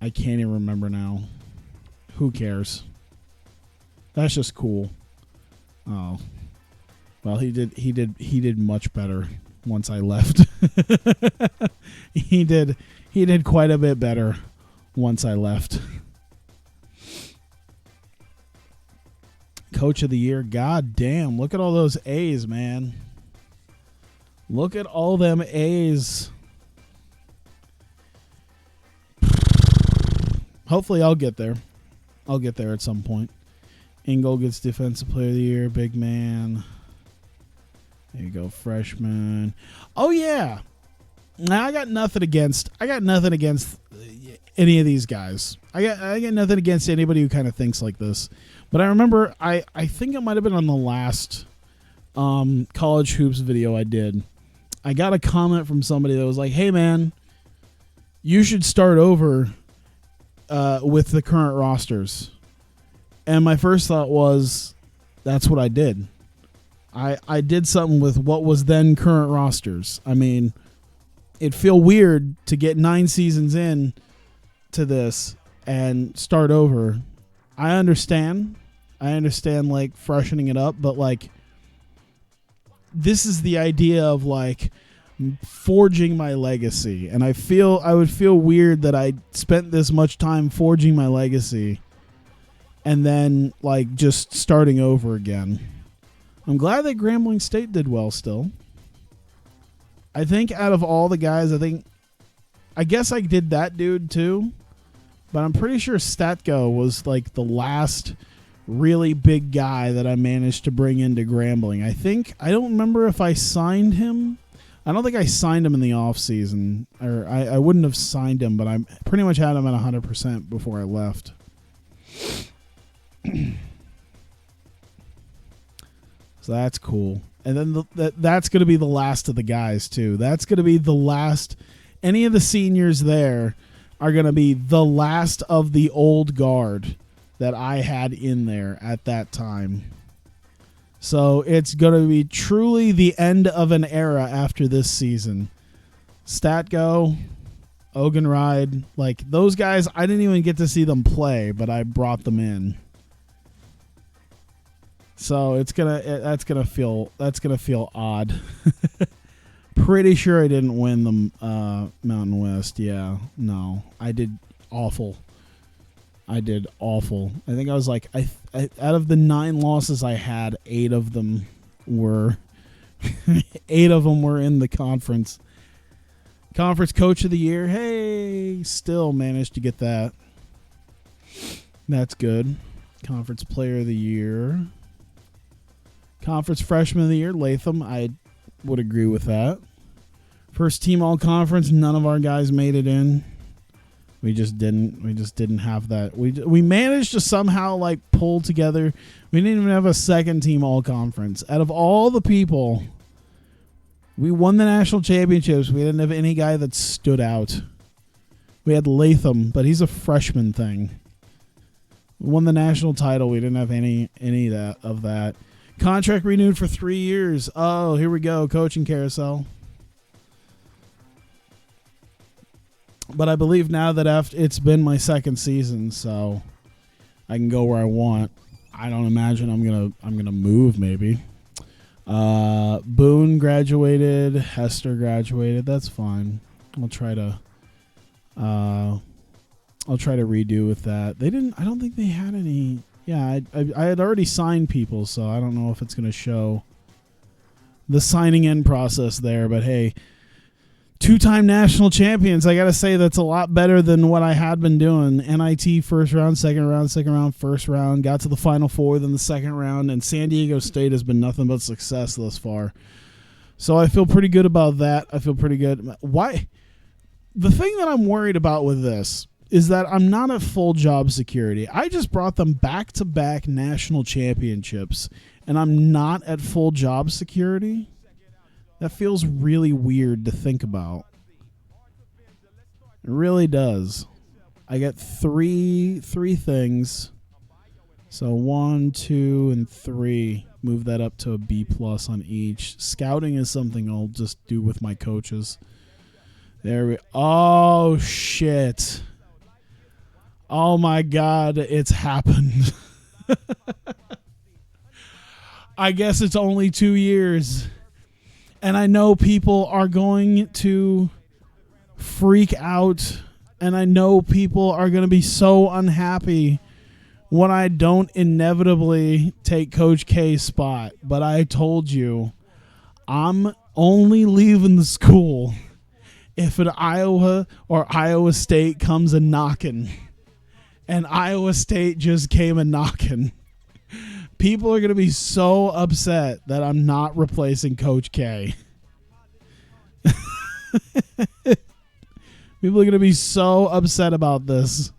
I can't even remember now. Who cares? That's just cool. Oh. Well, he did much better once I left. He did quite a bit better once I left. Coach of the Year. God damn, look at all those A's, man. Look at all them A's. Hopefully I'll get there. I'll get there at some point. Engel gets Defensive Player of the Year. Big man. There you go, freshman. Oh yeah. Now I got nothing against any of these guys. I got nothing against anybody who kind of thinks like this. But I remember I think it might have been on the last college hoops video I did. I got a comment from somebody that was like, "Hey man, you should start over with the current rosters." And my first thought was, that's what I did. I did something with what was then current rosters. I mean, it'd feel weird to get 9 seasons in to this and start over. I understand like freshening it up, but like this is the idea of like forging my legacy, and I would feel weird that I spent this much time forging my legacy and then like just starting over again. I'm glad that Grambling State did well still. I think out of all the guys, I guess I did that dude too, but I'm pretty sure Statko was like the last really big guy that I managed to bring into Grambling. I don't remember if I signed him. I don't think I signed him in the off season, or I wouldn't have signed him, but I pretty much had him at 100% before I left. So that's cool. And then that's going to be the last of the guys too. That's going to be the last. Any of the seniors there are going to be the last of the old guard that I had in there at that time. So it's going to be truly the end of an era after this season. Statko, Ogenride, like those guys, I didn't even get to see them play, but I brought them in. So that's gonna feel odd. Pretty sure I didn't win the Mountain West. Yeah, no, I did awful. I think I was like, I out of the 9 losses I had, 8 of them were 8 of them were in the conference. Conference Coach of the Year. Hey, still managed to get that. That's good. Conference Player of the Year. Conference Freshman of the Year, Latham. I would agree with that. First team all-conference. None of our guys made it in. We just didn't have that. We managed to somehow like pull together. We didn't even have a second team all-conference. Out of all the people, we won the national championships. We didn't have any guy that stood out. We had Latham, but he's a freshman thing. We won the national title. We didn't have any of that. Contract renewed for 3 years. Oh, here we go. Coaching carousel. But I believe now that after it's been my second season, so I can go where I want. I don't imagine I'm gonna move. Maybe. Boone graduated. Hester graduated. That's fine. I'll try to redo with that. They didn't. I don't think they had any. Yeah, I had already signed people, so I don't know if it's gonna show the signing in process there. But hey. 2-time national champions. I got to say that's a lot better than what I had been doing. NIT first round, second round, first round. Got to the Final Four, then the second round. And San Diego State has been nothing but success thus far. So I feel pretty good about that. I feel pretty good. Why? The thing that I'm worried about with this is that I'm not at full job security. I just brought them back-to-back national championships, and I'm not at full job security. That feels really weird to think about. It really does. I get three things. So 1, 2, and 3. Move that up to a B+ on each. Scouting is something I'll just do with my coaches. There we. Oh shit. Oh my God, it's happened. I guess it's only 2 years. And I know people are going to freak out, and I know people are going to be so unhappy when I don't inevitably take Coach K's spot. But I told you, I'm only leaving the school if an Iowa or Iowa State comes a knocking. And Iowa State just came a knocking. People are going to be so upset that I'm not replacing Coach K. People are going to be so upset about this.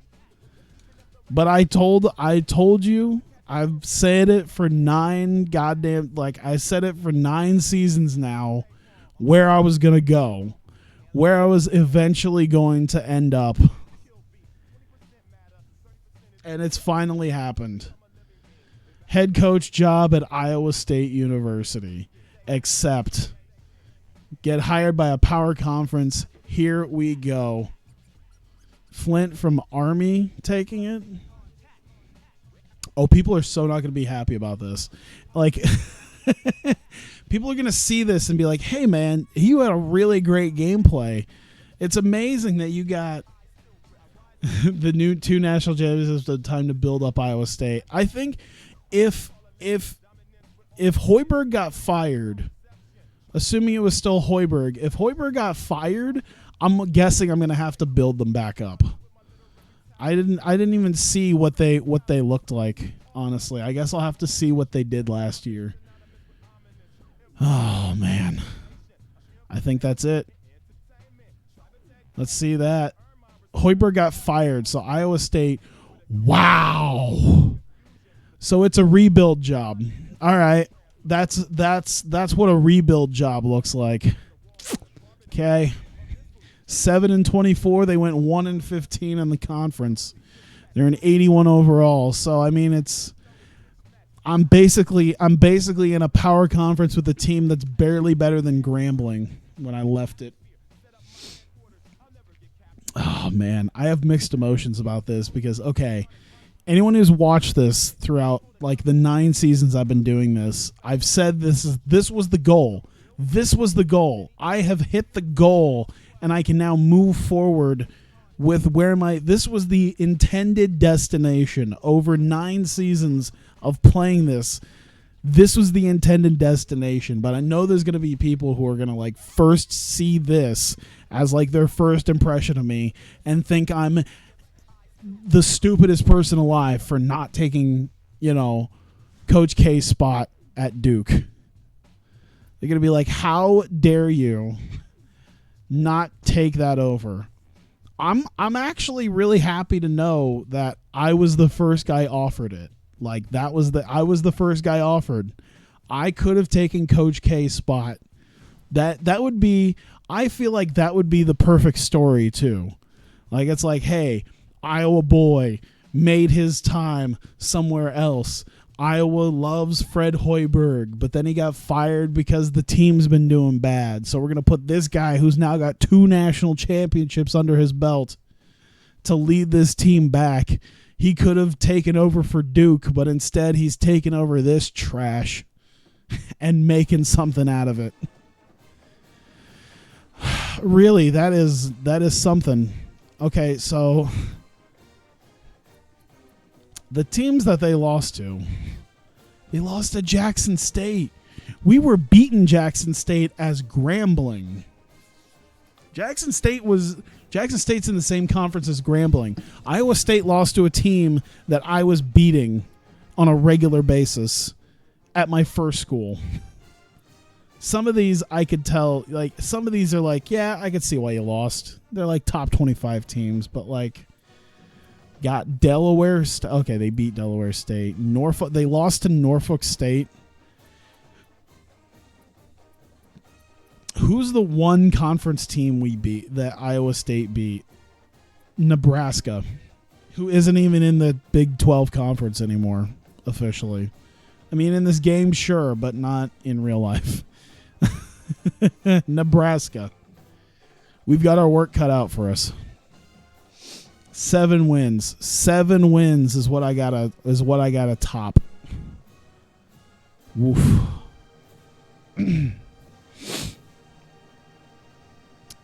But I told you, I've said it for 9 I said it for 9 seasons now, where I was going to go, where I was eventually going to end up. And it's finally happened. Head coach job at Iowa State University. Except get hired by a power conference. Here we go. Flint from Army taking it. Oh, people are so not going to be happy about this. Like, people are going to see this and be like, hey, man, you had a really great gameplay. It's amazing that you got the new 2 national championships, the time to build up Iowa State. I think if Hoiberg got fired, assuming it was still Hoiberg, if Hoiberg got fired, I'm guessing I'm going to have to build them back up. I didn't even see what they looked like, honestly. I guess I'll have to see what they did last year. Oh man. I think that's it. Let's see that. Hoiberg got fired, so Iowa State. Wow. So it's a rebuild job. All right. That's what a rebuild job looks like. Okay. 7-24. They went 1-15 in the conference. They're an 81 overall. So I mean, I'm basically in a power conference with a team that's barely better than Grambling when I left it. Oh man, I have mixed emotions about this because okay, anyone who's watched this throughout like the 9 seasons I've been doing this, I've said this was the goal. This was the goal. I have hit the goal and I can now move forward with where this was the intended destination over 9 seasons of playing this. This was the intended destination, but I know there's going to be people who are going to like first see this as like their first impression of me and think I'm the stupidest person alive for not taking, Coach K's spot at Duke. They're going to be like, how dare you not take that over? I'm actually really happy to know that I was the first guy offered it. Like I was the first guy offered. I could have taken Coach K's spot. That would be, I feel like that would be the perfect story too. Like it's like, hey, Iowa boy made his time somewhere else. Iowa loves Fred Hoiberg, but then he got fired because the team's been doing bad. So we're going to put this guy who's now got 2 national championships under his belt to lead this team back. He could have taken over for Duke, but instead he's taken over this trash and making something out of it. Really, that is something. Okay, so the teams that they lost to Jackson State. We were beating Jackson State as Grambling. Jackson State's in the same conference as Grambling. Iowa State lost to a team that I was beating on a regular basis at my first school. Some of these I could tell, like, some of these are like, yeah, I could see why you lost. They're like top 25 teams, but like, got Delaware. Okay, they beat Delaware State. Norfolk, they lost to Norfolk State. Who's the one conference team we beat that Iowa State beat? Nebraska, who isn't even in the Big 12 conference anymore, officially. I mean, in this game, sure, but not in real life. Nebraska. We've got our work cut out for us. 7 wins. 7 wins is what I gotta top. Woof.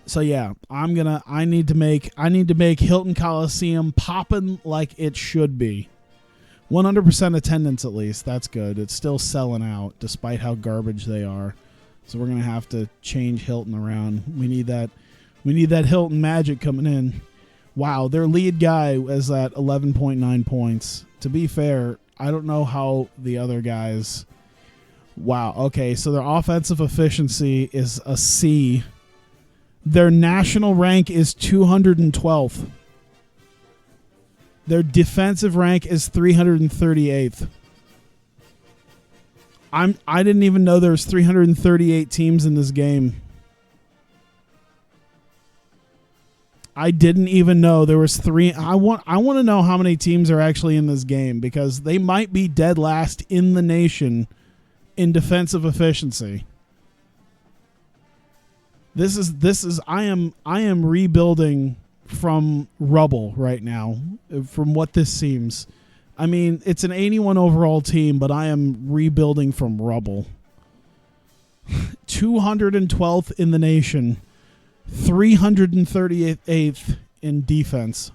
So yeah, I need to make Hilton Coliseum popping like it should be. 100% attendance at least. That's good. It's still selling out despite how garbage they are. So we're gonna have to change Hilton around. We need that Hilton magic coming in. Wow, their lead guy is at 11.9 points. To be fair, I don't know how the other guys. Wow. Okay, so their offensive efficiency is a C. Their national rank is 212th. Their defensive rank is 338th. I didn't even know there was 338 teams in this game. I didn't even know there was 3. I want to know how many teams are actually in this game because they might be dead last in the nation in defensive efficiency. This is I am rebuilding from rubble right now from what this seems. I mean, it's an 81 overall team, but I am rebuilding from rubble. 212th in the nation, 338th in defense.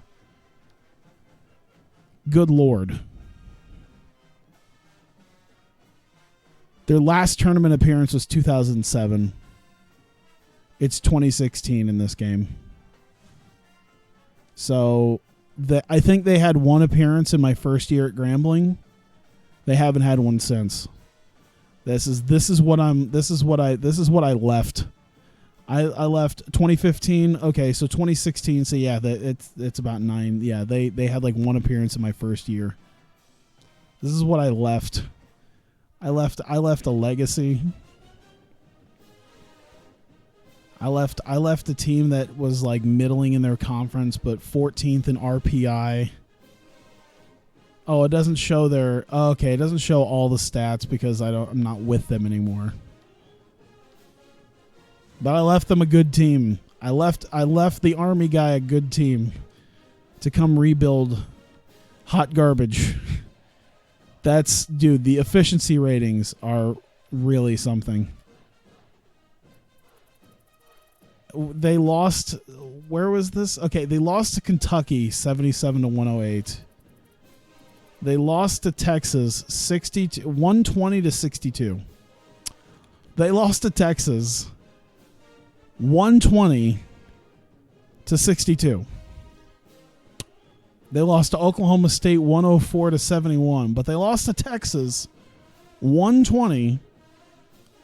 Good Lord. Their last tournament appearance was 2007. It's 2016 in this game. So I think they had one appearance in my first year at Grambling. They haven't had one since. This is what I left. I left 2015. Okay, so 2016. So yeah, it's about 9. Yeah, they had like one appearance in my first year. This is what I left. I left a legacy. I left a team that was like middling in their conference, but 14th in RPI. Oh, it doesn't show their. Oh, okay, it doesn't show all the stats because I'm not with them anymore. But I left them a good team. I left the Army guy a good team to come rebuild hot garbage. Dude, the efficiency ratings are really something. They lost. Where was this? Okay, they lost to Kentucky 77-108. They lost to Texas 120 to 62. They lost to Texas 120 to 62. They lost to Oklahoma State 104 to 71, but they lost to Texas 120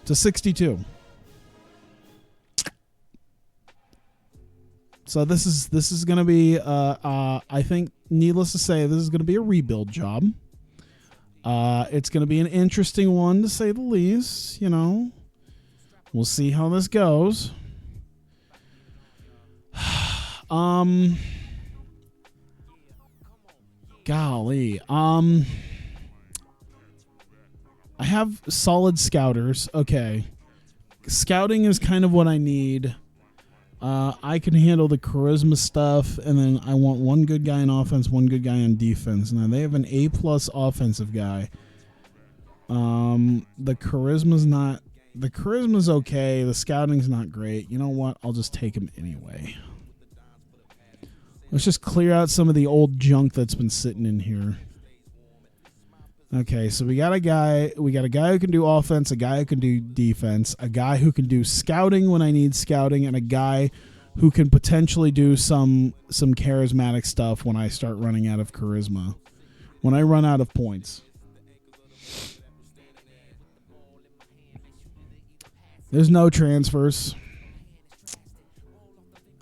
to 62. So this is going to be, I think, needless to say, this is going to be a rebuild job. It's going to be an interesting one, to say the least. You know, we'll see how this goes. Golly. I have solid scouters. Okay. Scouting is kind of what I need. I can handle the charisma stuff, and then I want one good guy on offense, one good guy on defense. Now, they have an A+ offensive guy. The charisma's okay. The scouting's not great. You know what? I'll just take him anyway. Let's just clear out some of the old junk that's been sitting in here. Okay, so we got a guy who can do offense, a guy who can do defense, a guy who can do scouting when I need scouting, and a guy who can potentially do some charismatic stuff when I start running out of charisma. When I run out of points. There's no transfers.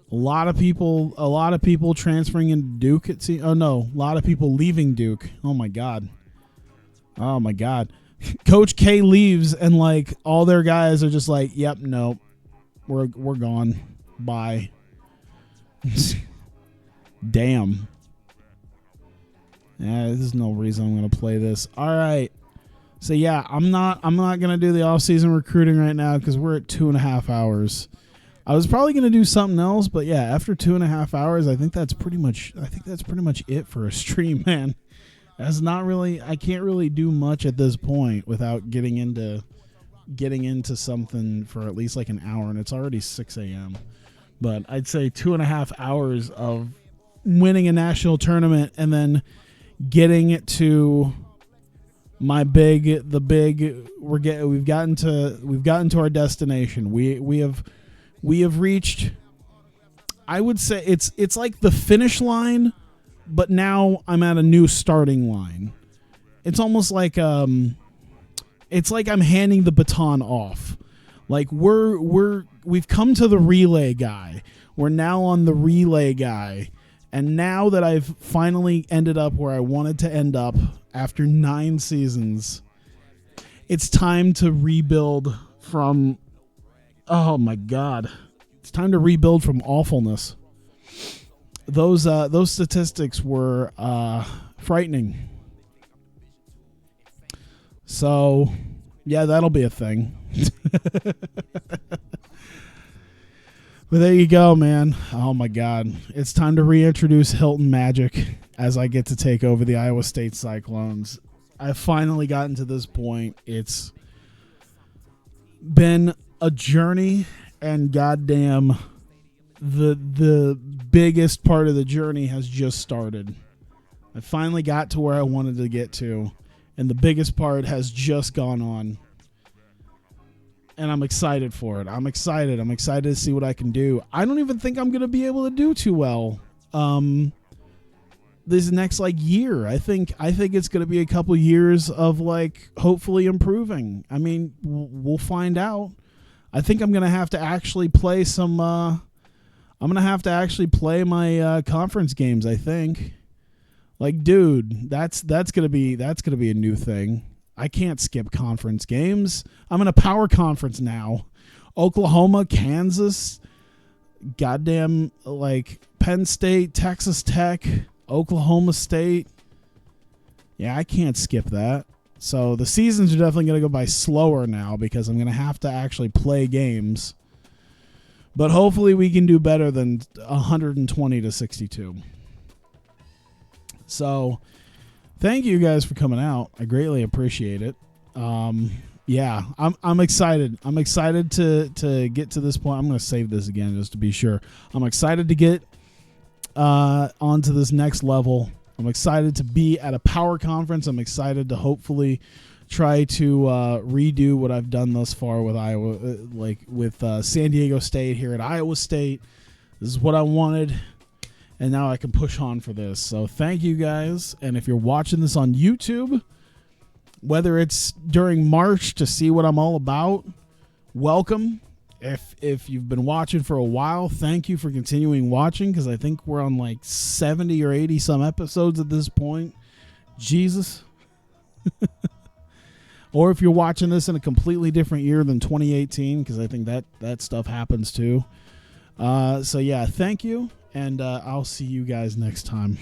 A lot of people transferring into Duke. A lot of people leaving Duke. Oh my God. Coach K leaves, and like all their guys are just like, "Yep, no, we're gone. Bye." Damn. Yeah, there's no reason I'm gonna play this. All right. So yeah, I'm not gonna do the off-season recruiting right now because we're at 2.5 hours. I was probably gonna do something else, but yeah, after 2.5 hours, I think that's pretty much it for a stream, man. That's not really. I can't really do much at this point without getting into something for at least like an hour, and it's already 6 a.m. But I'd say 2.5 hours of winning a national tournament and then getting it to we've gotten to our destination. We have reached. I would say it's like the finish line. But now I'm at a new starting line. It's almost like it's like I'm handing the baton off. Like we've come to the relay guy. We're now on the relay guy. And now that I've finally ended up where I wanted to end up after 9 seasons, it's time to rebuild from, oh my God. It's time to rebuild from awfulness. Those statistics were frightening. So, yeah, that'll be a thing. But there you go, man. Oh, my God. It's time to reintroduce Hilton Magic as I get to take over the Iowa State Cyclones. I've finally gotten to this point. It's been a journey, and goddamn, the biggest part of the journey has just started. I finally got to where I wanted to get to, and the biggest part has just gone on. And I'm excited for it. I'm excited to see what I can do. I don't even think I'm going to be able to do too well this next year. I think it's going to be a couple years of hopefully improving. I mean, we'll find out. I think I'm going to have to actually play some I'm going to have to actually play my conference games, I think. Dude, that's going to be a new thing. I can't skip conference games. I'm in a power conference now. Oklahoma, Kansas, goddamn Penn State, Texas Tech, Oklahoma State. Yeah, I can't skip that. So the seasons are definitely going to go by slower now because I'm going to have to actually play games. But hopefully we can do better than 120 to 62. So thank you guys for coming out. I greatly appreciate it. Yeah, I'm excited. I'm excited to get to this point. I'm going to save this again just to be sure. I'm excited to get onto this next level. I'm excited to be at a power conference. I'm excited to hopefully try to redo what I've done thus far with Iowa, with San Diego State here at Iowa State. This is what I wanted, and now I can push on for this. So thank you guys, and if you're watching this on YouTube, whether it's during March to see what I'm all about, welcome. If you've been watching for a while, thank you for continuing watching, because I think we're on like 70 or 80 some episodes at this point. Jesus. Or if you're watching this in a completely different year than 2018, because I think that stuff happens too. So yeah, thank you, and I'll see you guys next time.